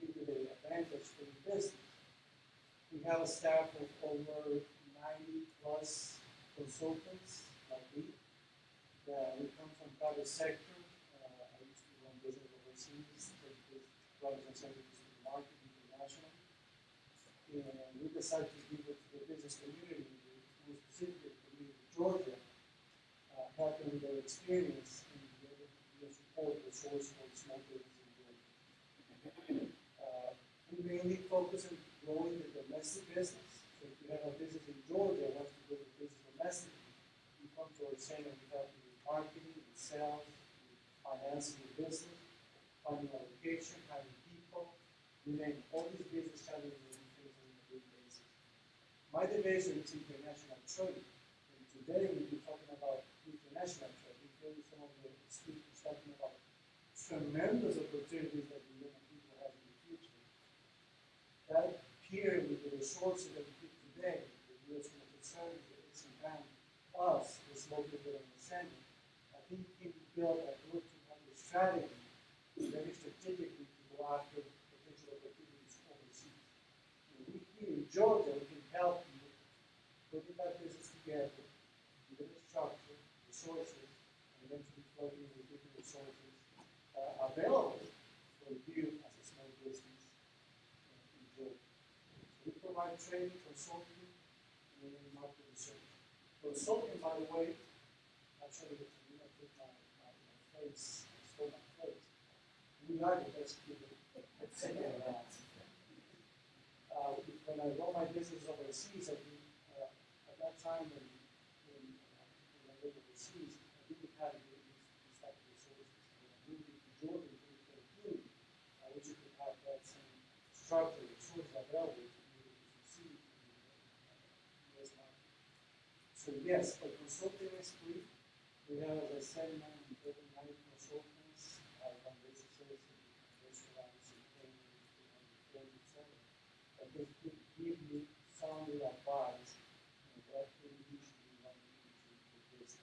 give you the advantage for your business. We have a staff of over 90 plus consultants like me. We come from private sector. I used to run business overseas, products and services to the market internationally. And we decided to give it to the business community, more specifically the community of Georgia, helping with their experience and their support the source for small business in Georgia. We mainly focus on growing the domestic business. So if you have a business in Georgia and wants to grow the business domestically, you come to our center and we help you with marketing, with sales, with financing your business, finding a location, hiring people, name all these business challenges that we face on a daily basis. My division is international trade. And today we'll be talking about international trade. We hear some of the speakers talking about tremendous opportunities that the young people have in the future. That here with the resources that we give today, the U.S. Commercial Service, the Exim Bank, us, the small business center, I think we can build a go-to-market strategy very strategically to go after potential opportunities overseas. We here in Georgia, we can help you putting that business together, give it a structure, resources, and eventually plug in the different resources available for you as a small business in Georgia. So we provide training, consulting, and market research. Consulting, by the way, actually, I took my face, I stole my face. We are the best people around. When I run my business overseas, I think at that time when I lived overseas, I didn't have these type of resources. When I moved into Georgia in 2013, I wish you could have that same structure, resources available to be able to succeed in the U.S. market. So yes, the consulting is free. We have, as I said, 90 consultants on businesses and restaurants and catering, etc. That they could give you sound advice on what they usually want to do in your business.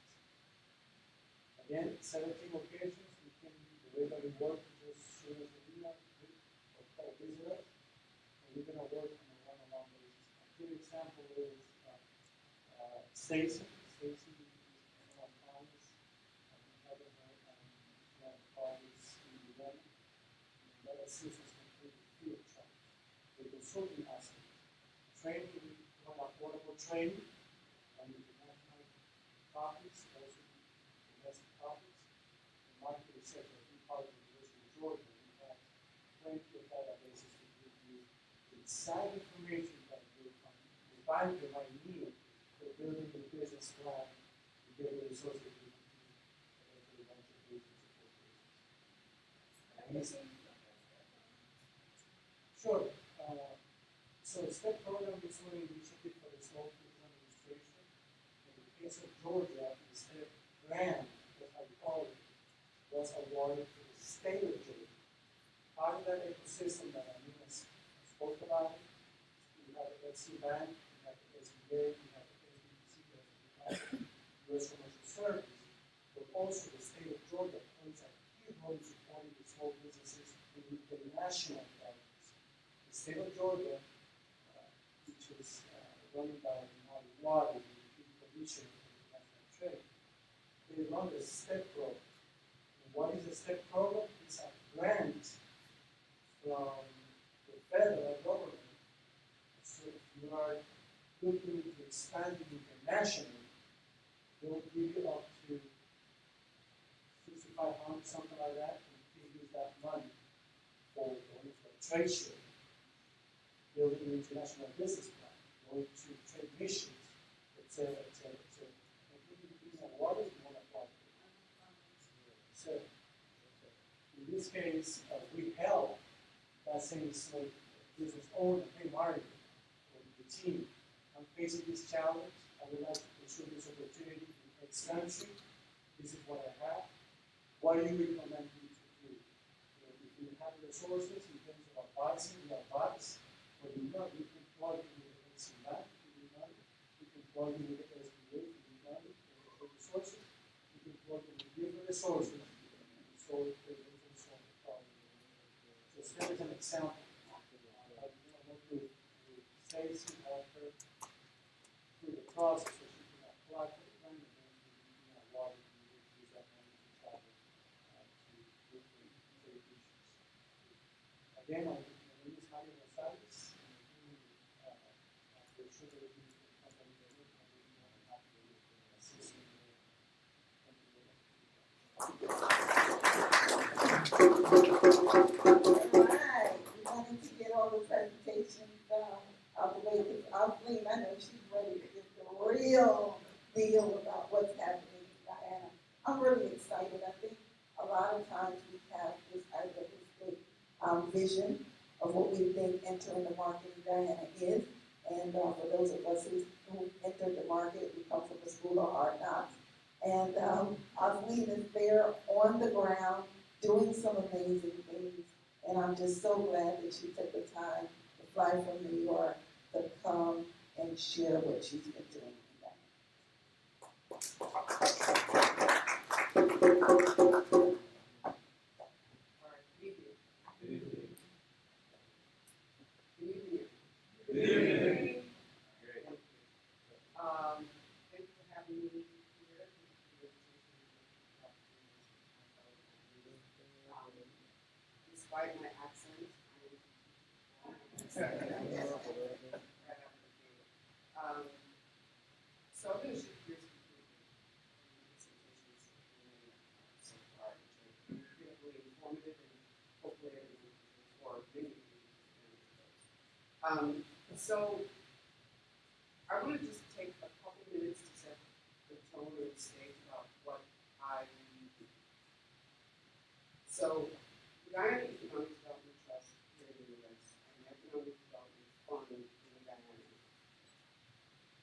Again, 17 locations. We can the way that we work is just shoot us an email or call visit us, and we're going to work on a one-on-one basis. A good example is Stacy. Stacy is one of my clients. I've been having her on projects in Guyana, and that assists us completely free of charge. The consulting aspect, training, one affordable training on international topics, also domestic topics, and market research. As we part of the University of Georgia, we have plenty of databases to give you the exact information that the banker might need for building the business plan to get the resources you need to launch a business support business. Sure. So the STEP program is one initiative for the Small Business Administration. In the case of Georgia, the STEP grant, as I call it, was awarded to the state of Georgia. Part of that ecosystem that Amina spoke about, we have the Exim Bank, we have the SBA, we have the SBC, we have the U.S. Commercial Service, but also the state of Georgia plays a key role in supporting the small businesses in international projects. The state of Georgia, which is run by Water, the Commission for International Trade, they run the STEP program. And what is the STEP program? It's a grant from the federal government. So if you are looking to expand internationally, they will give you up to $6,500, something like that, and you can use that money for going for a trade show, building an international business plan, going to trade missions, etc., etc., etc. And these awards you want to apply for. So, in this case, we help that same small business owner, hey Mario, or the team, I'm facing this challenge. I would like to pursue this opportunity in X country. This is what I have. What do you recommend me to do? If you have resources in terms of advising, you advise. But you know, you can plug in with the Exim Bank if you want it. You can plug in with the SBA if you want it, for resources. You can plug in with different resources. So just here is an example. I work with Stacy, help her through the process so she can apply for the grant, and then we can award it and use that money to travel to different trade issues. Again, my name is Mario Gonzalez, and we're sure that we can company that we're going to be more than happy to assist you in Alright, we wanted to get all the presentations out the way, because Austin, I know she's ready to get the real deal about what's happening in Guyana. I'm really excited. I think a lot of times we have this idealistic vision of what we think entering the market in Guyana is. And for those of us who entered the market, we come from the school of hard knocks. And Osleen is there on the ground doing some amazing things. And I'm just so glad that she took the time to fly from New York to come and share what she's been doing in Guyana. All right, good evening. Good evening. Good evening. Good evening. Thank you for having me here. Despite my accent, so I'm going to shift gears completely from the presentations so far, which are incredibly informative and hopefully everyone can take forward many of these. So I want to just take a couple minutes to set the tone or the stage about what I do. So Guyana Economic Development Trust here in the U.S. and the Economic Development Fund in Guyana.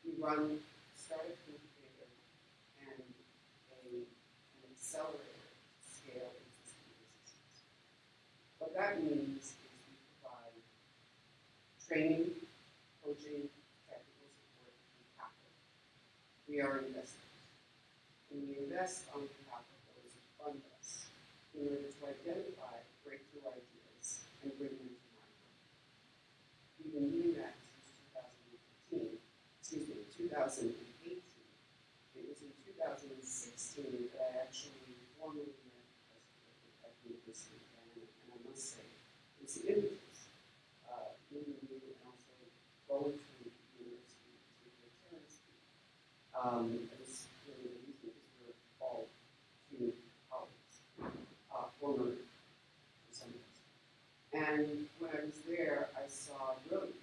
We run startup incubator and an accelerator to scale existing businesses. What that means is we provide training, coaching, technical support, and capital. We are investors, and we invest on behalf of those who fund us in order to identify breakthrough ideas and bring them to market. We've been doing that since 2018. It was in 2016 that I actually formally met Professor at the University of Guyana, and I must say, it's images, meeting you and also going through the university to hear Terrence speak. It was really amazing because we're all human colleagues, former some of us. And when I was there, I saw brilliance.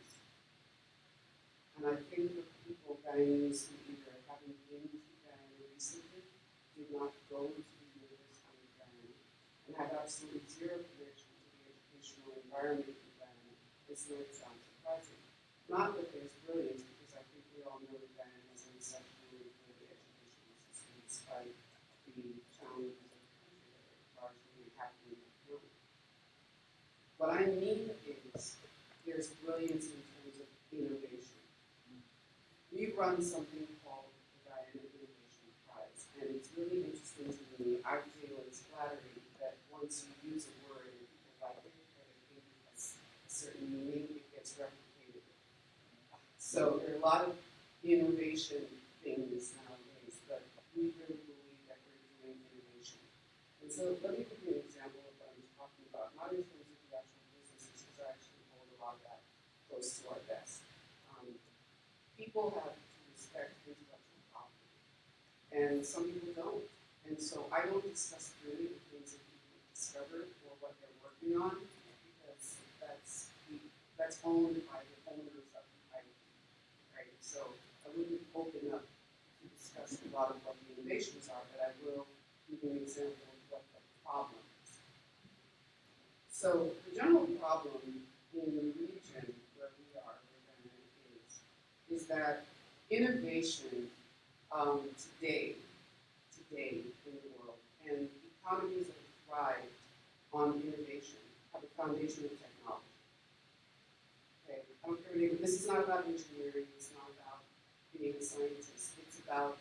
And I think the people, Guyanese who either haven't been to Guyana recently, did not go to the University of Guyana, and have absolutely zero connection to the educational environment in Guyana, this might sound surprising. Not that there's brilliance, because I think we all know that Guyana has an exceptionally good educational system, despite the challenges of the country that are largely happening now. What I mean is, there's brilliance in terms of innovation. We run something called the Guyana Innovation Prize, and it's really interesting to me. I feel it's flattering that once you use a word and people like it, or they think it has a certain meaning, it gets replicated. So there are a lot of innovation things nowadays, but we really believe that we're doing innovation. And so let me give you an example of what I'm talking about, not in terms of the actual businesses, because I actually hold a lot of that close to our vest. People have to respect intellectual property, and some people don't. And so I don't discuss really the things that people discover or what they're working on, because that's owned by the owners of the IP, right? So I wouldn't open up to discuss a lot of what the innovations are, but I will give you an example of what the problem is. So the general problem in the region where we are, where Guyana is that innovation today in the world, and economies that thrive on innovation have a foundation of technology. Okay, I don't care what this is not about engineering. It's not about being a scientist. It's about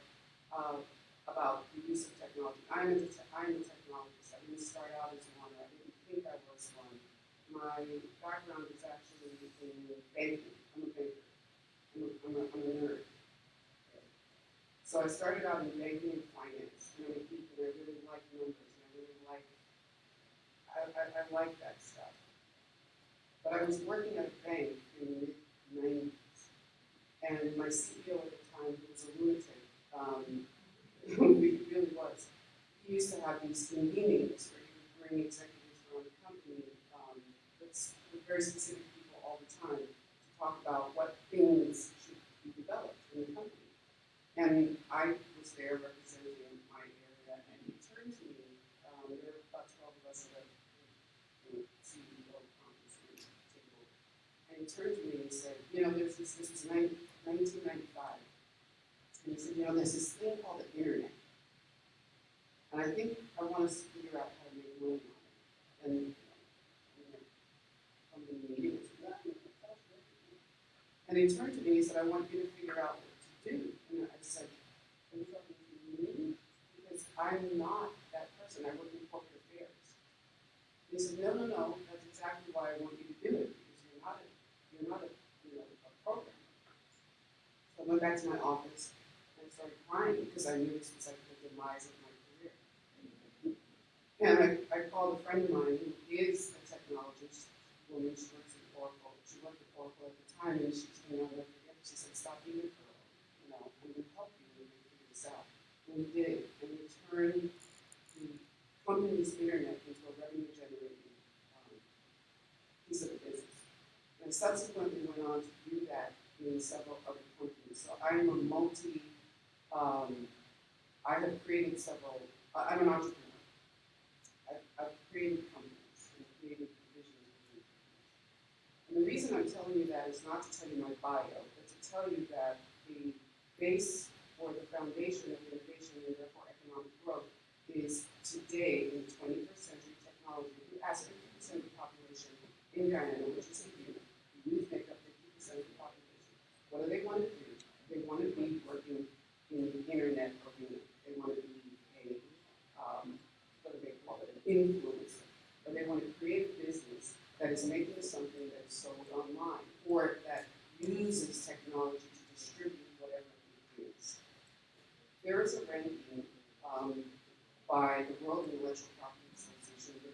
the use of technology. I'm a technologist. I didn't start out as one. I didn't think I was one. My background is actually in banking. I'm a banker. I'm a nerd. Okay. So I started out in banking and finance, and I'm a geek, and I really like numbers, and I really like, I like that stuff. But I was working at a bank in the mid-90s, and my CEO at the time, who was a lunatic, he really was. He used to have these meetings where he would bring executives around the company, with very specific people all the time, to talk about what things should be developed in the company. And I was there representing my area, and he turned to me, there were about 12 of us at the CEO conference room table, and he turned to me and he said, there's this was 1995, and he said, there's this thing called the internet, and I think I want us to figure out how to make money on it. And from the meeting, And they turned to me and said, I want you to figure out what to do. And I said, are you talking to me? Because I'm not that person. I work in corporate affairs. And he said, no, no, no, that's exactly why I want you to do it, because you're not a a programmer. So I went back to my office and I started crying because I knew this was like the demise of my career. And I called a friend of mine who is a technologist, woman, she works at Oracle. She worked at Oracle at the time, and she she said, stop being a girl, I'm going to help you when we figure this out. And we did, and we turned the company's internet into a revenue generating piece of the business. And subsequently went on to do that in several other companies. So I'm a I have created several, I'm an entrepreneur. I've created companies and created divisions within companies. And the reason I'm telling you that is not to tell you my bio, but to tell you that the base or the foundation of innovation and therefore economic growth is today in 21st century technology. You ask 50% of the population in Guyana, which is the youth make up 50% of the population. What do they want to do? They want to be working in the internet arena. They want to be what do they call it, an influencer. Or they want to create a business that is making something that is sold online or that uses technology to distribute whatever it is. There is a ranking by the World Intellectual Property Association, the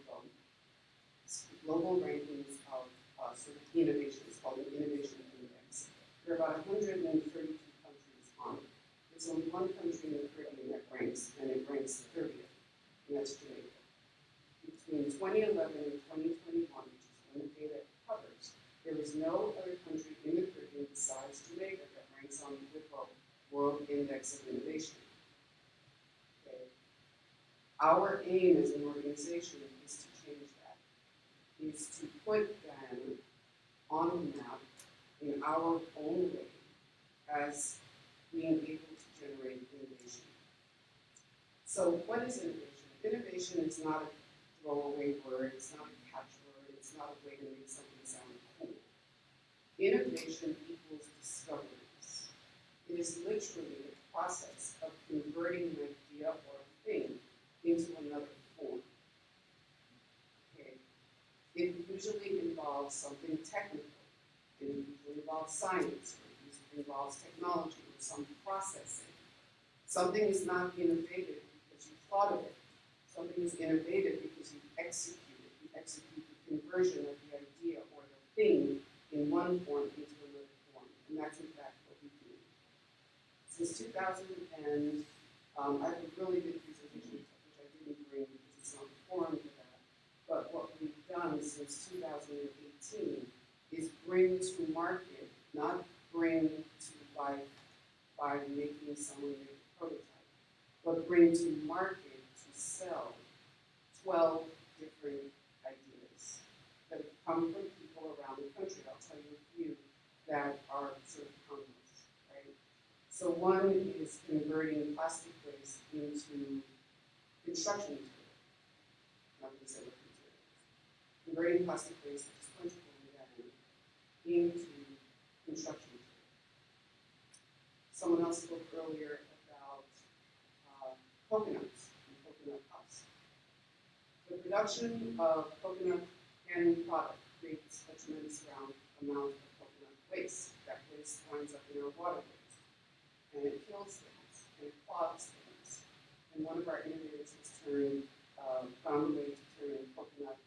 global rankings of sort of innovations called the Innovation Index. There are about 132 countries on it. There's only one country in the Caribbean that ranks, and it ranks 30th. And that's Jamaica. Between 2011 and 2021, which is when the data covers, there is no other country in the Caribbean besides Jamaica that ranks on the WIPO World Index of Innovation. Okay. Our aim as an organization is to change that, is to put Guyana on the map in our own way as being able to generate innovation. So what is innovation? Innovation is not a throwaway word, it's not a catchword, it's not a way to make something sound cool. Innovation equals discoveries. It is literally the process of converting an idea or a thing into another form. Okay. It usually involves something technical. It usually involves science, or it usually involves technology, or some processing. Something is not innovative because you thought of it. Something is innovative because you execute it. You execute the conversion of the idea or the thing in one form into another form. And that's in fact what we do. Since 2000, and I have a really good presentation, which I didn't bring because it's not the forum for that. But what we've done since 2018 is bring to market, not bring to life by making someone make a prototype, but bring to market to sell 12 different ideas that have come from people around the country. I'll tell you a few that are sort of common, right? So one is converting plastic waste into construction material. Not going to say what material. Converting plastic waste, which is plentiful in Guyana, into construction material. Someone else spoke earlier about coconuts and coconut husk. The production of coconut canning product creates a tremendous amount of coconut waste. That waste winds up in our waterways, and it kills things, and it clogs things. And one of our innovators has found a way to turn coconut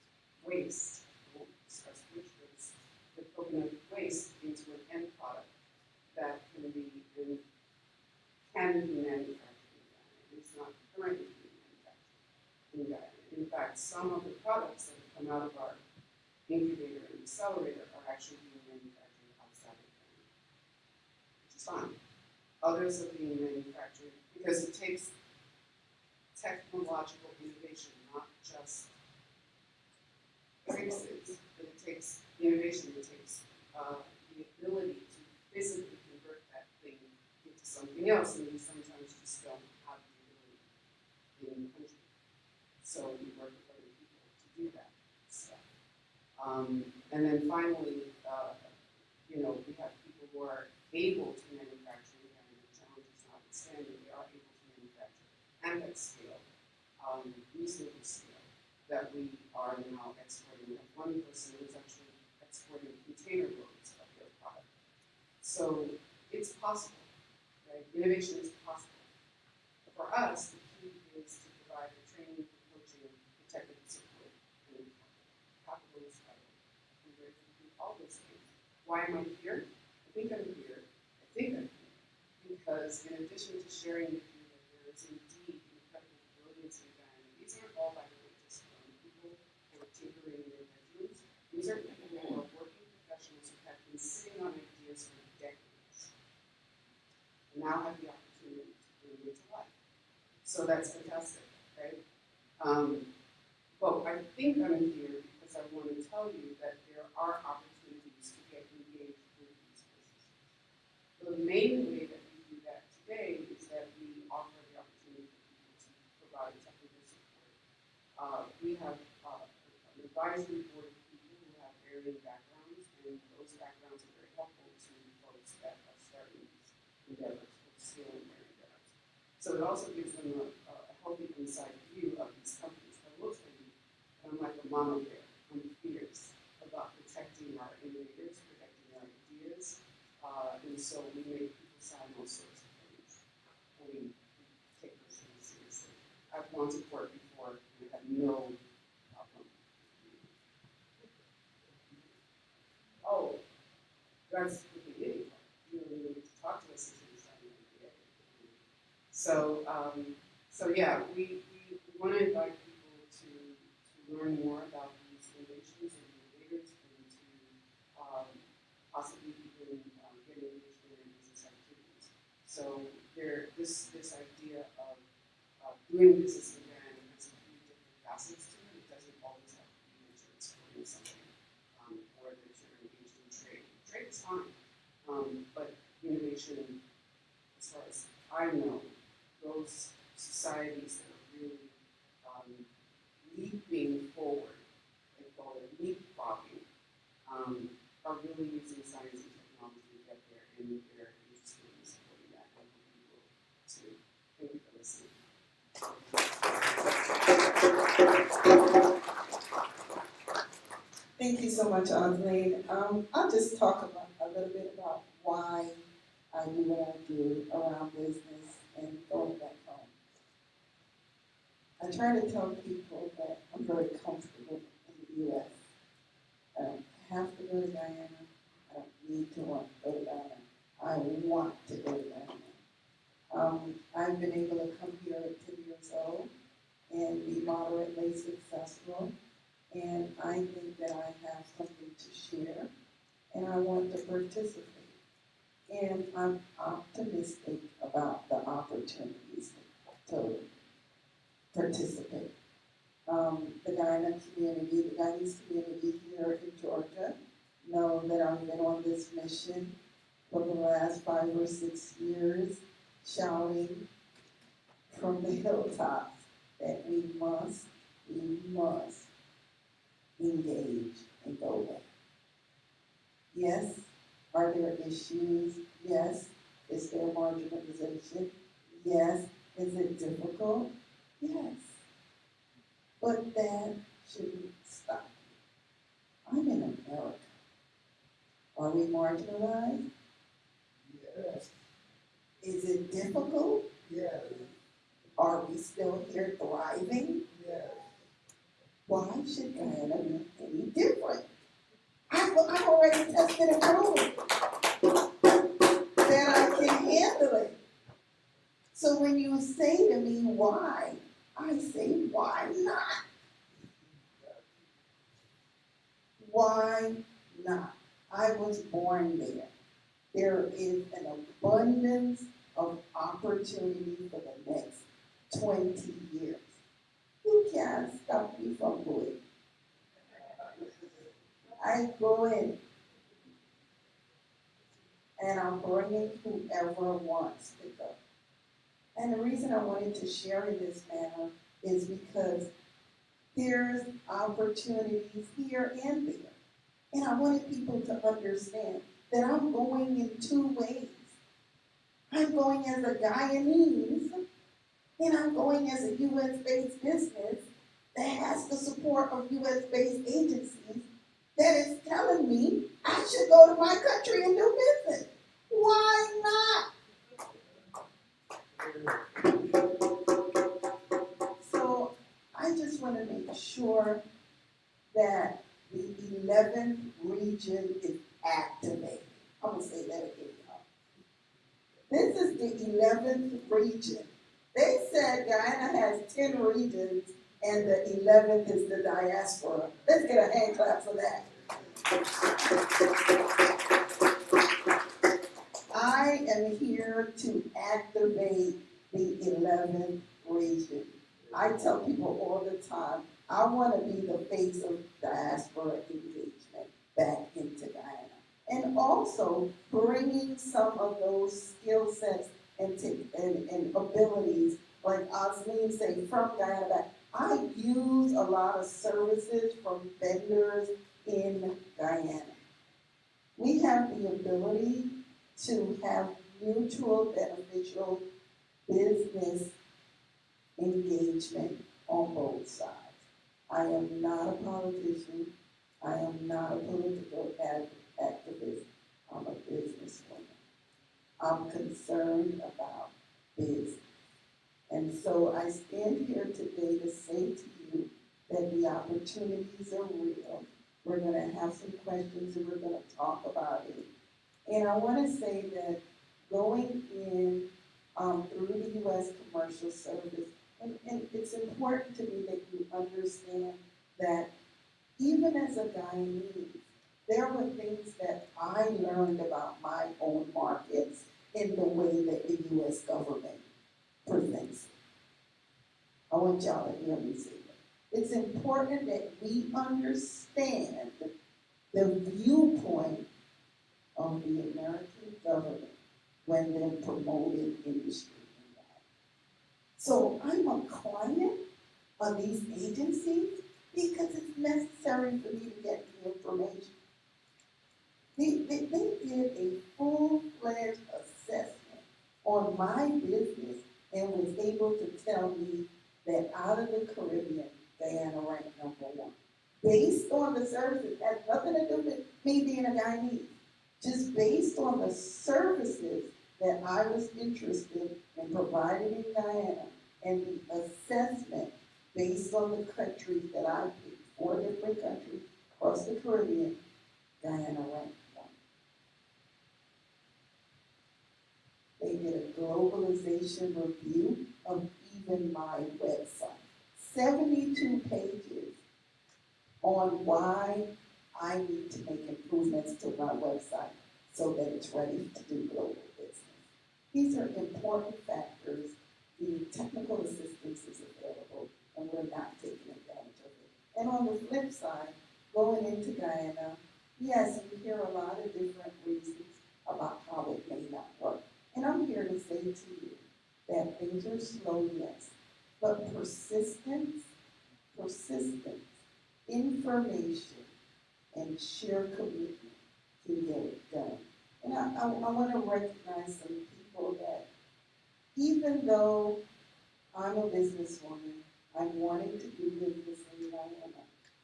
waste, I won't discuss which waste, the coconut waste into an end product that can be manufactured in Guyana. It's not currently being manufactured in Guyana. In fact, some of the products that have come out of our incubator and accelerator are actually being manufactured outside of Guyana, which is fine. Others are being manufactured because it takes technological innovation, not just fixes, but it takes innovation. It takes the ability to physically convert that thing into something else, and we sometimes just don't have the ability in the country. So we work with other people to do that stuff. And then finally, we have people who are able to manufacture in Guyana, challenges notwithstanding, they are able to manufacture and at scale, reasonable scale, that we are now exporting. We have one person who's actually exporting container loads of their product. So it's possible, right? Innovation is possible. For us, the key is to provide the training, the coaching, the technical support, and capital is vital. And we're going to do all those things. Why am I here? I think I'm here because in addition to sharing with you that there is indeed incredible brilliance in Guyana, these aren't all, by the way, just people who are tinkering in their bedrooms. These are people who are working professionals who have been sitting on ideas for decades and now have the opportunity to bring them to life. So that's fantastic, right? But I think I'm here because I want to tell you that there are opportunities to get engaged with these businesses. The main way that we do that today is that we offer the opportunity for people to provide technical support. We have an advisory board of people who have varying backgrounds, and those backgrounds are very helpful to folks that are starting these endeavors or scaling their endeavors. So it also gives them a healthy inside view of these companies. I will tell you, I'm like a mama bear. I'm fierce about protecting our innovators, protecting our ideas, and so we make people sign all sorts of things. And we take those things seriously. I've gone to court before and had no problem. Oh, that's the beginning part. You don't even get to talk to us until you sign the NDA. So yeah, we want to invite people to learn more about these innovations and innovators and to possibly even get engaged in their business activities. So this idea of doing business in Guyana has a few different facets to it. It doesn't always have to be that you're exporting something or that you're engaged in trade. Trade is fine, but innovation, as far as I know, those societies that are really leaping forward, they call it leapfrogging, are really using science and technology to get there, and they're interested in supporting that. I hope you will too. Thank you for listening. Thank you so much, Arlene. I'll just talk about a little bit about why I do what I do around business and going back home. I try to tell people that I'm very comfortable in the U.S. I don't have to go to Guyana. I don't need to want to go to Guyana. I want to go to Guyana. I've been able to come here at 10 years old and be moderately successful. And I think that I have something to share, and I want to participate. And I'm optimistic about the opportunities to participate. The Guyanese community here in Georgia know that I've been on this mission for the last 5 or 6 years, shouting from the hilltops that we must engage and go back. Yes, are there issues? Yes. Is there marginalization? Yes. Is it difficult? Yes. But that shouldn't stop. I'm in America. Are we marginalized? Yes. Is it difficult? Yes. Are we still here thriving? Yes. Why should Guyana be any different? I've already tested and proven that I can handle it. So when you say to me, why? I say, why not? Why not? I was born there. There is an abundance of opportunity for the next 20 years. You can't stop me from going. I go in, and I'm bringing whoever wants to go. And the reason I wanted to share in this manner is because there's opportunities here and there. And I wanted people to understand that I'm going in two ways. I'm going as a Guyanese, and I'm going as a U.S.-based business that has the support of U.S.-based agencies that is telling me I should go to my country and do business. Why not? So I just want to make sure that the 11th region is activated. I'm going to say that again, y'all. This is the 11th region. They said Guyana has 10 regions and the 11th is the diaspora. Let's get a hand clap for that. I am here to activate the 11th region. I tell people all the time, I want to be the face of diaspora engagement back into Guyana. And also bringing some of those skill sets and abilities, like Osleen said, from Guyana back. I use a lot of services from vendors in Guyana. We have the ability to have mutual beneficial business engagement on both sides. I am not a politician. I am not a political activist. I'm a businesswoman. I'm concerned about business. And so I stand here today to say to you that the opportunities are real. We're going to have some questions and we're going to talk about it. And I want to say that going in through the U.S. Commercial Service, and it's important to me that you understand that even as a Guyanese, there were things that I learned about my own markets in the way that the U.S. government presents it. I want y'all to hear me say that. It's important that we understand the viewpoint of the American government when they're promoting industry. So I'm a client of these agencies because it's necessary for me to get the information. They did a full-fledged assessment on my business and was able to tell me that out of the Caribbean, Guyana ranked #1. Based on the services, has nothing to do with me being a Guyanese. Just based on the services that I was interested in providing in Guyana and the assessment based on the countries that I picked, 4 different countries across the Caribbean, Guyana ranked 1. They did a globalization review of even my website. 72 pages on why I need to make improvements to my website so that it's ready to do global business. These are important factors. The technical assistance is available, and we're not taking advantage of it. And on the flip side, going into Guyana, yes, you hear a lot of different reasons about how it may not work. And I'm here to say to you that things are slow, yes, but persistence, information, and sheer commitment can get it done. And I want to recognize some people that even though I'm a businesswoman, I'm wanting to do business in Guyana,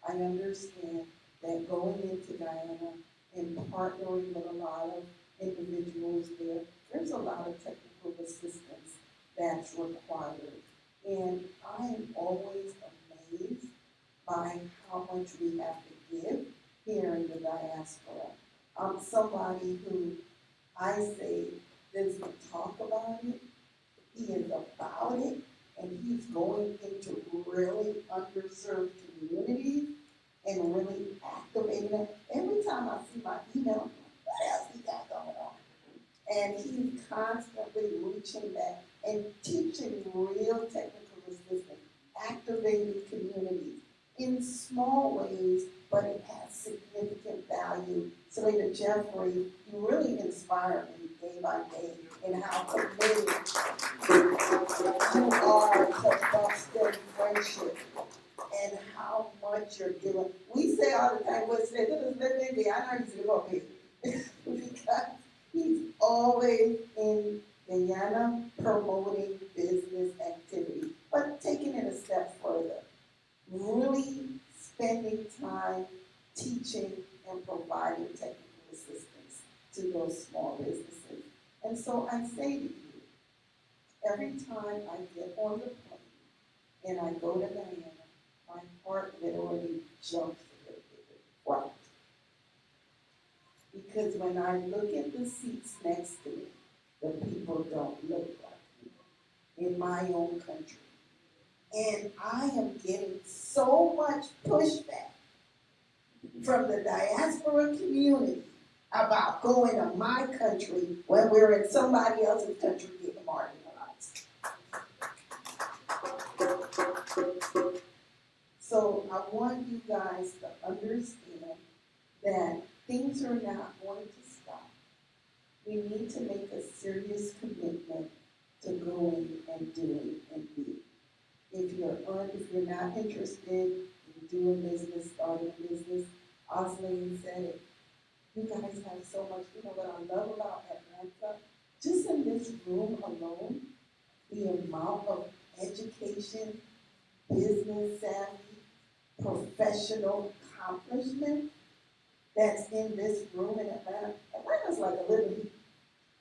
I understand that going into Guyana and partnering with a lot of individuals there, there's a lot of technical assistance that's required. And I am always amazed by how much we have to give here in the diaspora. I'm somebody who I say doesn't talk about it, he is about it, and he's going into really underserved communities and really activating it. Every time I see my email, I'm like, what else he got going on? And he's constantly reaching back and teaching real technical assistance, activating communities in small ways, but it has significant value. So Later Jeffrey, you really inspire me day by day in how committed you are to foster friendship and how much you're doing. We say all the time, what's that? This is living, I know you to go here. Guyana promoting business activity, but taking it a step further, really spending time teaching and providing technical assistance to those small businesses. And so I say to you, every time I get on the plane and I go to Guyana, my heart literally jumps a little bit, right? Because when I look at the seats next to me, the people don't look like me in my own country. And I am getting so much pushback from the diaspora community about going to my country when we're in somebody else's country getting marginalized. So I want you guys to understand that things are not going to stop. We need to make a serious commitment to going and doing and being. If you're not interested in doing business, starting a business, Osling said it. You guys have so much. You know what I love about Atlanta? Just in this room alone, the amount of education, business savvy, professional accomplishment that's in this room in Atlanta. Atlanta's like a little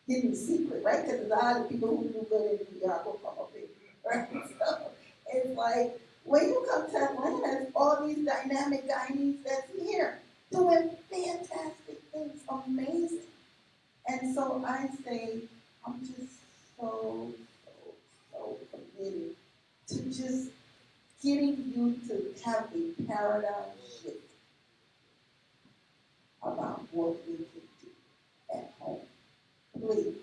hidden secret, right? Because a lot of people who do good in New York will come up here, right? So it's like, when you come to Atlanta, there's all these dynamic Guyanese that's here doing fantastic things, amazing. And so I say, I'm just so committed to just getting you to have a paradigm shift about what we can do at home. Please.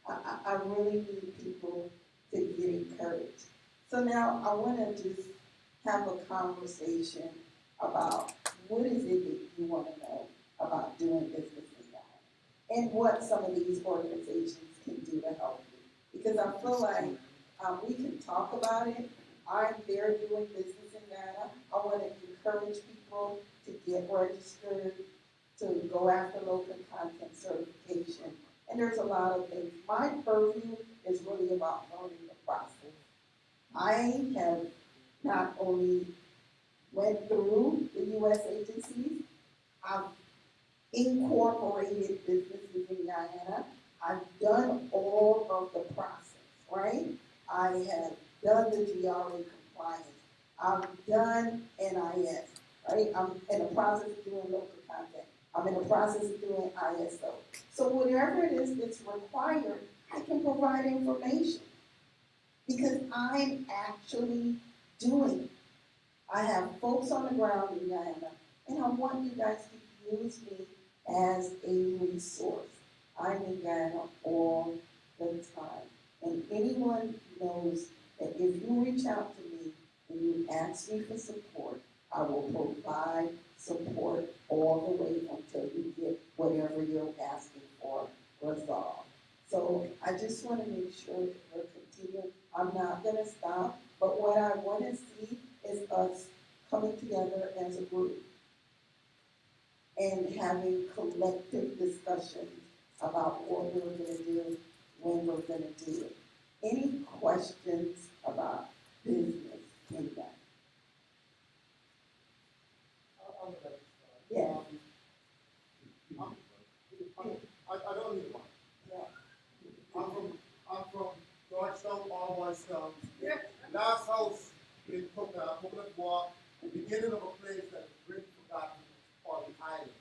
I really need people to get encouraged. So now I want to just have a conversation about what is it that you want to know about doing business in Ghana and what some of these organizations can do to help you. Because I feel like we can talk about it. I'm there doing business in Ghana. I want to encourage people to get registered, to go after local content certification. And there's a lot of things. My purview is really about learning the process. I have not only went through the U.S. agencies, I've incorporated businesses in Guyana. I've done all of the process, right? I have done the GRA compliance. I've done NIS, right? I'm in the process of doing local content. I'm in the process of doing ISO. So whatever it is that's required, I can provide information because I'm actually doing it. I have folks on the ground in Guyana, and I want you guys to use me as a resource. I'm in Guyana all the time. And anyone knows that if you reach out to me and you ask me for support, I will provide support all the way until you get whatever you're asking for resolved. So I just want to make sure that we're continuing. I'm not going to stop, but what I want to see is us coming together as a group and having collective discussions about what we're going to do, when we're going to do it. Any questions about business in that? Yeah. I don't need one. Yeah. I'm from Georgetown, all myself. Last house in Coconut Walk, the beginning of a place that is really forgotten called the Island.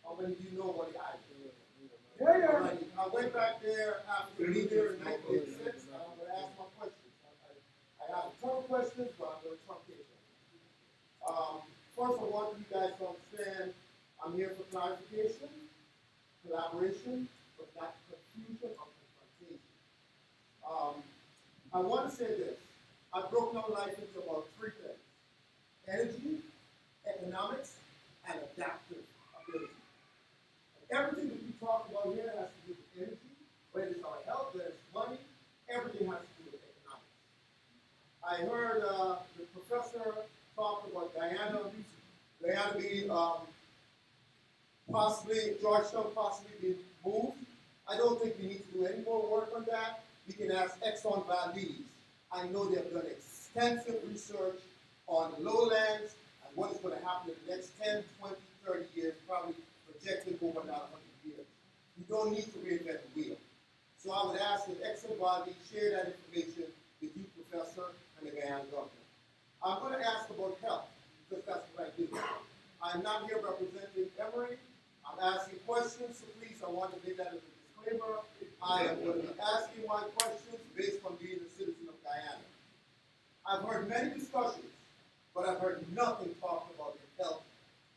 How many of you know what the Island is? Yeah. Right. I went back there after being there in 1986, and I'm going to ask my questions. I have a ton of questions, but I'm going to truncate them. First, I want you guys to understand I'm here for clarification, collaboration, but not confusion or confrontation. I want to say this. I've broken down life into about three things: energy, economics, and adaptive ability. Everything that we talk about here has to do with energy, whether it's our health, whether it's money, everything has to do with economics. I heard the professor talk about Guyana being possibly, Georgetown possibly being moved. I don't think we need to do any more work on that. We can ask Exxon Valdez. I know they've done extensive research on the lowlands and what is going to happen in the next 10, 20, 30 years, probably projecting over another 100 years. We don't need to reinvent the wheel. So I would ask that Exxon Valdez share that information with you, Professor, and the Guyana government. I'm going to ask about health, because that's what I do. I'm not here representing Emory. I'm asking questions, so please, I want to make that as a disclaimer. I am going to be asking my questions based on being a citizen of Guyana. I've heard many discussions, but I've heard nothing talked about the health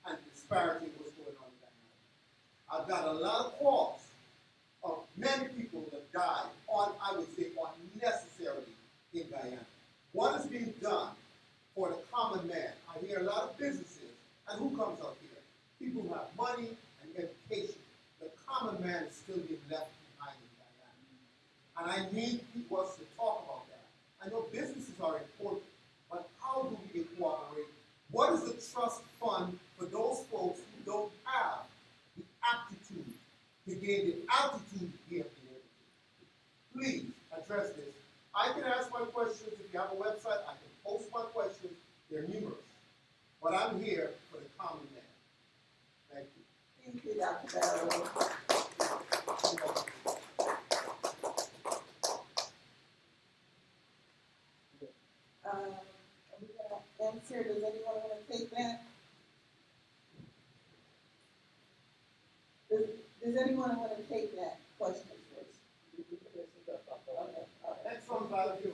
and disparity of what's going on in Guyana. I've got a lot of calls of many people that died I would say, unnecessarily in Guyana. What is being done for the common man? I hear a lot of businesses, and who comes up here? People who have money and education. The common man is still being left behind in Guyana. And I need people us to talk about that. I know businesses are important, but how do we cooperate? What is the trust fund for those folks who don't have the aptitude to gain the altitude to give the able to? Please address this. I can ask my questions. If you have a website, I can post my questions. They're numerous. But I'm here for the common man. Thank you. Thank you, Dr. Barrow. We got answer. Does anyone want to take that? Does anyone want to take that question first? Okay. Next one, Valerie.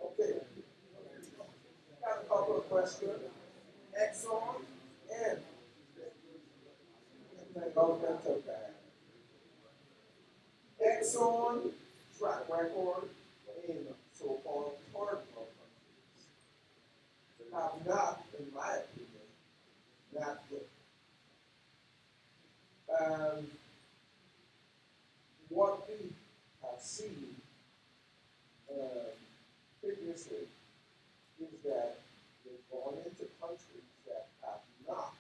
Okay. Got a couple of questions. Exxon and the government of Guyana. Exxon track record in so-called third world countries have not, in my opinion, not good. What we have seen previously is that they've gone into countries that have not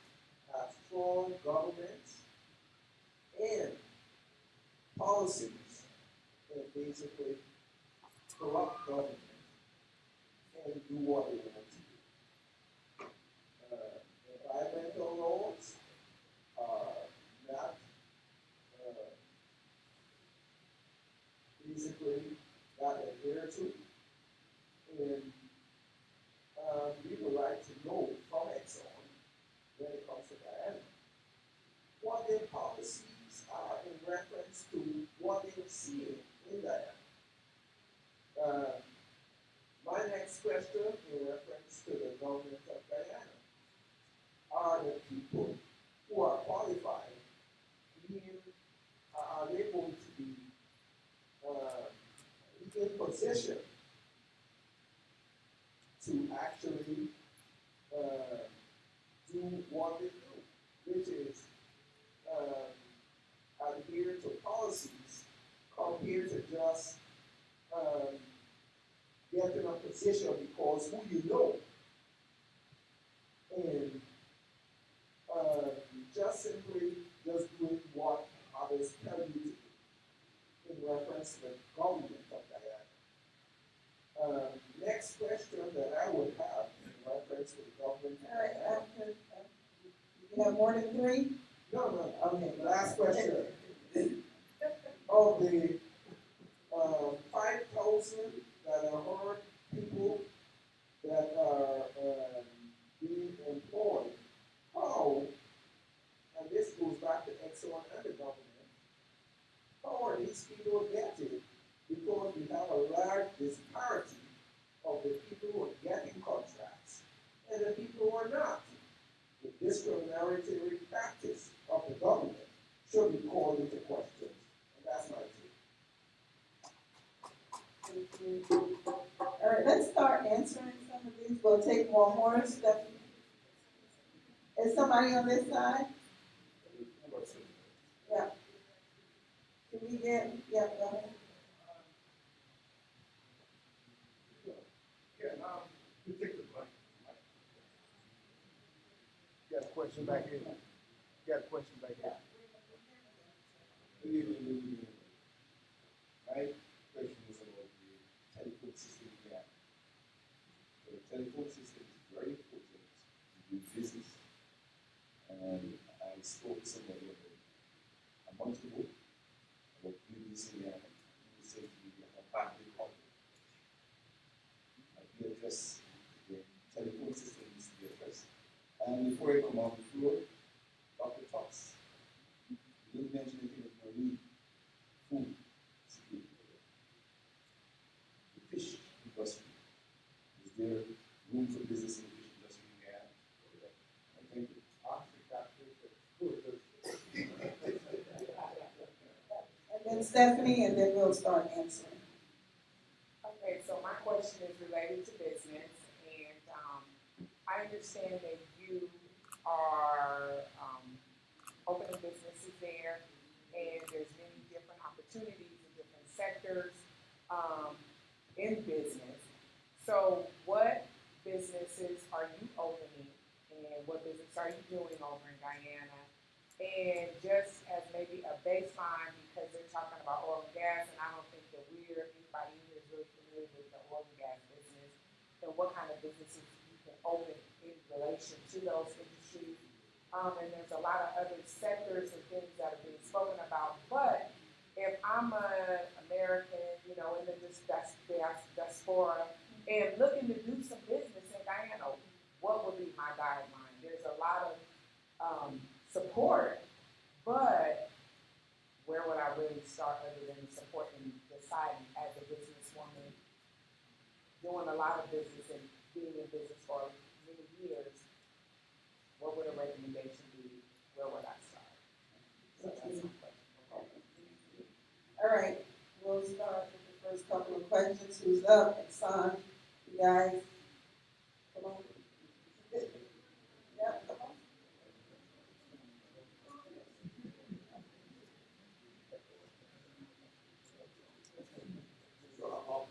had strong governments and policies that basically corrupt government and do what they want to do. Environmental laws are not basically not adhered to. And we would like to know from Exxon, when it comes to Guyana, what their policies are in reference to what they're seeing in Guyana. My next question in reference to the government of Guyana are the people who are qualified are they going to be in position to actually do what they do, which is adhere to policies compared to just get in a position because who you know and just simply just doing what others tell you to do in reference to the government of Guyana. Next question that I would have in reference to the government. All right, you have more than three? No. Okay, last question. Of the 5,000 that are hard people that are being employed, how, and this goes back to Exxon and the government, how are these people getting? Because we have a large disparity of the people who are getting contracts and the people who are not. The discriminatory practice of the government should be called into question. And that's my take. All right, let's start answering some of these. We'll take one more step. Is somebody on this side? Yeah. Can we get, yeah, go ahead. You take the mic. Got a question back here. got a question right here. Good evening, good evening. My question is about the telephone system gap. The telephone system is very important to do business. And I spoke to somebody a month ago about this area. He said we have a bad problem. We address the telephone system needs to be addressed. And before I come off the floor, Dr. Talks. You didn't mention anything about marine, food, security. The fish industry. Is there room for business in the fish industry in Guyana? Thank you. And then Stephanie, and then we'll start answering. Okay, so my question is related to business, and I understand that you are opening businesses there, and there's many different opportunities in different sectors in business. So what businesses are you opening, and what business are you doing over in Guyana? And just as maybe a baseline, because they're talking about oil and gas, and I don't think that anybody here is really familiar with the oil and gas business, and what kind of businesses you can open in relation to those industries. And there's a lot of other sectors and things that are being spoken about. But if I'm an American, in the diaspora, and looking to do some business in Guyana, what would be my guideline? There's a lot of support, but where would I really start other than supporting, deciding as a businesswoman, doing a lot of business and being in business for many years, what would a recommendation be? Where would I start? So that's my question. All right, we'll start with the first couple of questions. Who's up? And Son, you guys, come on. Yep, come on.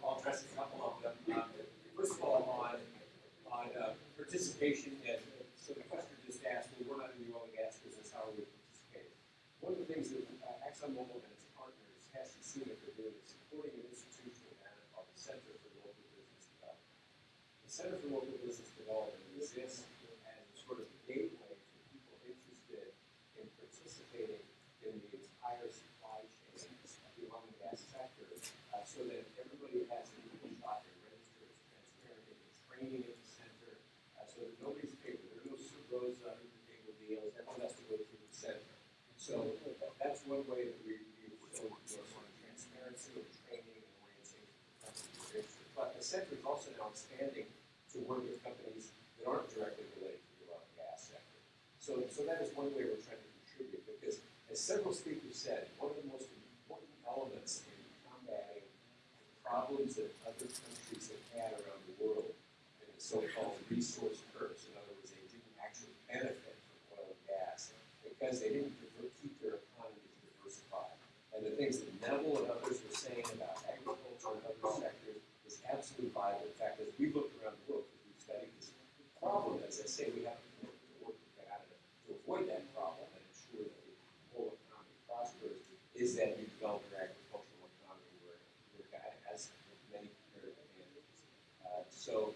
I'll address a couple of them. First of all, on participation, so the question just asked, well, we're not in the oil and gas business, how are we participating? One of the things that ExxonMobil and its partners has to see that they're doing is supporting an institution called the Center for Local Business Development. The Center for Local Business Development exists as sort of a gateway for people interested in participating in the entire supply chain of the oil and gas sector, so that everybody has an equal shot, they're registered, it's transparent, they get training at the center, so that nobody's paid. There are no those under the table deals, everyone has to go through the center. So that's one way that we show sort of transparency and training and orientation for companies. But the center is also now expanding to work with companies that aren't directly related to the oil and gas sector. So that is one way we're trying to contribute, because as several speakers said, one of the most important elements in combating problems that other countries have had around the world in the so-called resource curse. In other words, they didn't actually benefit from oil and gas because they didn't keep their economies diversified. And the things that Neville and others were saying about agriculture and other sectors is absolutely vital. In fact, as we look around the world, as we've studied this problem, as I say, we have to work with Guyana to avoid that problem and ensure that the whole economy prospers, is that you develop your agricultural economy where Guyana has many comparative advantages. So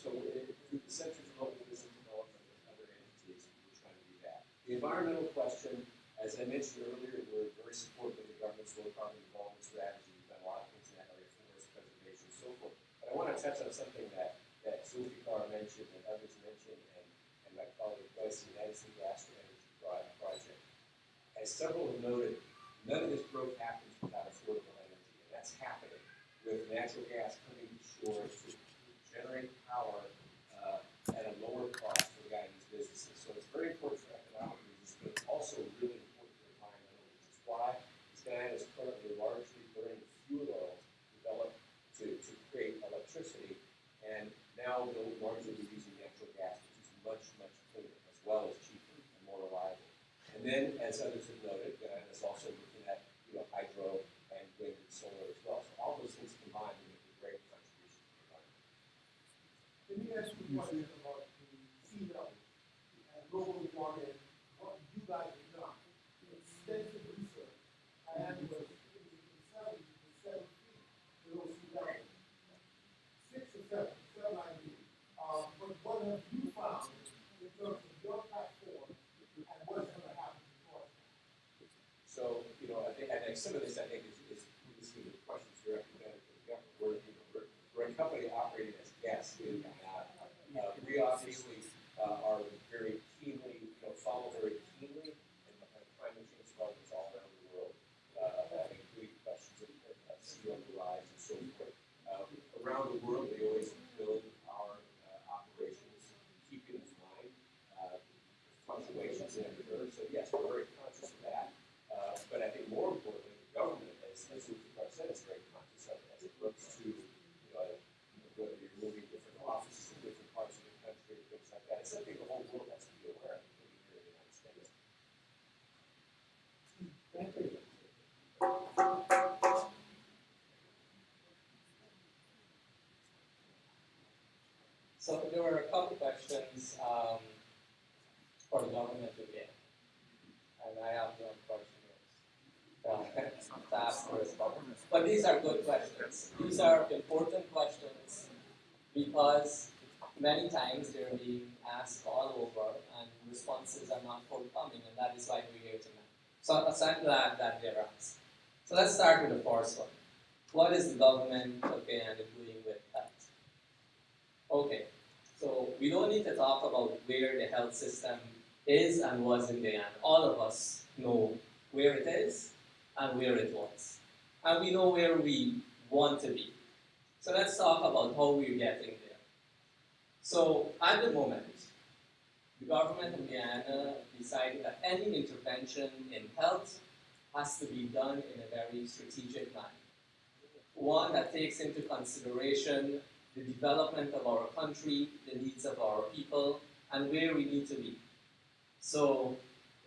through the Center for Local Business Development and other entities, we're trying to do that. The environmental question, as I mentioned earlier, we're very supportive of the government's low carbon development strategy. We've done a lot of things in that area, forest preservation, and so forth. But I want to touch on something that Zulfikar mentioned and others mentioned, and my colleague Bryce, the United States Gas and Energy Project. As several have noted, none of this growth happens without affordable energy, and that's happening with natural gas coming to shore to generate power at a lower cost for Guyanese businesses. So it's very important for economic reasons, but it's also really important for environmental reasons. Why? Because Guyana is currently largely burning fuel oil developed to create electricity, and now they'll largely be using natural gas, which is much, much cleaner, as well as cheaper and more reliable. And then, as others have noted, Guyana is also looking at hydro and wind and solar as well. So all those things combined make a great contribution to the environment. Let me ask you a question about the sea level and global warming. What do you So, you know, I think, and some of this, I think, is the questions directed at the government. We're a company operating as guests in Guyana. We obviously are very keenly, follow very keenly climate change developments all around the world, including questions of sea level rise and so forth. Around the world, they always build our operations, keeping in mind fluctuations that occur. So yes, we're very conscious of that. But I think more importantly, the government, as Luke said, is very conscious of it as it looks to, whether you're moving different offices in different parts of the country, things like that. It's something the whole world has to be aware of, including here in the United States. Thank you. So there were a couple questions for the government again, and I have no questions to ask for response. But these are good questions. These are important questions because many times they're being asked all over and responses are not forthcoming, and that is why we're here tonight. So I'm glad that they're asked. So let's start with the first one. What is the government of Guyana doing with health? Okay, so we don't need to talk about where the health system is and was in Guyana. All of us know where it is and where it was. And we know where we want to be. So let's talk about how we're getting there. So at the moment, the government of Guyana decided that any intervention in health has to be done in a very strategic manner. One that takes into consideration the development of our country, the needs of our people, and where we need to be. So,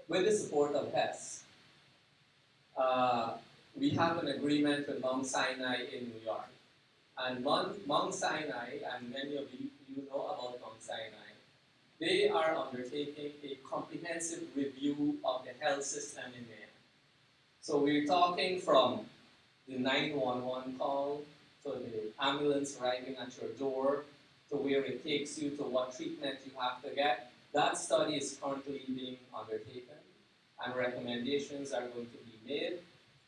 with the support of HES, we have an agreement with Mount Sinai in New York. And Mount Sinai, and many of you know about Mount Sinai, they are undertaking a comprehensive review of the health system in there. So we're talking from the 911 call, to the ambulance arriving at your door, to where it takes you, to what treatment you have to get. That study is currently being undertaken, and recommendations are going to be made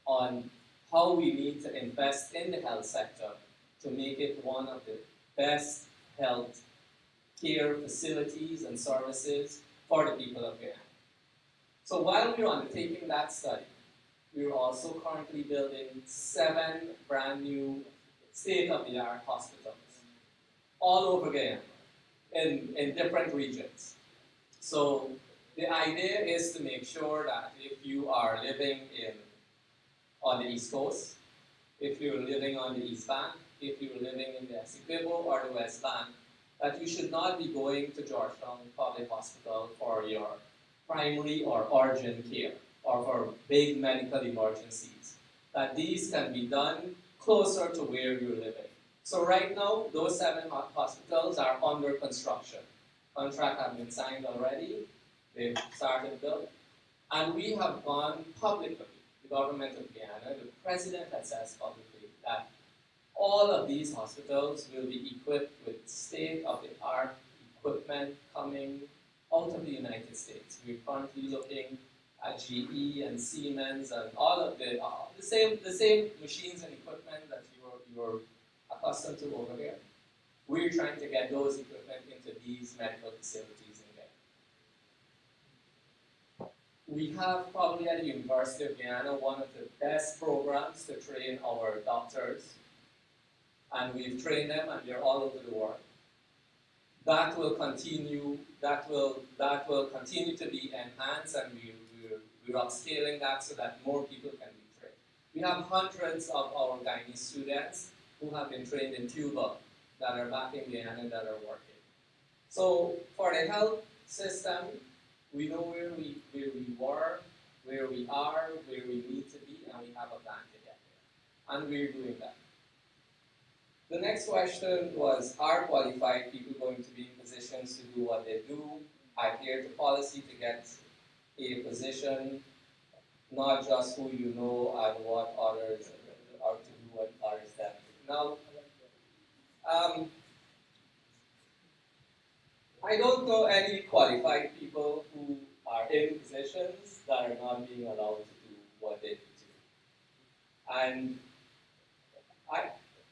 on how we need to invest in the health sector to make it one of the best health care facilities and services for the people of Guyana. So while we're undertaking that study, we're also currently building 7 brand new state-of-the-art hospitals all over Guyana in different regions. So the idea is to make sure that if you are living on the East Coast, if you're living on the East Bank, if you're living in the Essequibo or the West Bank, that you should not be going to Georgetown Public Hospital for your primary or urgent care or for big medical emergencies. That these can be done closer to where you're living. So right now, those 7 hospitals are under construction. Contracts have been signed already. They've started building. And we have gone publicly, the government of Guyana, the president has said publicly that all of these hospitals will be equipped with state-of-the-art equipment coming out of the United States. We're currently looking at GE and Siemens and all of the same machines and equipment that you're accustomed to over here. We're trying to get those equipment into these medical facilities in Guyana. We have probably at the University of Guyana one of the best programs to train our doctors, and we've trained them and they're all over the world. That will continue. That will continue to be enhanced, and we're upscaling that so that more people can be trained. We have hundreds of our Guyanese students who have been trained in Cuba that are back in Guyana that are working. So for the health system, we know where we were, where we are, where we need to be, and we have a plan to get there. And we're doing that. The next question was, are qualified people going to be in positions to do what they do, adhere to policy to get a position, not just who you know and what others, or to do what others tell you. Now, I don't know any qualified people who are in positions that are not being allowed to do what And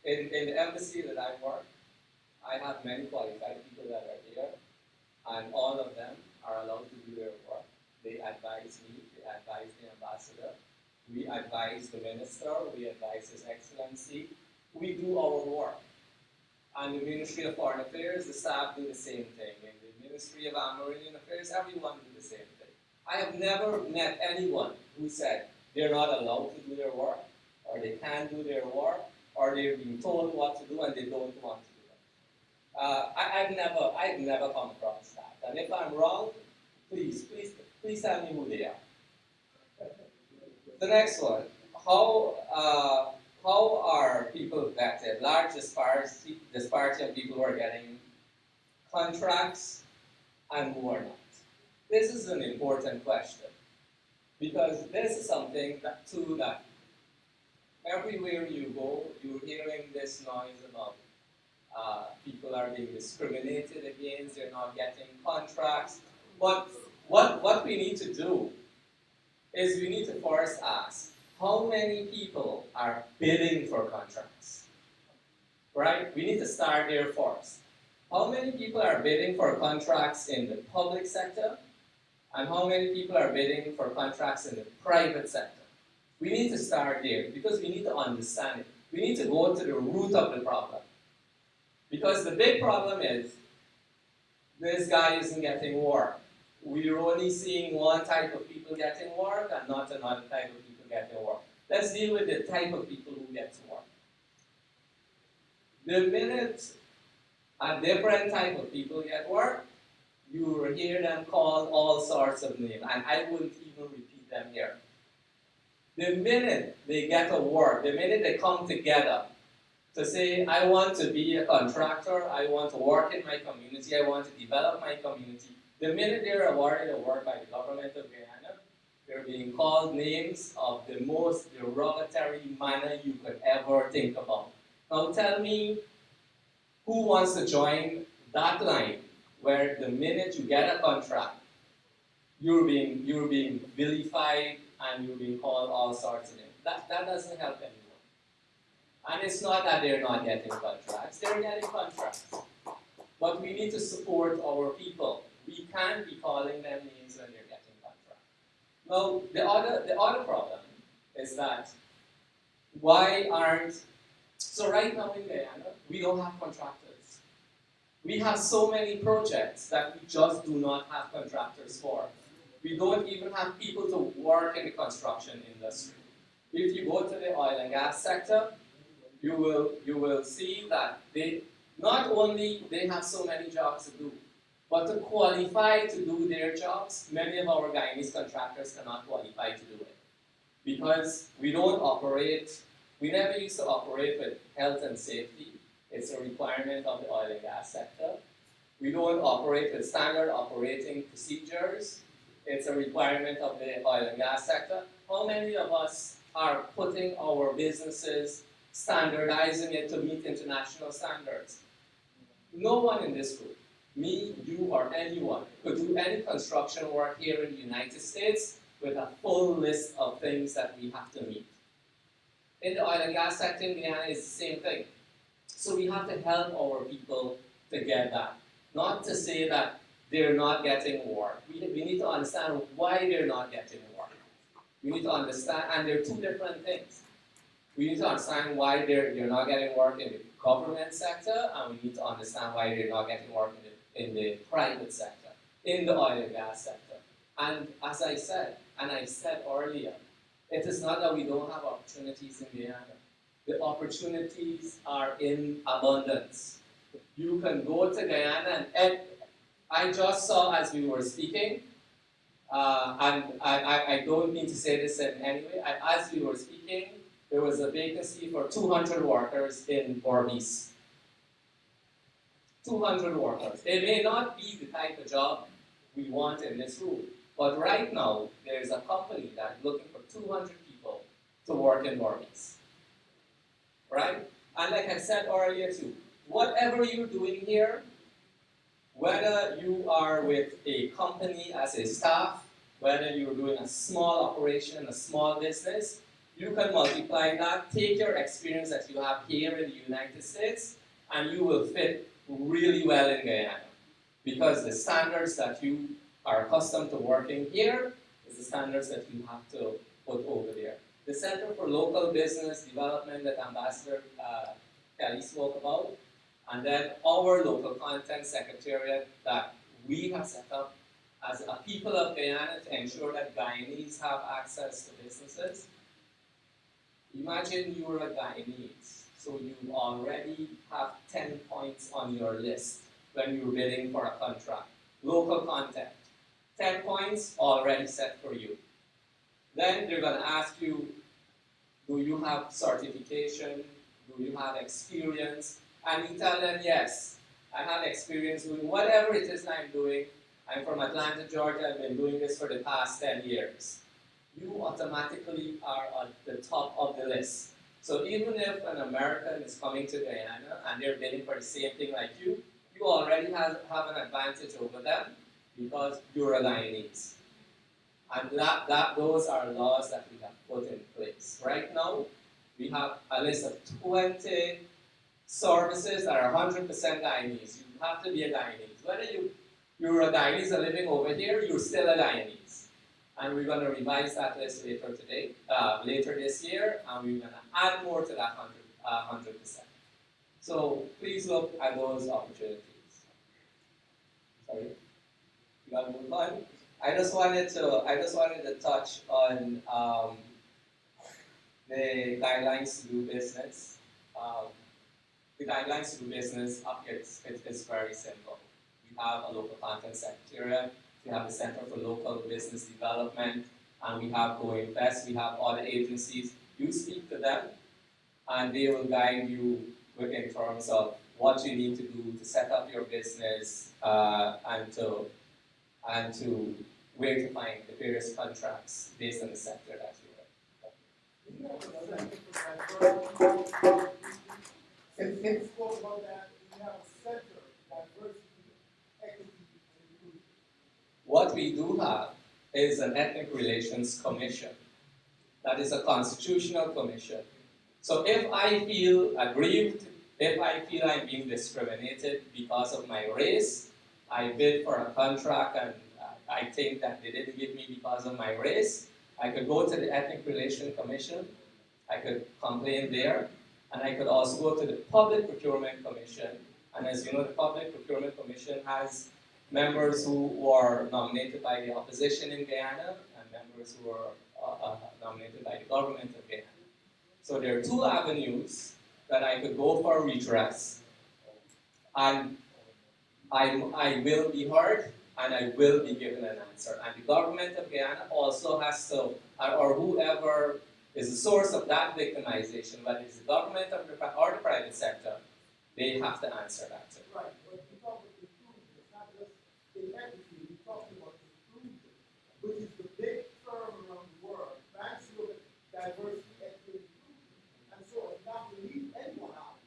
in the embassy that I work, I have many qualified people that are there, and all of them are allowed to do their work. They advise me, they advise the ambassador, we advise the minister, we advise His Excellency. We do our work. And the Ministry of Foreign Affairs, the staff do the same thing. In the Ministry of Amerindian Affairs, everyone do the same thing. I have never met anyone who said they're not allowed to do their work, or they can't do their work, or they're being told what to do and they don't want to do it. I've never come across that. And if I'm wrong, please tell me who they are. The next one, how are people vetted? Large disparity of people who are getting contracts and who are not. This is an important question because this is something that everywhere you go, you're hearing this noise about people are being discriminated against, they're not getting contracts. But what we need to do is we need to first ask, how many people are bidding for contracts? Right? We need to start there first. How many people are bidding for contracts in the public sector? And how many people are bidding for contracts in the private sector? We need to start there because we need to understand it. We need to go to the root of the problem. Because the big problem is, this guy isn't getting work. We're only seeing one type of people getting work and not another type of people getting work. Let's deal with the type of people who get to work. The minute a different type of people get work, you will hear them called all sorts of names, and I wouldn't even repeat them here. The minute they get a work, the minute they come together to say, I want to be a contractor, I want to work in my community, I want to develop my community, the minute they're awarded a work by the government of Guyana, they're being called names of the most derogatory manner you could ever think about. Now tell me, who wants to join that line where the minute you get a contract, you're being vilified and you're being called all sorts of names? That doesn't help anyone. And it's not that they're not getting contracts, they're getting contracts. But we need to support our people. We can't be calling them names when they're getting contracts. Now, the other problem is that so right now in Guyana, we don't have contractors. We have so many projects that we just do not have contractors for. We don't even have people to work in the construction industry. If you go to the oil and gas sector, you will see that they have so many jobs to do, but to qualify to do their jobs, many of our Guyanese contractors cannot qualify to do it. Because we never used to operate with health and safety. It's a requirement of the oil and gas sector. We don't operate with standard operating procedures. It's a requirement of the oil and gas sector. How many of us are putting our businesses, standardizing it to meet international standards? No one in this group, me, you, or anyone, could do any construction work here in the United States with a full list of things that we have to meet. In the oil and gas sector in Guyana, it's the same thing. So we have to help our people to get that. Not to say that they're not getting work. We need to understand why they're not getting work. We need to understand, and they're two different things. We need to understand why they're not getting work in the government sector, and we need to understand why they're not getting work in the private sector, in the oil and gas sector. And as I said, and I said earlier, it is not that we don't have opportunities in Guyana. The opportunities are in abundance. You can go to Guyana, and I just saw as we were speaking, and I don't mean to say this in any way, as we were speaking, there was a vacancy for 200 workers in Berbice. 200 workers. It may not be the type of job we want in this room, but right now, there's a company that's looking for 200 people to work in Berbice. Right? And like I said earlier too, whatever you're doing here, whether you are with a company as a staff, whether you're doing a small operation, a small business, You can multiply that, take your experience that you have here in the United States, and you will fit really well in Guyana. Because the standards that you are accustomed to working here is the standards that you have to put over there. The Center for Local Business Development that Ambassador Kelly spoke about, and then our local content secretariat that we have set up as a people of Guyana to ensure that Guyanese have access to businesses. Imagine you're a Guyanese, so you already have 10 points on your list when you're bidding for a contract. Local content, 10 points already set for you. Then they're going to ask you, do you have certification? Do you have experience? And you tell them, yes, I have experience doing whatever it is I'm doing. I'm from Atlanta, Georgia. I've been doing this for the past 10 years. You automatically are at the top of the list. So even if an American is coming to Guyana and they're bidding for the same thing like you already have an advantage over them because you're a Guyanese. And those are laws that we have put in place. Right now, we have a list of 20 services that are 100% Guyanese. You have to be a Guyanese. Whether you're a Guyanese and living over here, you're still a Guyanese. And we're going to revise that list later this year, and we're going to add more to that 100%. So please look at those opportunities. Sorry, you got to move on. I just wanted to touch on the guidelines to do business. The guidelines to do business, it's very simple. We have a local content secretariat, we have the Center for Local Business Development, and we have Go Invest, we have other agencies. You speak to them, and they will guide you in terms of what you need to do to set up your business and to where to find the various contracts based on the sector that you're in. Since you spoke about that, we have a center, diversity, equity, and inclusion. What we do have is an Ethnic Relations Commission. That is a constitutional commission. So if I feel aggrieved, if I feel I'm being discriminated because of my race, I bid for a contract and I think that they didn't give me because of my race, I could go to the Ethnic Relations Commission, I could complain there, and I could also go to the Public Procurement Commission. And as you know, the Public Procurement Commission has members who are nominated by the opposition in Guyana and members who are nominated by the government of Guyana. So there are two avenues that I could go for redress, and I will be heard and I will be given an answer. And the government of Guyana also has to, or whoever is the source of that victimization, whether it's the government or the private sector, they have to answer that too. Right, but we talk about inclusion, it's not just inequity, we're talking about inclusion, which is the big term around the world. Banks look at diversity, equity, inclusion, and so it's not to leave anyone out,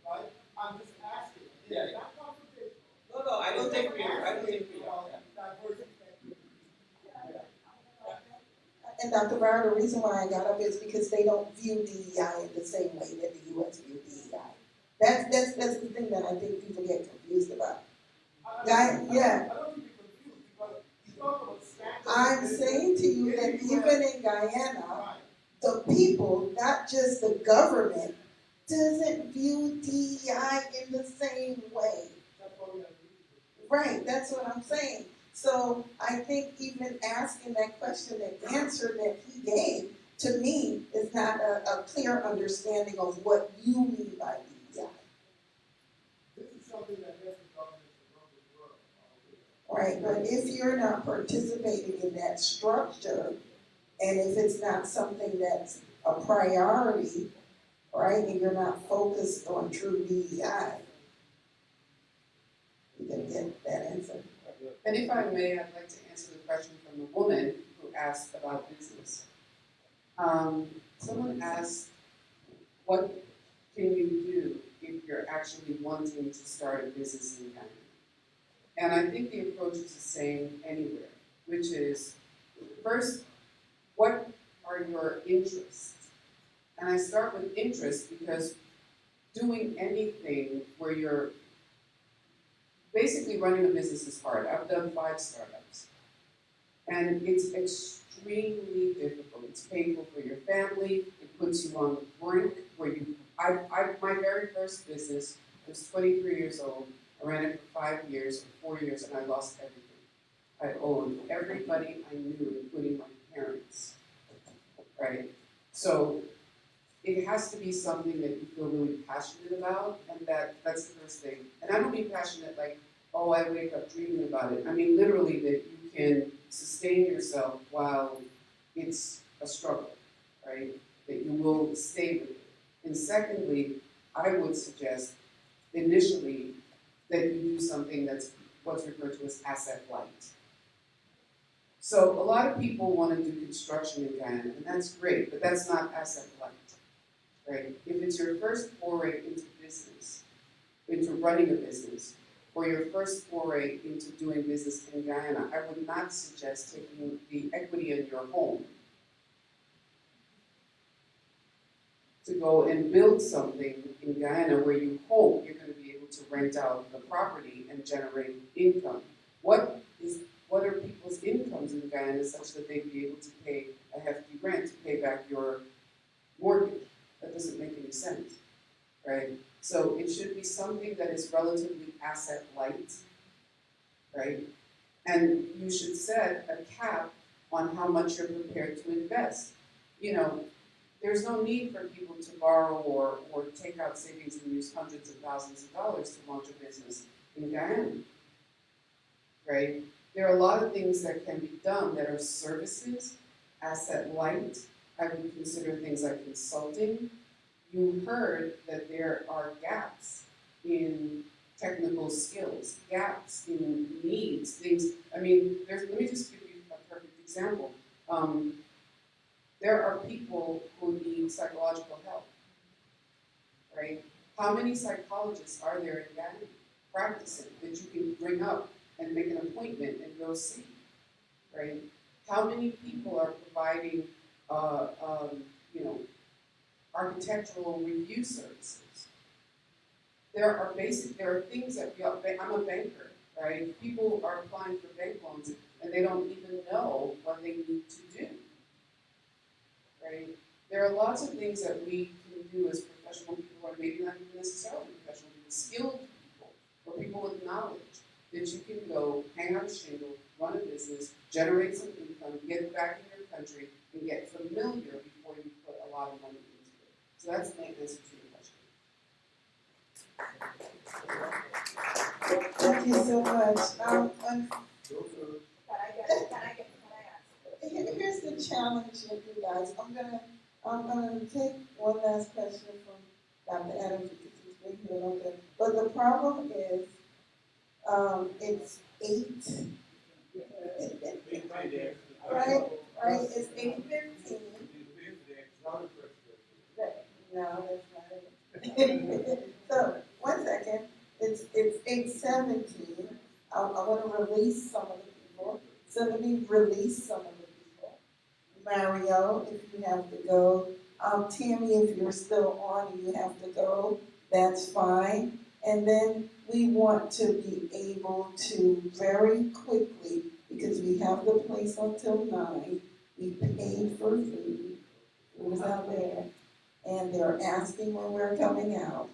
right? I'm just asking. It's not confrontational. No, I don't think we are. Diversity, equity. And Dr. Brown, the reason why I got up is because they don't view DEI in the same way that the U.S. view DEI. That's the thing that I think people get confused about. I'm saying to you that even in Guyana, the people, not just the government, doesn't view DEI in the same way. Right, that's what I'm saying. So I think even asking that question, the answer that he gave, to me, is not a clear understanding of what you mean by DEI. This is something that every government around the world. Right, but if you're not participating in that structure, and if it's not something that's a priority, right, and you're not focused on true DEI, you can get that answer. And if I may, I'd like to answer the question from the woman who asked about business. Someone asked, what can you do if you're actually wanting to start a business in Guyana? And I think the approach is the same anywhere, which is, first, what are your interests? And I start with interest because doing anything where you're basically running a business is hard. I've done 5 startups. And it's extremely difficult. It's painful for your family. It puts you on the brink where my very first business was 23 years old. I ran it for 5 years or 4 years and I lost everything. I owed everybody I knew, including my parents, right? So it has to be something that you feel really passionate about, and that's the first thing. And I don't mean passionate like, oh, I wake up dreaming about it. I mean literally that you can sustain yourself while it's a struggle, right? That you will stay with it. And secondly, I would suggest initially that you do something that's what's referred to as asset light. So a lot of people want to do construction in Guyana, and that's great, but that's not asset light, right? If it's your first foray into business, into running a business, or your first foray into doing business in Guyana, I would not suggest taking the equity in your home to go and build something in Guyana where you hope you're going to be able to rent out the property and generate income. What are people's incomes in Guyana such that they'd be able to pay a hefty rent to pay back your mortgage? That doesn't make any sense, right? So it should be something that is relatively asset light, right? And you should set a cap on how much you're prepared to invest. You know, there's no need for people to borrow or take out savings and use hundreds of thousands of dollars to launch a business in Guyana, right? There are a lot of things that can be done that are services, asset light. I would consider things like consulting. You heard that there are gaps in technical skills, gaps in needs, things. I mean, let me just give you a perfect example. There are people who need psychological help, right? How many psychologists are there in Guyana practicing that you can bring up and make an appointment and go see, right? How many people are providing, architectural review services? There are things that I'm a banker, right? People are applying for bank loans and they don't even know what they need to do, right? There are lots of things that we can do as professional people, or maybe not even necessarily professional people, skilled people, or people with knowledge, that you can go hang out a shingle, run a business, generate some income, get back in your country, and get familiar before you put a lot of money into it. So that's my answer to your question. Thank you so much. Here's the challenge with you guys. I'm gonna take one last question from Dr. Adams because he's been here a long time. But the problem is, it's 8. Right? It's 8:15. No, that's not it. So, 1 second. It's 8:17. I want to release some of the people. So let me release some of the people. Mario, if you have to go. Tammy, if you're still on and you have to go, that's fine. And then we want to be able to very quickly, because we have the place until 9, we paid for food. It was out there. And they're asking when we're coming out.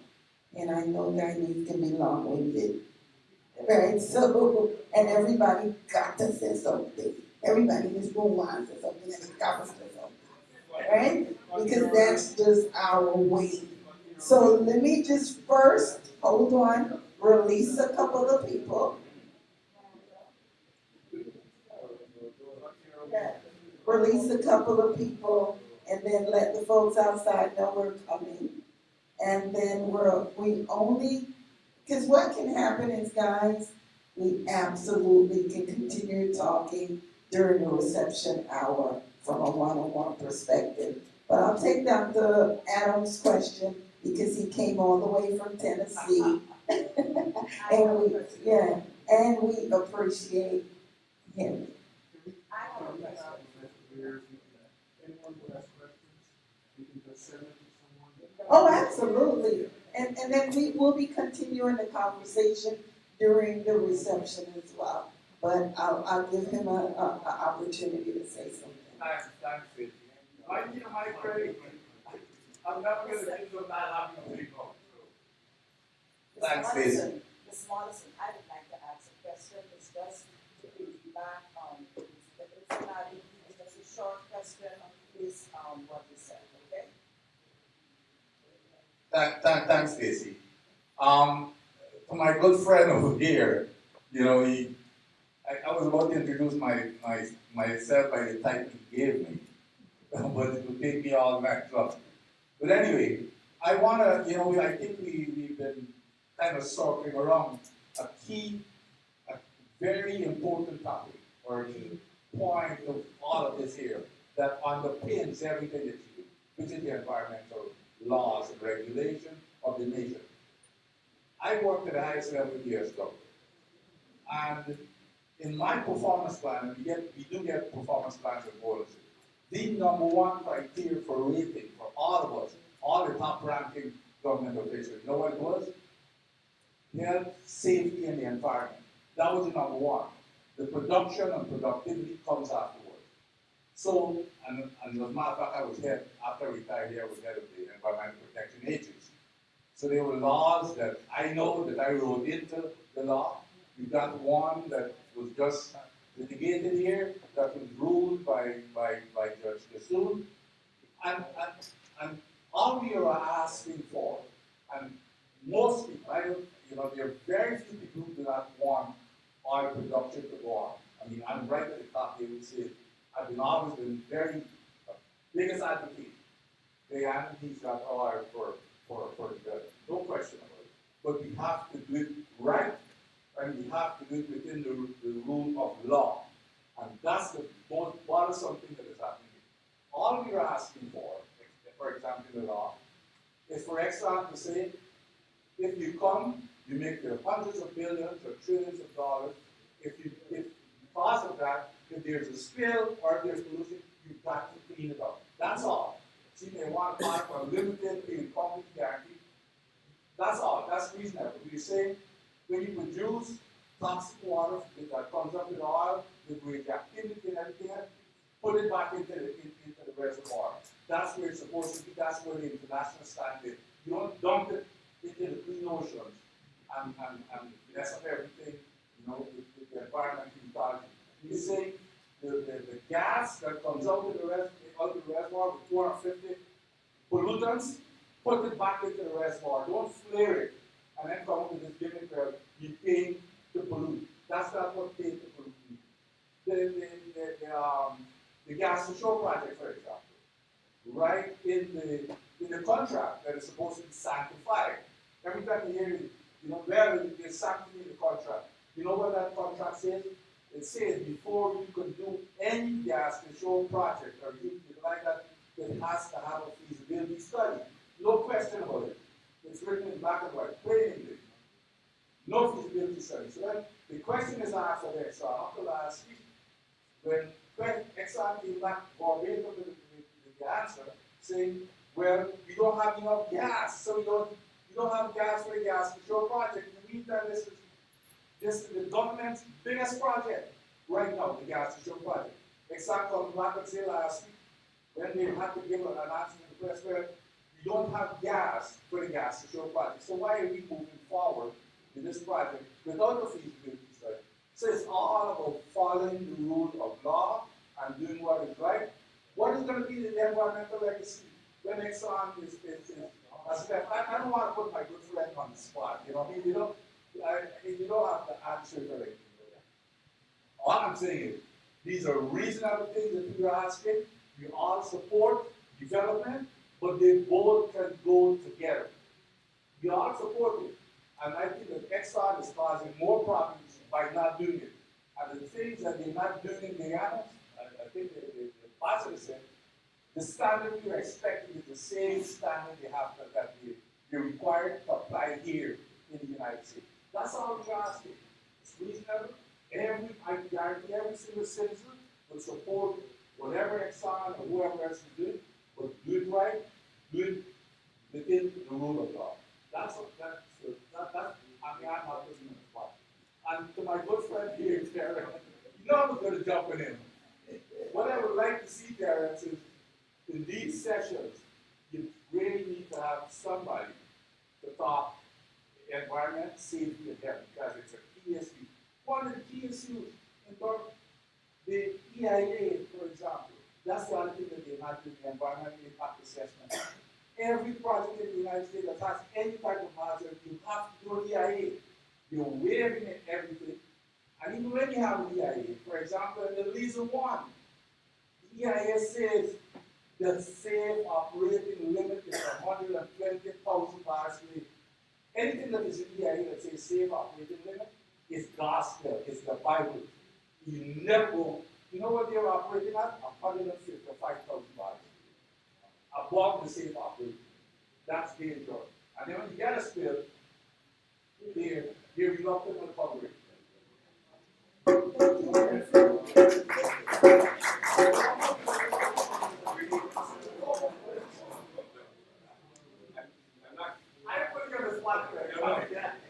And I know Guyanese can be long-winded. Right? So, and everybody got to say something. Everybody in this room wants to say something and it's got to say something. Right? Because that's just our way. So let me just first, hold on, release a couple of people. Yeah. Release a couple of people and then let the folks outside know we're coming. And then we only, because what can happen is, guys, we absolutely can continue talking during the reception hour from a one-on-one perspective. But I'll take Dr. Adams' question because he came all the way from Tennessee. and we appreciate him. Anyone who has questions, you can just send it to someone? Oh, absolutely. And then we will be continuing the conversation during the reception as well. But I'll give him a opportunity to say something. Thanks, Stacey. I need my credit. I'm never going to give them that happy people. Thanks, Stacey. Ms. Morrison, I would like to ask a question. It's just to piggyback on Cincinnati. It's just a short question based on what you said, okay? Thanks, Stacey. To my good friend over here, you know, I was about to introduce myself by the title he gave me, but it would take me all night long. But anyway, I want to, you know, I think we've been kind of circling around a very important topic, or a key point of all of this here, that underpins everything that you do, which is the environmental laws and regulation of the nation. I worked at the highest level of the US government. And in my performance plan, we do get performance plans and bonuses. The number one criteria for rating for all of us, all the top ranking government officials, you know what it was? Health, safety, and the environment. That was the number one. The production and productivity comes afterwards. So, and as a matter of fact, I was head, after I retired here, I was head of the Environmental Protection Agency. So there were laws that I know that I wrote into the law. We got one that was just litigated here, that was ruled by Judge Gassoon. And all we are asking for, and most people, I don't, you know, there are very few people who do not want oil production to go on. I mean, I'm right at the top, they would say, I've always been very biggest advocate. Guyana needs that oil for the good. No question about it. But we have to do it right, and we have to do it within the rule of law. And that's the most bothersome thing that is happening. All we are asking for example, in the law, is for Exxon to say, if you come, you make the hundreds of billions or trillions of dollars. If because of that, if there's a spill or if there's pollution, you've got to clean it up. That's all. See, they want to find a limited income guarantee. That's all. That's reasonable. We say when you produce toxic water that comes up with oil, with radioactivity and everything else, put it back into the reservoir. That's where it's supposed to be. That's where the international standard. You don't dump it into the clean oceans and mess up everything, you know, with the environment ecology. You say the gas that comes out of the reservoir with 250 pollutants, put it back into the reservoir. Don't flare it and then come up with this gimmick where you pay to pollute. That's not what pay to pollute means. The gas to shore project, for example, right in the contract that is supposed to be sanctified. Every time you hear it, you know, well, there's sanctity in the contract. You know what that contract says? It says before you can do any gas to shore project or you like that, it has to have a feasibility study. No question about it. It's written in black and white, plain English. No feasibility study. So then the question is asked of Exxon after last week. When Exxon came back verbatim with the answer, saying, well, we don't have enough gas, so we don't have gas for the gas to shore project. In the meantime, this is the government's biggest project right now, the gas to shore project. Exxon comes back and said last week, when they had to give an announcement to the press, well, we don't have gas for the gas to shore project. So why are we moving forward with this project without a feasibility study? So it's all about following the rule of law and doing what is right. What is going to be the environmental legacy when Exxon is I don't want to put my good friend on the spot. You know, I mean, you don't have to answer for it. All I'm saying is, these are reasonable things that we are asking. We all support development, but they both can go together. We all support it. And I think that Exxon is causing more problems by not doing it. And the things that they're not doing in Guyana, I think the positive said, the standard we are expecting is the same standard they have that they're required to apply here in the United States. That's all we're asking. It's reasonable. I guarantee every single citizen will support whatever Exxon or whoever else is doing, but do it right doing within the rule of law. That's I mean, I'm not putting on the spot. And to my good friend here, Terrence, you know I was going to jump in him. What I would like to see, Terrence, is in these sessions, you really need to have somebody to talk environment, safety, and health, because it's a key issue. One of the key issues in the EIA, for example, that's the other thing that they have to do, the environmental impact assessment. Every project in the United States that has any type of hazard, you have to do an EIA. You're waiving everything. And even when you have an EIA, for example, in the Lisa 1, the EIA says the safe operating limit is 120,000 bars a day. Anything that is in EIA that says safe operating limit is gospel, it's the Bible. You never go, you know what they're operating at? 155,000 bars. Above the safe operating. That's dangerous. And then when you get a spill, they're reluctant to cover it.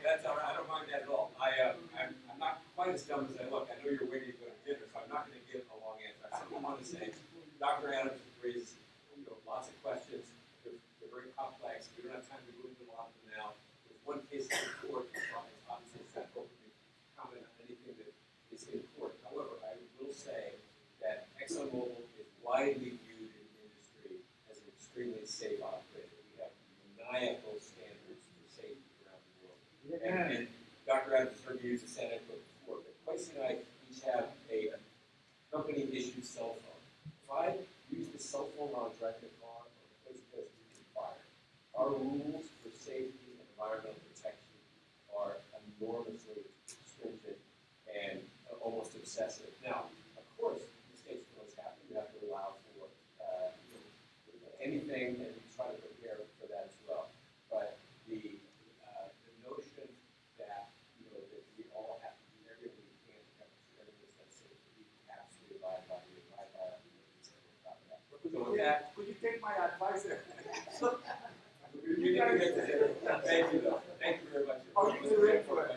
That's all right. I don't mind that at all. I'm not quite as dumb as I look. I know you're waiting to go to dinner, so I'm not going to give a long answer. I simply want to say, Dr. Adams raises lots of questions. They're very complex. We don't have time to go into a lot of them now. There's one case in court. Obviously, it's not appropriate to comment on anything that is in court. However, I will say that ExxonMobil is widely viewed in the industry as an extremely safe operator. We have maniacal standards for safety around the world. And Dr. Adams heard me use the Senate before, but Quincy and I each have a company-issued cell phone. If I use the cell phone while I'm driving a car, or the place goes to fire, our rules for safety and environmental protection are enormously stringent and almost obsessive. Now, of course, mistakes can always happen. You have to allow for anything, and we try to prepare for that as well. But the notion that that we all have to do everything we can to have everything that's safe, we absolutely abide by our rules and we're proud of that. So with that, Could you take my advice there? you get to get to dinner. Thank you, though. Thank you very much. Oh, you should read for it.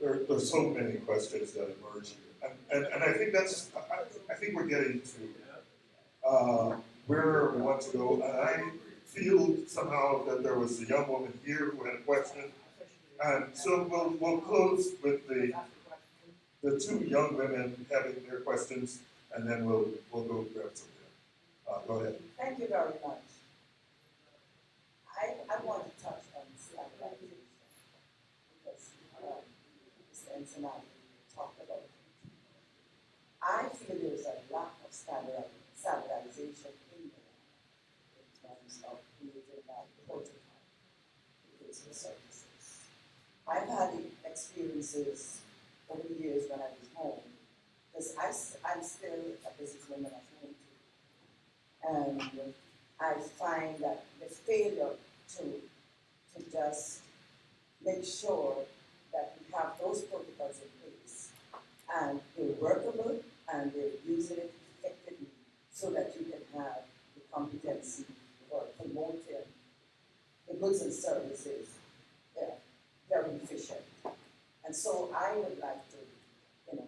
There's so many questions that emerge here, and I think I think we're getting to where we want to go. And I feel somehow that there was a young woman here who had a question, and so we'll close with the two young women having their questions, and then we'll go grab some dinner. Go ahead. Thank you very much. I want to touch on standardization because Mr. Ensenada talked about it. I feel there's a lack of standardization in terms of creating that protocol for goods and services. I've had experiences over the years when I was home, because I'm still a businesswoman at home too. And I find that the failure to just make sure that we have those protocols in place and they're workable and they're using it effectively so that you can have the competency for promoting the goods and services very efficient. And so I would like to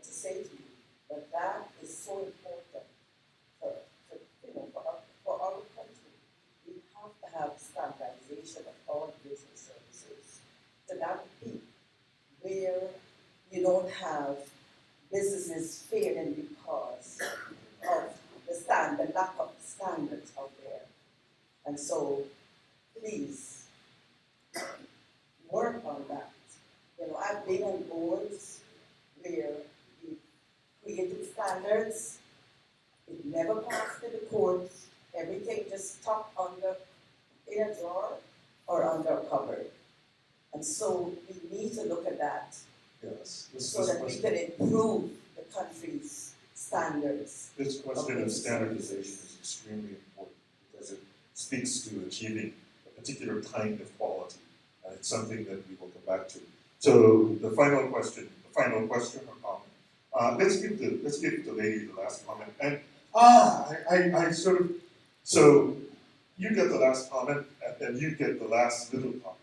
say to you that is so important for our country. We have to have standardization of all goods and services to that peak where you don't have businesses failing because of the lack of standards out there. And so please work on that. I've been on boards where we created standards. It never passed to the courts. Everything just tucked under in a drawer or under a cupboard. And so we need to look at that. Yes. So that we can improve the country's standards. This question of standardization is extremely important because it speaks to achieving a particular kind of quality. It's something that we will come back to. So the final question or comment Let's give the lady the last comment. And I sort of, so you get the last comment, and then you get the last little comment.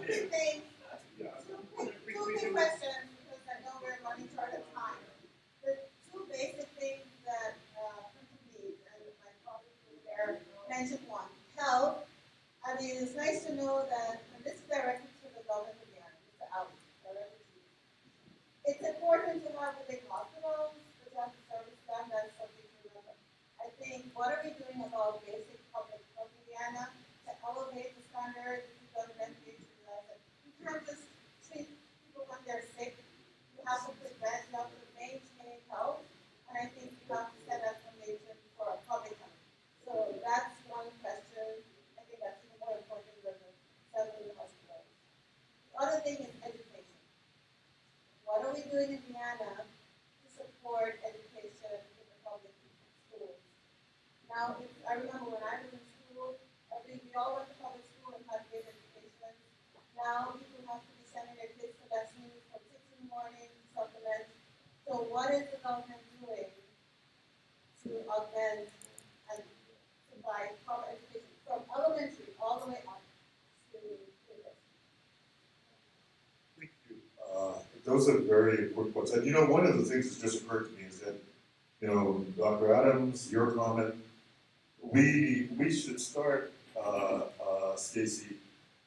Thanks. Two quick questions, because I know we're running short of time. The two basic things that Principal Lee and my colleagues over there mentioned, one, health. I mean, it's nice to know that, and this is directed to the government again, Mr. Out, directed to you. It's important to have the big hospitals, the health service plan, that's something to remember. I think, what are we doing about basic public health in Guyana to elevate the standard, the government needs to realize that you can't just treat people when they're sick. You have to prevent, you have to maintain health, and I think you have to set that foundation for public health. So that's one question. I think that's even more important than the 7 hospitals. The other thing is education. What are we doing in Guyana to support education in the public schools? Now, I remember when I was in school, I think we all went to public school and had great education. Now people have to be sending their kids to lessons from 6 in the morning, supplement. So what is the government doing to augment and provide proper education from elementary all the way up to university? Those are very important points. And you know, one of the things that just occurred to me is that, you know, Dr. Adams, your comment, we should start, Stacy,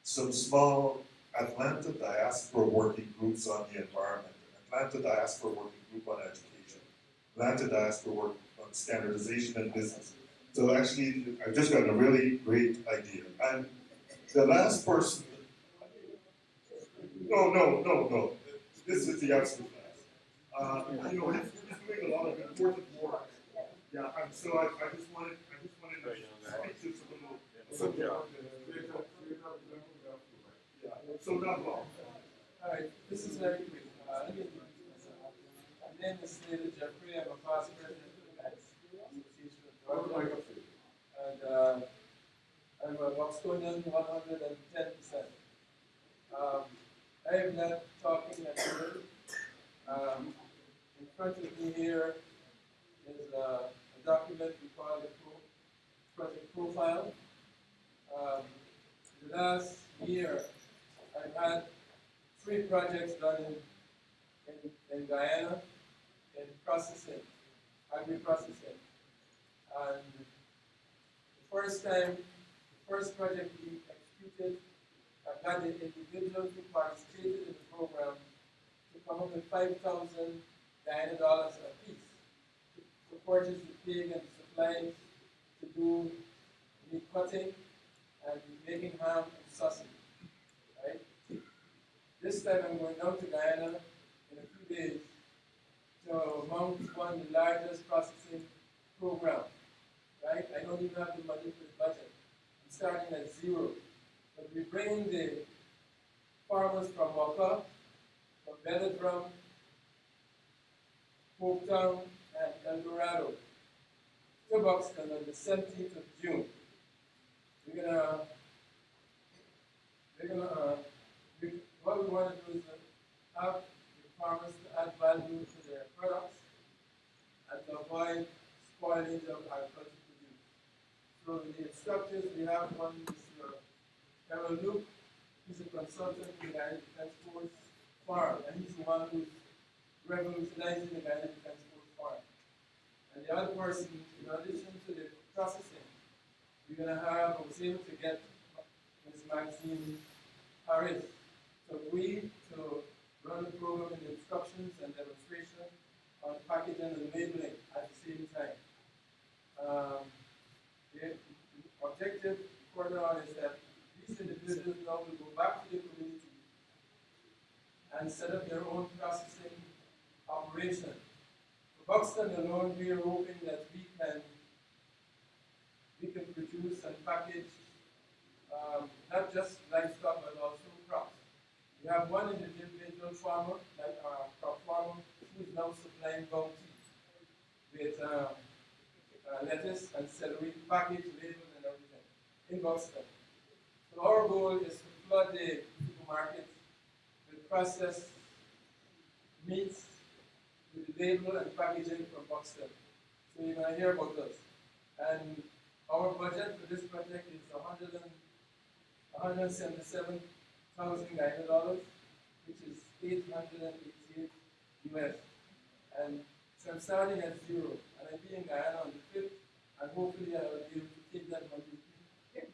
some small Atlanta diaspora working groups on the environment, Atlanta diaspora working group on education, Atlanta diaspora working on standardization and business. So actually, I've just got a really great idea. And the last person, no. This is the absolute last. You know, he's doing a lot of important work. Yeah, and so I just wanted to speak just a little. Yeah, so not long. All right, this is very quick. Let me introduce myself. My name is David Jeffrey. I'm a past president of the Banks Association of Georgia. And I'm a Bostonian 110%. I am not talking at all. In front of me here is a document we call the project profile. The last year, I've had 3 projects done in Guyana in processing, agri-processing. And the first project we executed, I got the individuals who participated in the program to come up with $5,000 a piece to purchase the pig and supplies to do meat cutting and making ham and sausage. Right? This time I'm going down to Guyana in a few days to mount one of the largest processing programs. Right? I don't even have the money for the budget. I'm starting at 0. But we bring the farmers from Waka, from Belladrum, Hopetown, and El to Buxton on the 17th of June. What we want to do is have the farmers to add value to their products and to avoid spoilage of agricultural produce. So the instructors, we have one, Mr. Carol Luke, he's a consultant in the Guyana Defense Force farm, and he's the one who's revolutionizing the Guyana Defense Force farm. And the other person, in addition to the processing, we're going to have, I was able to get Ms. Maxine Harris to agree to run the program in the instructions and demonstration on packaging and labeling at the same time. The objective further on is that these individuals now will go back to the community and set up their own processing operation. For Buxton alone, we are hoping that we can produce and package not just livestock but also crops. We have one individual farmer, like our crop farmer, who is now supplying bounty with lettuce and celery packaged, labeled, and everything in Buxton. So our goal is to flood the supermarkets with processed meats with the label and packaging from Buxton. So you're gonna hear about us. And our budget for this project is $177,000 Guyana, which is 888 US. And so I'm starting at zero, and I'll be in Guyana on the 5th, and hopefully I will be able to take that money with me.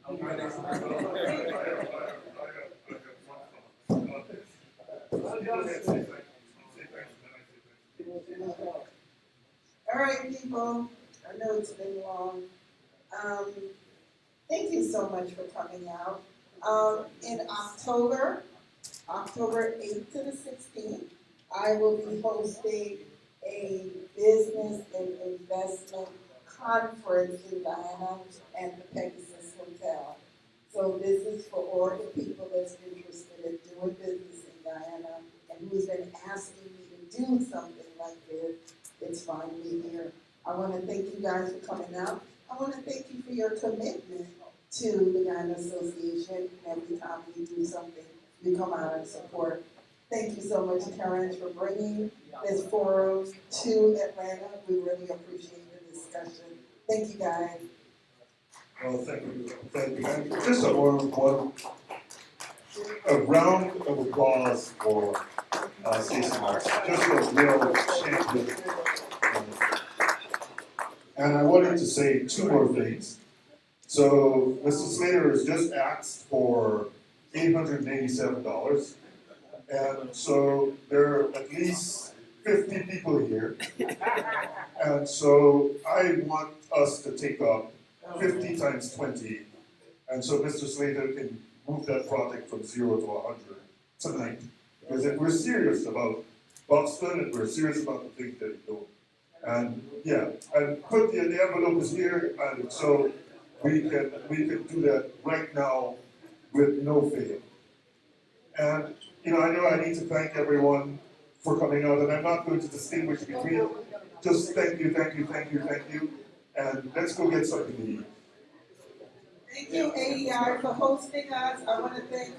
I'll be an expert. All right, people, I know it's been long. Thank you so much for coming out. In October 8th to the 16th, I will be hosting a business and investment conference in Guyana and the Pegasus Hotel. So this is for all the people that's interested in doing business in Guyana and who's been asking me to do something like this. It's finally here. I want to thank you guys for coming out. I want to thank you for your commitment to the Guyana Association. Every time we do something, you come out and support. Thank you so much, Terrence, for bringing this forum to Atlanta. We really appreciate the discussion. Thank you, guys. Well, thank you. Thank you. And just a round of applause for Stacey Marks. Just a real champion. And I wanted to say two more things. So Mr. Slater has just asked for $887. And so there are at least 50 people here. And so I want us to take up 50 times 20. And so Mr. Slater can move that project from 0 to 100 tonight. Because if we're serious about Buxton and we're serious about the things that we do. And yeah, and put the envelope is here, and so we can do that right now with no fail. And I know I need to thank everyone for coming out, and I'm not going to distinguish between. Just thank you, and let's go get something to eat. Thank you, AEI, for hosting us. I want to thank